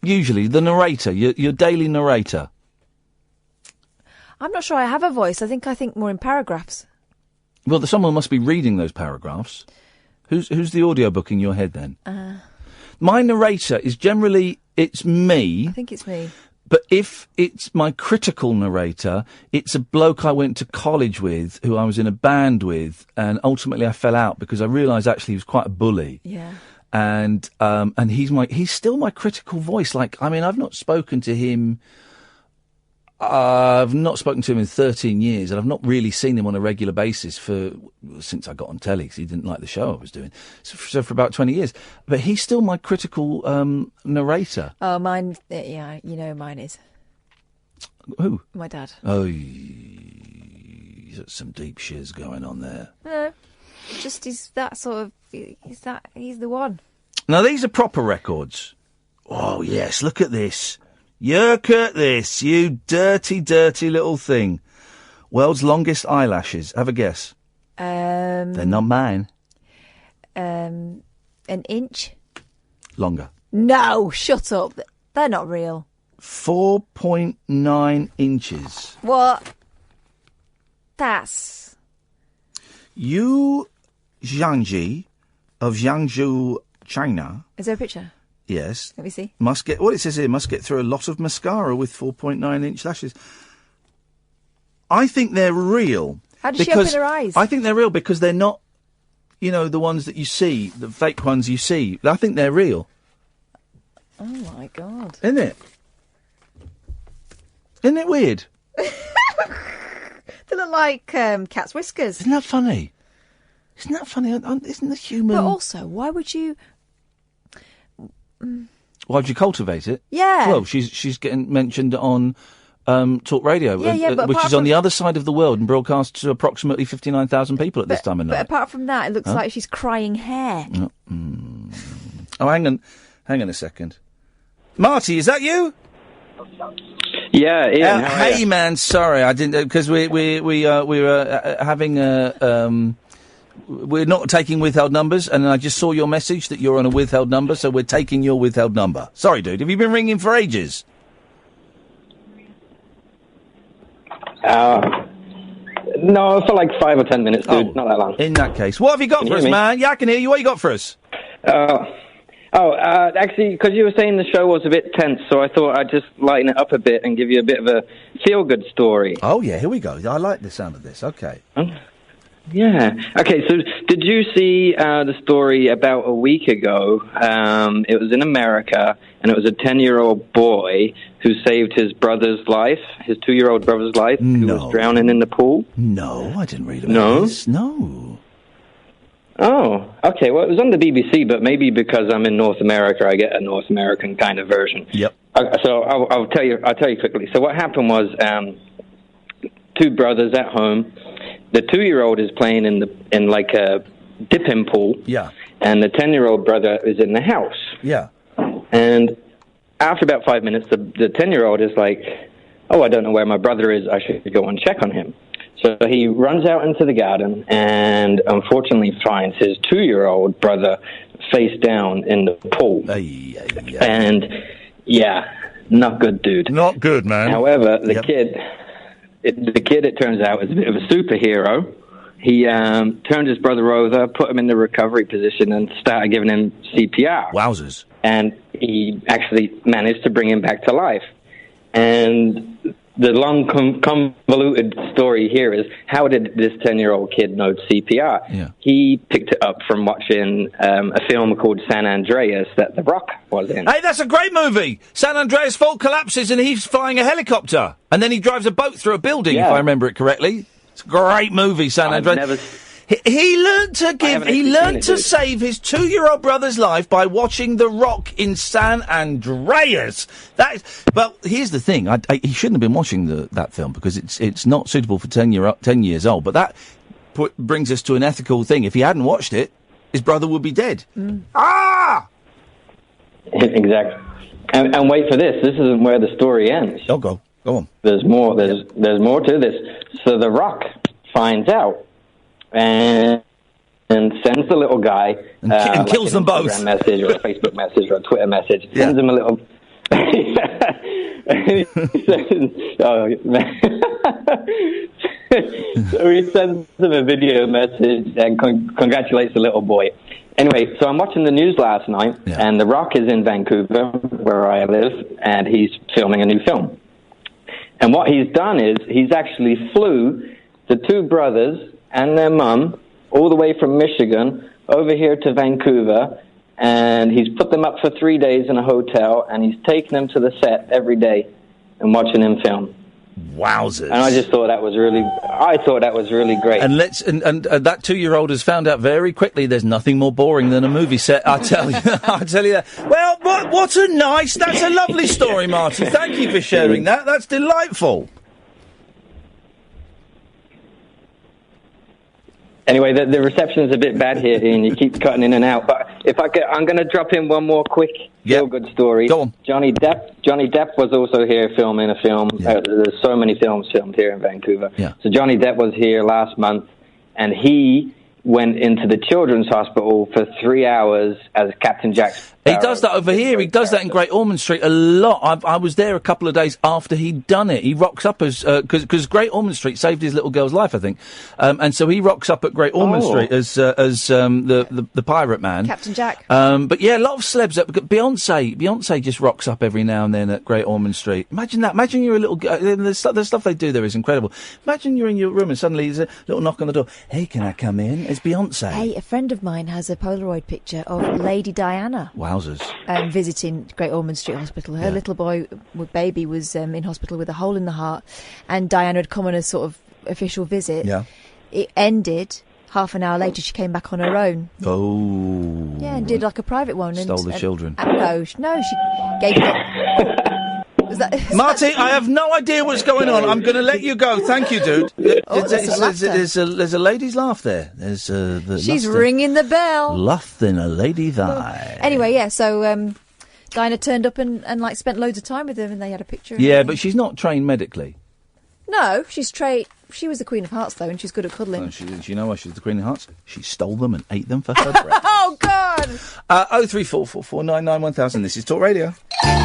Usually, the narrator, your daily narrator. I'm not sure I have a voice. I think more in paragraphs. Well, someone must be reading those paragraphs. Who's the audiobook in your head then? My narrator is generally, it's me. I think it's me. But if it's my critical narrator, it's a bloke I went to college with, who I was in a band with, and ultimately I fell out because I realised actually he was quite a bully. Yeah. And he's still my critical voice. Like, I mean, I've not spoken to him in 13 years, and I've not really seen him on a regular basis since I got on telly, because he didn't like the show I was doing. So for about 20 years. But he's still my critical narrator. Oh, mine, yeah, you know mine is. Who? My dad. Oh, he's got some deep shiz going on there. No, just he's that sort of, he's the one. Now, these are proper records. Oh, yes, look at this. Look at this, you dirty, dirty little thing. World's longest eyelashes. Have a guess. They're not mine. An inch? Longer. No, shut up. They're not real. 4.9 inches. What? That's... Yu Jiangji of Jiangsu, China. Is there a picture? Yes. Let me see. It says here, must get through a lot of mascara with 4.9 inch lashes. I think they're real. How does she open her eyes? I think they're real because they're not, the ones that you see, the fake ones you see. I think they're real. Oh my God. Isn't it? Isn't it weird? They look like cat's whiskers. Isn't that funny? Isn't the human... But also, why would you... Why would you cultivate it? Yeah. Well, she's getting mentioned on Talk Radio, but which is on the other side of the world and broadcast to approximately 59,000 people at this time of night. But apart from that, it looks like she's crying hair. Oh, hang on a second. Marty, is that you? Yeah, Ian. Hey, man, sorry, I didn't, because we were having a... We're not taking withheld numbers, and I just saw your message that you're on a withheld number, so we're taking your withheld number. Sorry, dude. Have you been ringing for ages? No, for like 5 or 10 minutes, dude. Not that long. In that case. What have you got for us, man? Yeah, I can hear you. What you got for us? Actually, because you were saying the show was a bit tense, so I thought I'd just lighten it up a bit and give you a bit of a feel-good story. Oh, yeah, here we go. I like the sound of this. Okay. Yeah. Okay, so did you see the story about a week ago? It was in America, and it was a 10-year-old boy who saved his brother's life, his 2-year-old brother's life, who was drowning in the pool. No, I didn't read about this. No. Oh, okay. Well, it was on the BBC, but maybe because I'm in North America, I get a North American kind of version. Yep. So I'll tell you quickly. So what happened was, two brothers at home. The 2-year-old is playing in like a dipping pool. Yeah. And the 10-year-old brother is in the house. Yeah. And after about 5 minutes, the 10-year-old is like, "Oh, I don't know where my brother is. I should go and check on him." So he runs out into the garden and unfortunately finds his 2-year-old brother face down in the pool. Aye. And yeah, Not good, dude. Not good, man. However, the kid, it turns out, is a bit of a superhero. He turned his brother over, put him in the recovery position, and started giving him CPR. Wowzers. And he actually managed to bring him back to life. And the long, convoluted story here is, how did this 10-year-old kid know CPR? Yeah. He picked it up from watching a film called San Andreas that The Rock was in. Hey, that's a great movie! San Andreas fault collapses and he's flying a helicopter. And then he drives a boat through a building, if I remember it correctly. It's a great movie, San Andreas. He learned to save his 2-year-old brother's life by watching The Rock in San Andreas. Well, here's the thing. He shouldn't have been watching that film because it's not suitable for 10 years old. But that brings us to an ethical thing. If he hadn't watched it, his brother would be dead. Ah! Exactly. And wait for this. This isn't where the story ends. Oh, go on. There's more. There's more to this. So The Rock finds out and sends the little guy and kills them both. Instagram message or a Facebook message or a Twitter message. Sends him a little. So he sends him a video message and congratulates the little boy. Anyway, so I'm watching the news last night, and The Rock is in Vancouver, where I live, and he's filming a new film. And what he's done is he's actually flew the two brothers and their mum all the way from Michigan over here to Vancouver, and he's put them up for 3 days in a hotel, and he's taken them to the set every day and watching him film. Wowzers! And I just thought that was really great. And and that 2-year-old has found out very quickly there's nothing more boring than a movie set. I tell you, I tell you that. Well, that's a lovely story, Marty. Thank you for sharing that. That's delightful. Anyway, the reception's a bit bad here, Ian. You keep cutting in and out. But I'm going to drop in one more quick feel-good story. Go on. Johnny Depp was also here filming a film. There's so many films filmed here in Vancouver. Yeah. So Johnny Depp was here last month, and he went into the children's hospital for 3 hours as Captain Jack Sparrow. He does that over here. He does that in Great Ormond Street a lot. I was there a couple of days after he'd done it. He rocks up as because Great Ormond Street saved his little girl's life, I think, and so he rocks up at Great Ormond Street as the pirate man, Captain Jack. But yeah, a lot of celebs. Beyonce just rocks up every now and then at Great Ormond Street. Imagine that. Imagine you're a little. The stuff they do there is incredible. Imagine you're in your room and suddenly there's a little knock on the door. Hey, can I come in? It's Beyonce. Hey, a friend of mine has a Polaroid picture of Lady Diana. Wowzers. Visiting Great Ormond Street Hospital. Her little baby was in hospital with a hole in the heart, and Diana had come on a sort of official visit. Yeah. It ended. Half an hour later, she came back on her own. Oh. Yeah, and did like a private one. Stole the children. No, she gave Marty, I have no idea what's going on. I'm going to let you go. Thank you, dude. There's a lady's laugh there. She's ringing the bell. Laugh in a lady's eye. Anyway, yeah, so Diana turned up and spent loads of time with him, and they had a picture. Yeah, but she's not trained medically. No, she's trained. She was the Queen of Hearts, though, and she's good at cuddling. Do you know why she's the Queen of Hearts? She stole them and ate them for her breakfast. Oh, God! 03444991000. This is Talk Radio.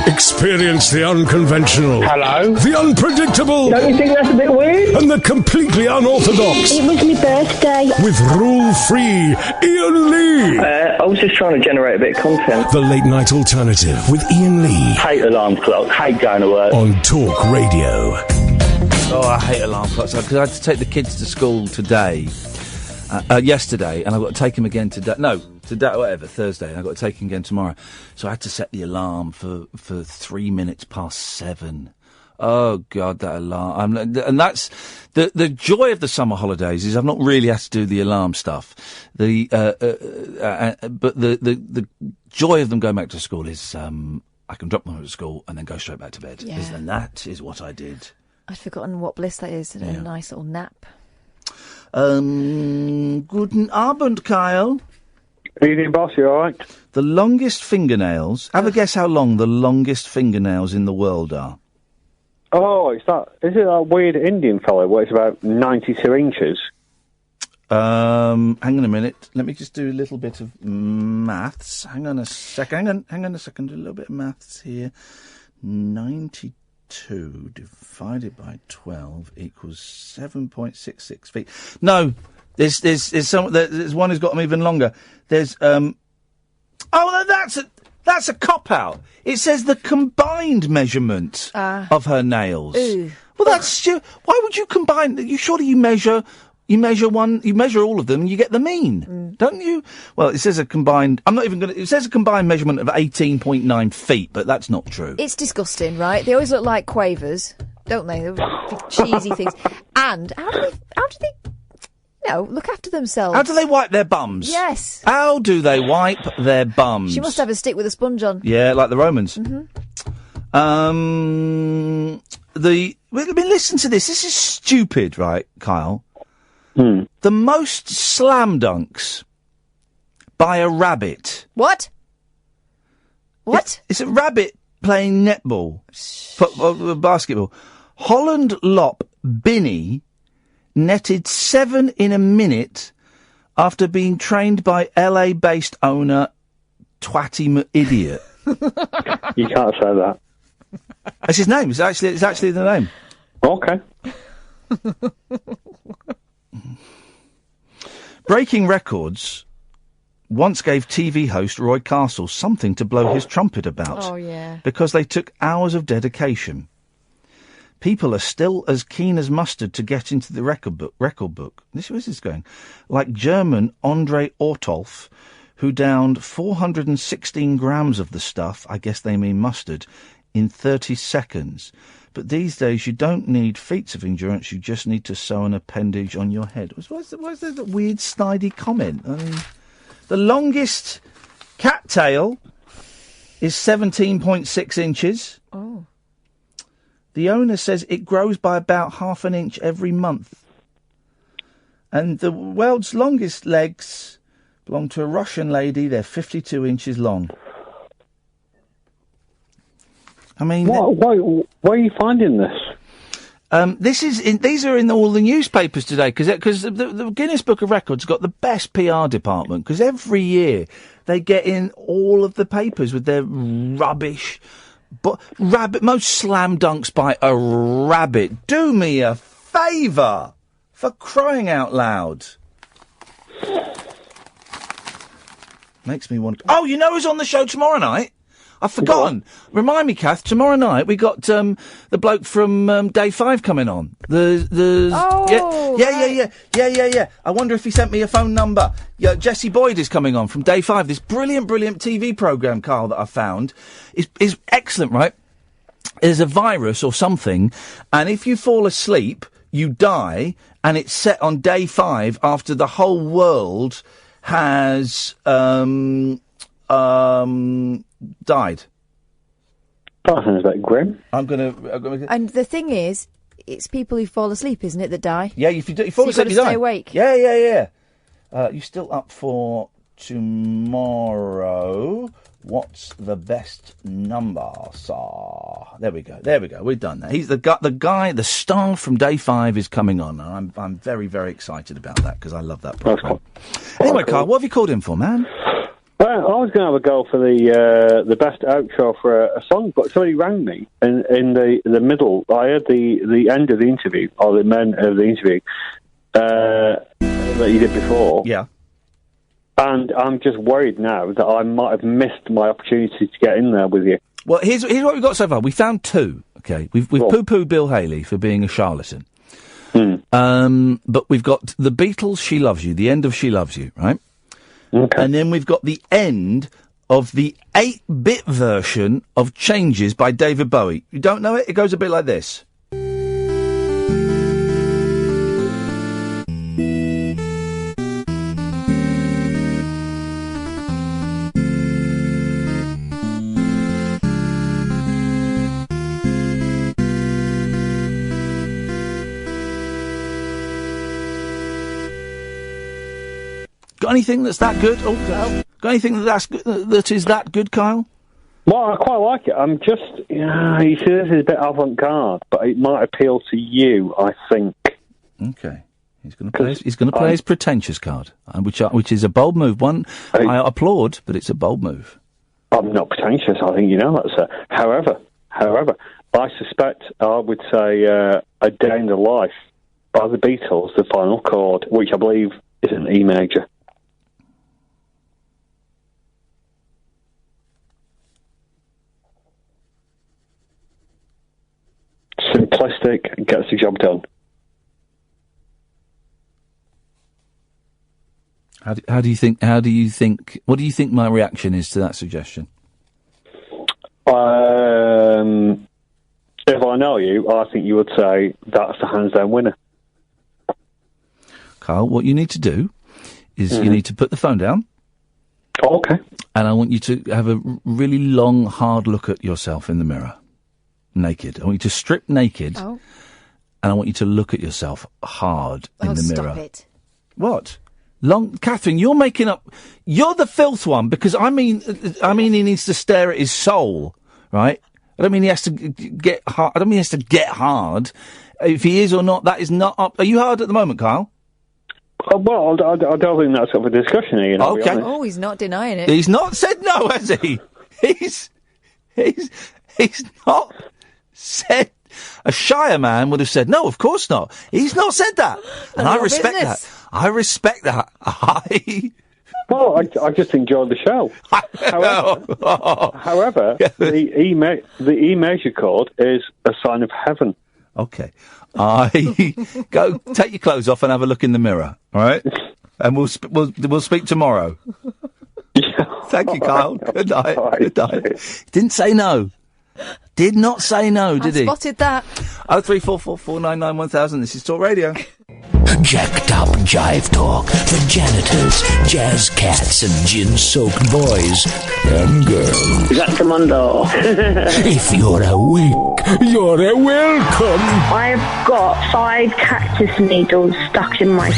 Experience the unconventional. Hello? The unpredictable. Don't you think that's a bit weird? And the completely unorthodox. It was my birthday. With rule-free Iain Lee. I was just trying to generate a bit of content. The Late Night Alternative with Iain Lee. Hate alarm clock. Hate going to work. On Talk Radio. Oh, I hate alarm clocks because I had to take the kids to school yesterday, and I've got to take them again today. No, today, whatever, Thursday, and I've got to take them again tomorrow. So I had to set the alarm for 3 minutes past 7. Oh God, that alarm! And that's the joy of the summer holidays is I've not really had to do the alarm stuff. But the joy of them going back to school is I can drop them at school and then go straight back to bed. Yeah. And that is what I did. I'd forgotten what bliss that is. A nice little nap. Guten Abend, Kyle. Evening, boss. You all right? The longest fingernails. Have a guess how long the longest fingernails in the world are. Oh, is it that weird Indian fellow where it's about 92 inches? Hang on a minute. Let me just do a little bit of maths. Hang on a second. Do a little bit of maths here. 92 divided by 12 equals 7.66 feet. No, there's one who's got them even longer. There's that's a cop out. It says the combined measurement of her nails. Ooh. Well, that's why would you combine? You measure all of them, and you get the mean, don't you? Well, it says a combined. It says a combined measurement of 18.9 feet, but that's not true. It's disgusting, right? They always look like quavers, don't they? They're cheesy things. And how do they look after themselves? How do they wipe their bums? Yes. How do they wipe their bums? She must have a stick with a sponge on. Yeah, like the Romans. Listen to this. This is stupid, right, Kyle? The most slam dunks by a rabbit. What? It's a rabbit playing netball, basketball. Holland Lop Binney netted 7 in a minute after being trained by LA-based owner Twatty Idiot. You can't say that. That's his name. It's actually the name. Okay. Breaking Records once gave TV host Roy Castle something to blow his trumpet about. Oh, yeah. Because they took hours of dedication. People are still as keen as mustard to get into the record book. Where's this going? Like German Andre Ortolf, who downed 416 grams of the stuff, I guess they mean mustard, in 30 seconds. But these days you don't need feats of endurance, you just need to sew an appendage on your head. What's the weird snidey comment? I mean, the longest cattail is 17.6 inches. Oh. The owner says it grows by about half an inch every month. And the world's longest legs belong to a Russian lady. They're 52 inches long. I mean... Why are you finding this? These are in all the newspapers today, because the Guinness Book of Records got the best PR department, because every year they get in all of the papers with their rubbish... But most slam dunks by a rabbit. Do me a favour, for crying out loud. Makes me want. Oh, you know who's on the show tomorrow night? I've forgotten. Remind me, Kath. Tomorrow night we got the bloke from Day 5 coming on. Yeah. I wonder if he sent me a phone number. Yeah, Jesse Boyd is coming on from Day 5. This brilliant TV programme, Carl, that I found is excellent. Right? There's a virus or something, and if you fall asleep, you die, and it's set on Day 5 after the whole world has died. That sounds like grim. I'm gonna. And the thing is, it's people who fall asleep, isn't it, that die? Yeah, if you fall asleep, you die. Stay awake. Yeah. You still up for tomorrow? What's the best number, sir? There we go. We've done that. He's the star from Day 5 is coming on. And I'm very, very excited about that because I love that program. Anyway, Carl, what have you called in for, man? Well, I was going to have a go for the best outro for a song, but somebody rang me in the middle. I heard the end of the interview, or the end of the interview that you did before. Yeah. And I'm just worried now that I might have missed my opportunity to get in there with you. Well, here's what we've got so far. We found 2. Okay, we've poo-pooed Bill Haley for being a charlatan. But we've got the Beatles' "She Loves You," the end of "She Loves You," right? Okay. And then we've got the end of the 8-bit version of "Changes" by David Bowie. You don't know it? It goes a bit like this. Got anything that's that good? Got anything that is that good, Kyle? Well, I quite like it. I'm just, you see, this is a bit avant-garde, but it might appeal to you, I think. Okay. He's going to play his pretentious card, which is a bold move. I applaud, but it's a bold move. I'm not pretentious. I think you know that, sir. However, However, I suspect I would say A Day in the Life by the Beatles, the final chord, which I believe is an E major. Simplistic, gets the job done. How do you think? What do you think my reaction is to that suggestion? If I know you, I think you would say that's the hands down winner. Carl, what you need to do is you need to put the phone down. Okay. And I want you to have a really long, hard look at yourself in the mirror. Naked. I want you to strip naked. Oh. And I want you to look at yourself hard in the mirror. Stop it. What? Catherine, you're making up. You're the filth one, because I mean he needs to stare at his soul, right? I don't mean he has to get hard. I don't mean he has to get hard. If he is or not, that is not up. Are you hard at the moment, Kyle? Well, I don't think that's up for discussion here. Okay. Oh, he's not denying it. He's not said no, has he? He's not said. A shyer man would have said, no, of course not. He's not said that. And I respect that. I respect that. Well, I just enjoyed the show. However, the E major chord is a sign of heaven. Okay. Go take your clothes off and have a look in the mirror, all right? And we'll speak tomorrow. Thank you, Kyle. Good night. Good night. Didn't say no. Did not say no, did he? Spotted that. 03444991000. This is Talk Radio. Jacked up jive talk for janitors, jazz cats, and gin-soaked boys and girls. Jackamondo. If you're awake, you're welcome. I've got 5 cactus needles stuck in my...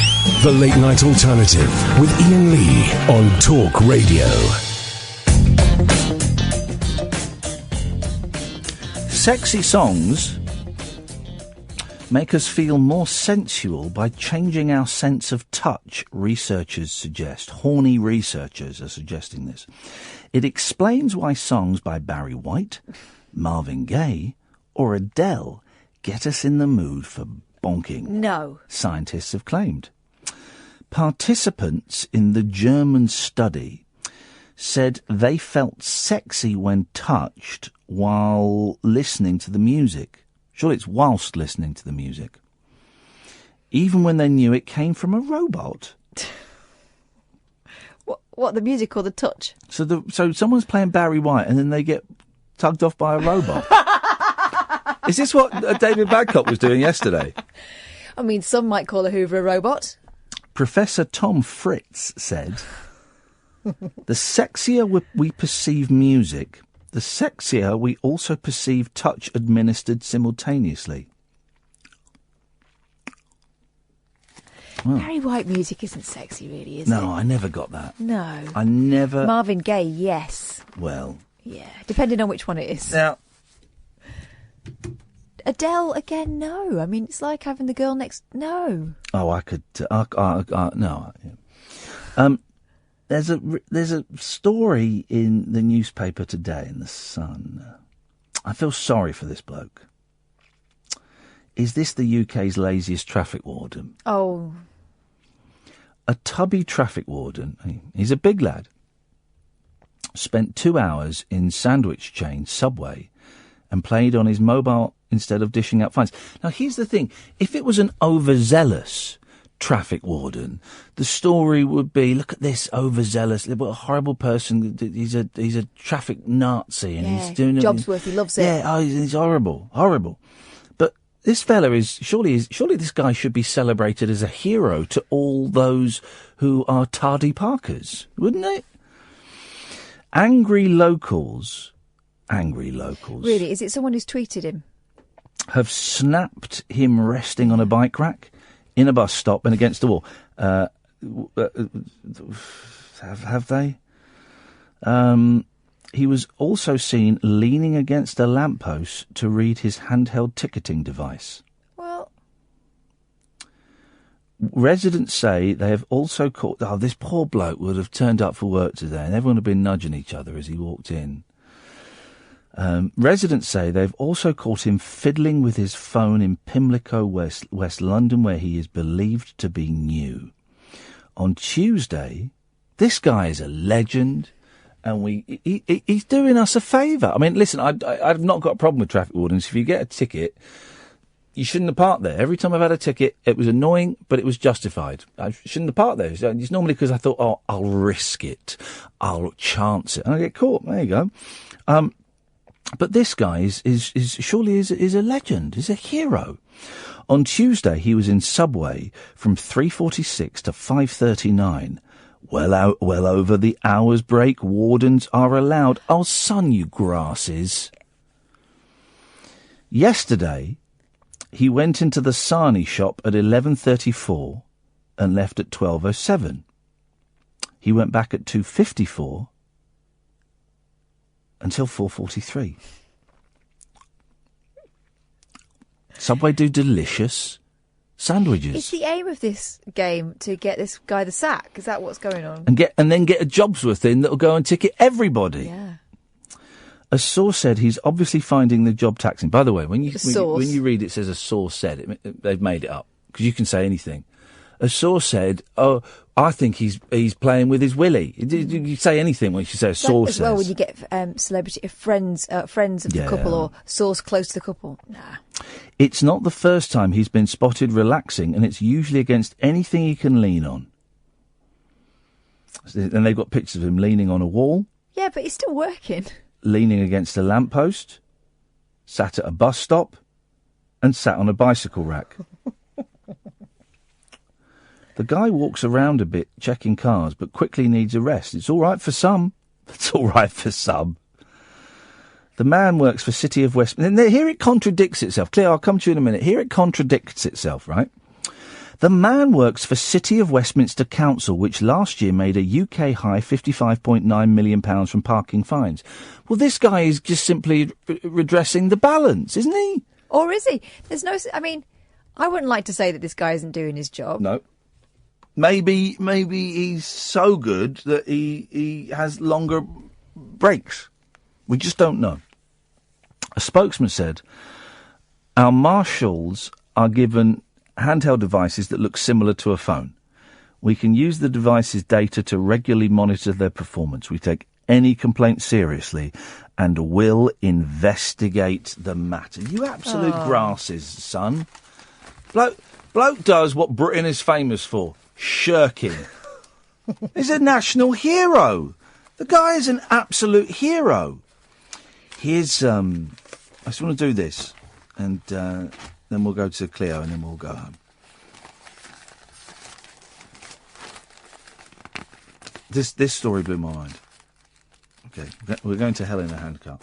The Late Night Alternative with Iain Lee on Talk Radio. Sexy songs make us feel more sensual by changing our sense of touch, researchers suggest. Horny researchers are suggesting this. It explains why songs by Barry White, Marvin Gaye, or Adele get us in the mood for bonking. No. Scientists have claimed. Participants in the German study said they felt sexy when touched while listening to the music. Surely it's whilst listening to the music. Even when they knew it came from a robot. What, the music or the touch? So someone's playing Barry White and then they get tugged off by a robot. Is this what David Babcock was doing yesterday? I mean, some might call a Hoover a robot. Professor Tom Fritz said, the sexier we perceive music, the sexier we also perceive touch administered simultaneously. Well, Barry White music isn't sexy, really, is it? no, I never got that. No. I never... Marvin Gaye, yes. Well... Yeah, depending on which one it is. Now... Adele, again, no. I mean, it's like having the girl next... No. Oh, I could... no. Yeah. There's a story in the newspaper today, in the Sun. I feel sorry for this bloke. Is this the UK's laziest traffic warden? Oh. A tubby traffic warden, he's a big lad, spent 2 hours in sandwich chain Subway and played on his mobile instead of dishing out fines. Now, here's the thing. If it was an overzealous traffic warden, the story would be, look at this overzealous, what a horrible person. He's a traffic Nazi and he's doing Jobsworth, he loves it. Yeah, he's horrible. But this fella surely this guy should be celebrated as a hero to all those who are tardy parkers, wouldn't it? Angry locals. Really? Is it someone who's tweeted him? Have snapped him resting on a bike rack in a bus stop and against the wall. Have they? He was also seen leaning against a lamppost to read his handheld ticketing device. Well... Residents say they have also caught... Oh, this poor bloke would have turned up for work today and everyone would have been nudging each other as he walked in. Residents say they've also caught him fiddling with his phone in Pimlico, West London, where he is believed to be new. On Tuesday, this guy is a legend, and he's doing us a favour. I mean, listen, I've not got a problem with traffic wardens. If you get a ticket, you shouldn't have parked there. Every time I've had a ticket, it was annoying, but it was justified. I shouldn't have parked there. It's normally because I thought, oh, I'll risk it. I'll chance it. And I get caught. There you go. But this guy is surely is a legend. He's a hero. On Tuesday, he was in Subway from 3:46 to 5:39. Well over the hour's break, wardens are allowed. Oh, son, you grasses. Yesterday, he went into the Sarnie shop at 11:34 and left at 12:07. He went back at 2:54 until 4:43. Subway do delicious sandwiches. Is the aim of this game to get this guy the sack? Is that what's going on? And then get a Jobsworth in that'll go and ticket everybody. Yeah. A source said he's obviously finding the job taxing. By the way, when you read it says a source said, they've made it up, because you can say anything. A source said, oh, I think he's playing with his willy. You say anything when you say a source as well, when you get celebrity friends of the couple or source close to the couple. Nah. It's not the first time he's been spotted relaxing, and it's usually against anything he can lean on. And they've got pictures of him leaning on a wall. Yeah, but he's still working. Leaning against a lamppost, sat at a bus stop, and sat on a bicycle rack. The guy walks around a bit, checking cars, but quickly needs a rest. It's all right for some. It's all right for some. The man works for City of Westminster. Here it contradicts itself. Claire, I'll come to you in a minute. Here it contradicts itself, right? The man works for City of Westminster Council, which last year made a UK high £55.9 million from parking fines. Well, this guy is just simply redressing the balance, isn't he? Or is he? There's no... I mean, I wouldn't like to say that this guy isn't doing his job. No. Maybe he's so good that he has longer breaks. We just don't know. A spokesman said, our marshals are given handheld devices that look similar to a phone. We can use the device's data to regularly monitor their performance. We take any complaint seriously and will investigate the matter. You absolute grasses, son. Bloke does what Britain is famous for. Shirking. He's a national hero. The guy is an absolute hero. Here's, I just want to do this, and then we'll go to Cleo, and then we'll go home. This story blew my mind. Okay, we're going to hell in a handcart.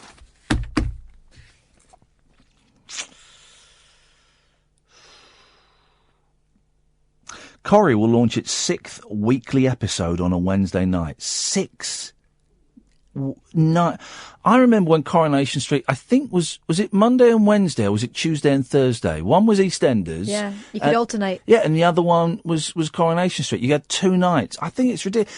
Corrie will launch its 6th weekly episode on a Wednesday night. 6 night. I remember when Coronation Street, I think was it Monday and Wednesday, or was it Tuesday and Thursday? One was EastEnders. Yeah, you could alternate. Yeah, and the other one was Coronation Street. You had 2 nights. I think it's ridiculous.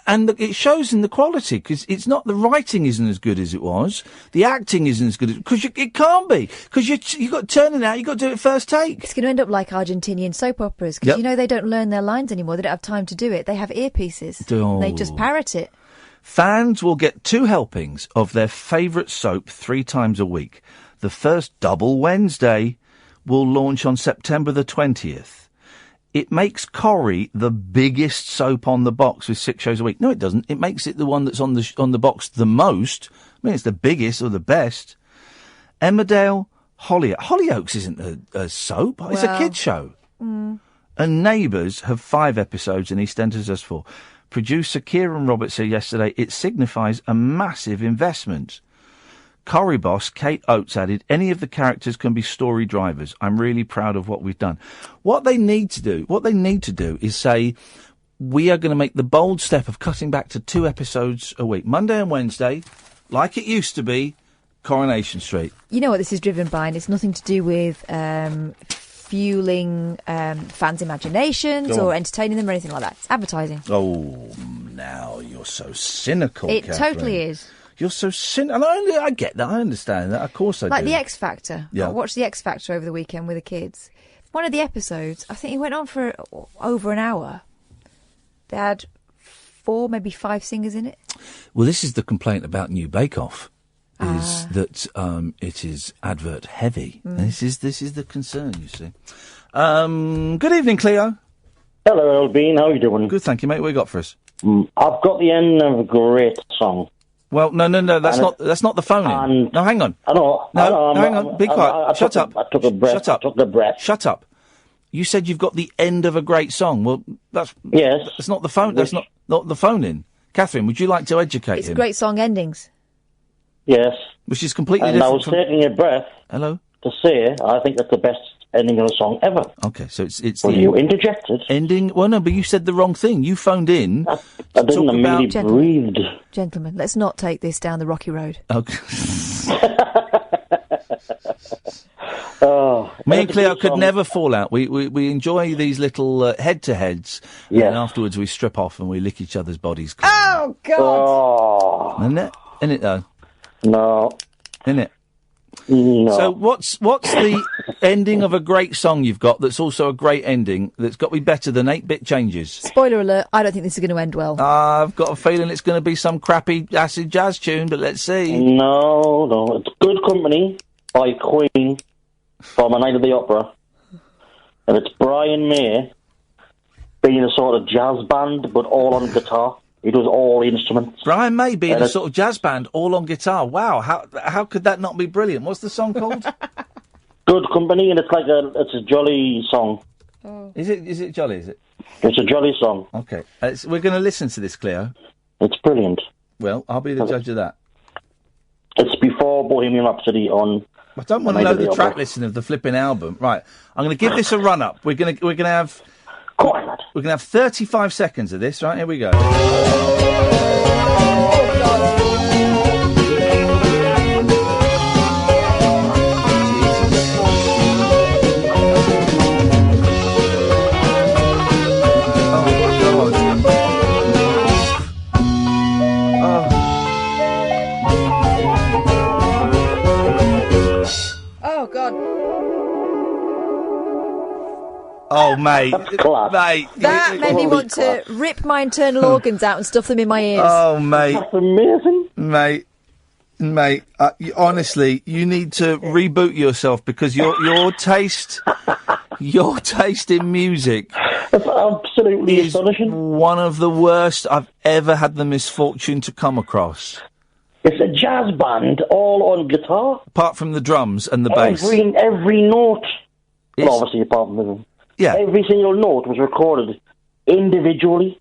And it shows in the quality, because it's not, the writing isn't as good as it was. The acting isn't as good because it can't be. Because you've got to turn it out, you've got to do it first take. It's going to end up like Argentinian soap operas, because they don't learn their lines anymore. They don't have time to do it. They have earpieces. Oh. They just parrot it. Fans will get 2 helpings of their favourite soap 3 times a week. The first Double Wednesday will launch on September the 20th. It makes Corrie the biggest soap on the box with 6 shows a week. No, it doesn't. It makes it the one that's on the box the most. I mean, it's the biggest or the best. Emmerdale, Hollyoaks isn't a soap. It's a kids' show. Mm. And Neighbours have 5 episodes and EastEnders has 4. Producer Kieran Roberts said yesterday it signifies a massive investment. Corrie boss Kate Oates added, any of the characters can be story drivers. I'm really proud of what we've done. What they need to do is say, we are going to make the bold step of cutting back to 2 episodes a week. Monday and Wednesday, like it used to be, Coronation Street. You know what this is driven by, and it's nothing to do with fueling fans' imaginations or entertaining them or anything like that. It's advertising. Oh, now you're so cynical, It Catherine. totally is. You're so cynical. And I get that. I understand that. Of course I do. Like the X Factor. Yeah. I watched the X Factor over the weekend with the kids. One of the episodes, I think it went on for over an hour. They had 4, maybe 5 singers in it. Well, this is the complaint about New Bake Off, is that it is advert heavy. Mm. This is the concern, you see. Good evening, Cleo. Hello, Elbean. How are you doing? Good, thank you, mate. What you got for us? I've got the end of a great song. Well, no. That's not the phone. No, hang on. I know. Hang on. Be quiet. Shut up. I took a breath. Shut up. I took the breath. Shut up. You said you've got the end of a great song. Well, that's not the phone. That's not the phone in. Catherine, would you like to educate It's him? great song endings. Yes. Which is completely and different. I was taking a breath. Hello. To say I think that's the best ending of a song ever. Okay, so it's Well, the you interjected. Ending. Well, no, but you said the wrong thing. You phoned in. I didn't. I merely breathed. Gentlemen, let's not take this down the rocky road. Okay. Oh, me and Cleo could never fall out. We enjoy these little head-to-heads, and then afterwards we strip off and we lick each other's bodies. Oh, God! Oh. Isn't it? Isn't it, though? No. Isn't it? No. So what's the ending of a great song you've got that's also a great ending that's got to be better than 8-bit changes? Spoiler alert, I don't think this is going to end well. I've got a feeling it's going to be some crappy acid jazz tune, but let's see. No. It's Good Company by Queen from A Night at the Opera. And it's Brian May being a sort of jazz band, but all on guitar. He does all instruments. Brian May being a sort of jazz band, all on guitar. Wow, how could that not be brilliant? What's the song called? Good Company, and it's a jolly song. Oh. Is it jolly? Is it? It's a jolly song. Okay, we're going to listen to this, Cleo. It's brilliant. Well, I'll be the judge of that. It's before Bohemian Rhapsody on. I don't want to know the track listing of the flipping album. Right, I'm going to give this a run up. We're going to have. We're going to have 35 seconds of this, right? Here we go. Oh, God. Oh, mate. Mate. That made me want to rip my internal organs out and stuff them in my ears. Oh, mate. That's amazing. Mate, honestly, you need to reboot yourself because your taste in music That's absolutely astonishing. One of the worst I've ever had the misfortune to come across. It's a jazz band, all on guitar. Apart from the drums and the bass. Every note. Well, obviously, apart from the... Yeah. Every single note was recorded individually.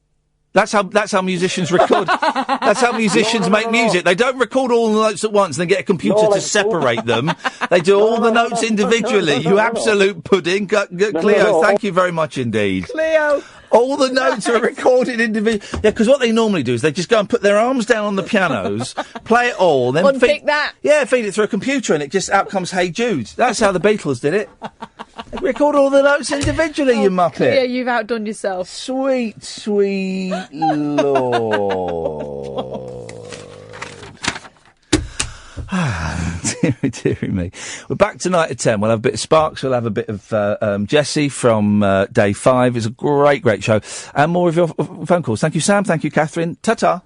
That's how musicians record. That's how musicians make music. They don't record all the notes at once and then get a computer to separate them. They do all the notes individually. You absolute pudding. Cleo, thank you very much indeed. Cleo! All the notes are recorded individually. Yeah, because what they normally do is they just go and put their arms down on the pianos, play it all, then unpick that. Yeah, feed it through a computer, and it just out comes Hey Jude. That's how the Beatles did it. They record all the notes individually, you muppet. Yeah, you've outdone yourself. Sweet, sweet Lord. Deary me. We're back tonight at 10. We'll have a bit of Sparks. We'll have a bit of Jessie from Day 5. It's a great show. And more of your phone calls. Thank you, Sam. Thank you, Catherine. Ta-ta.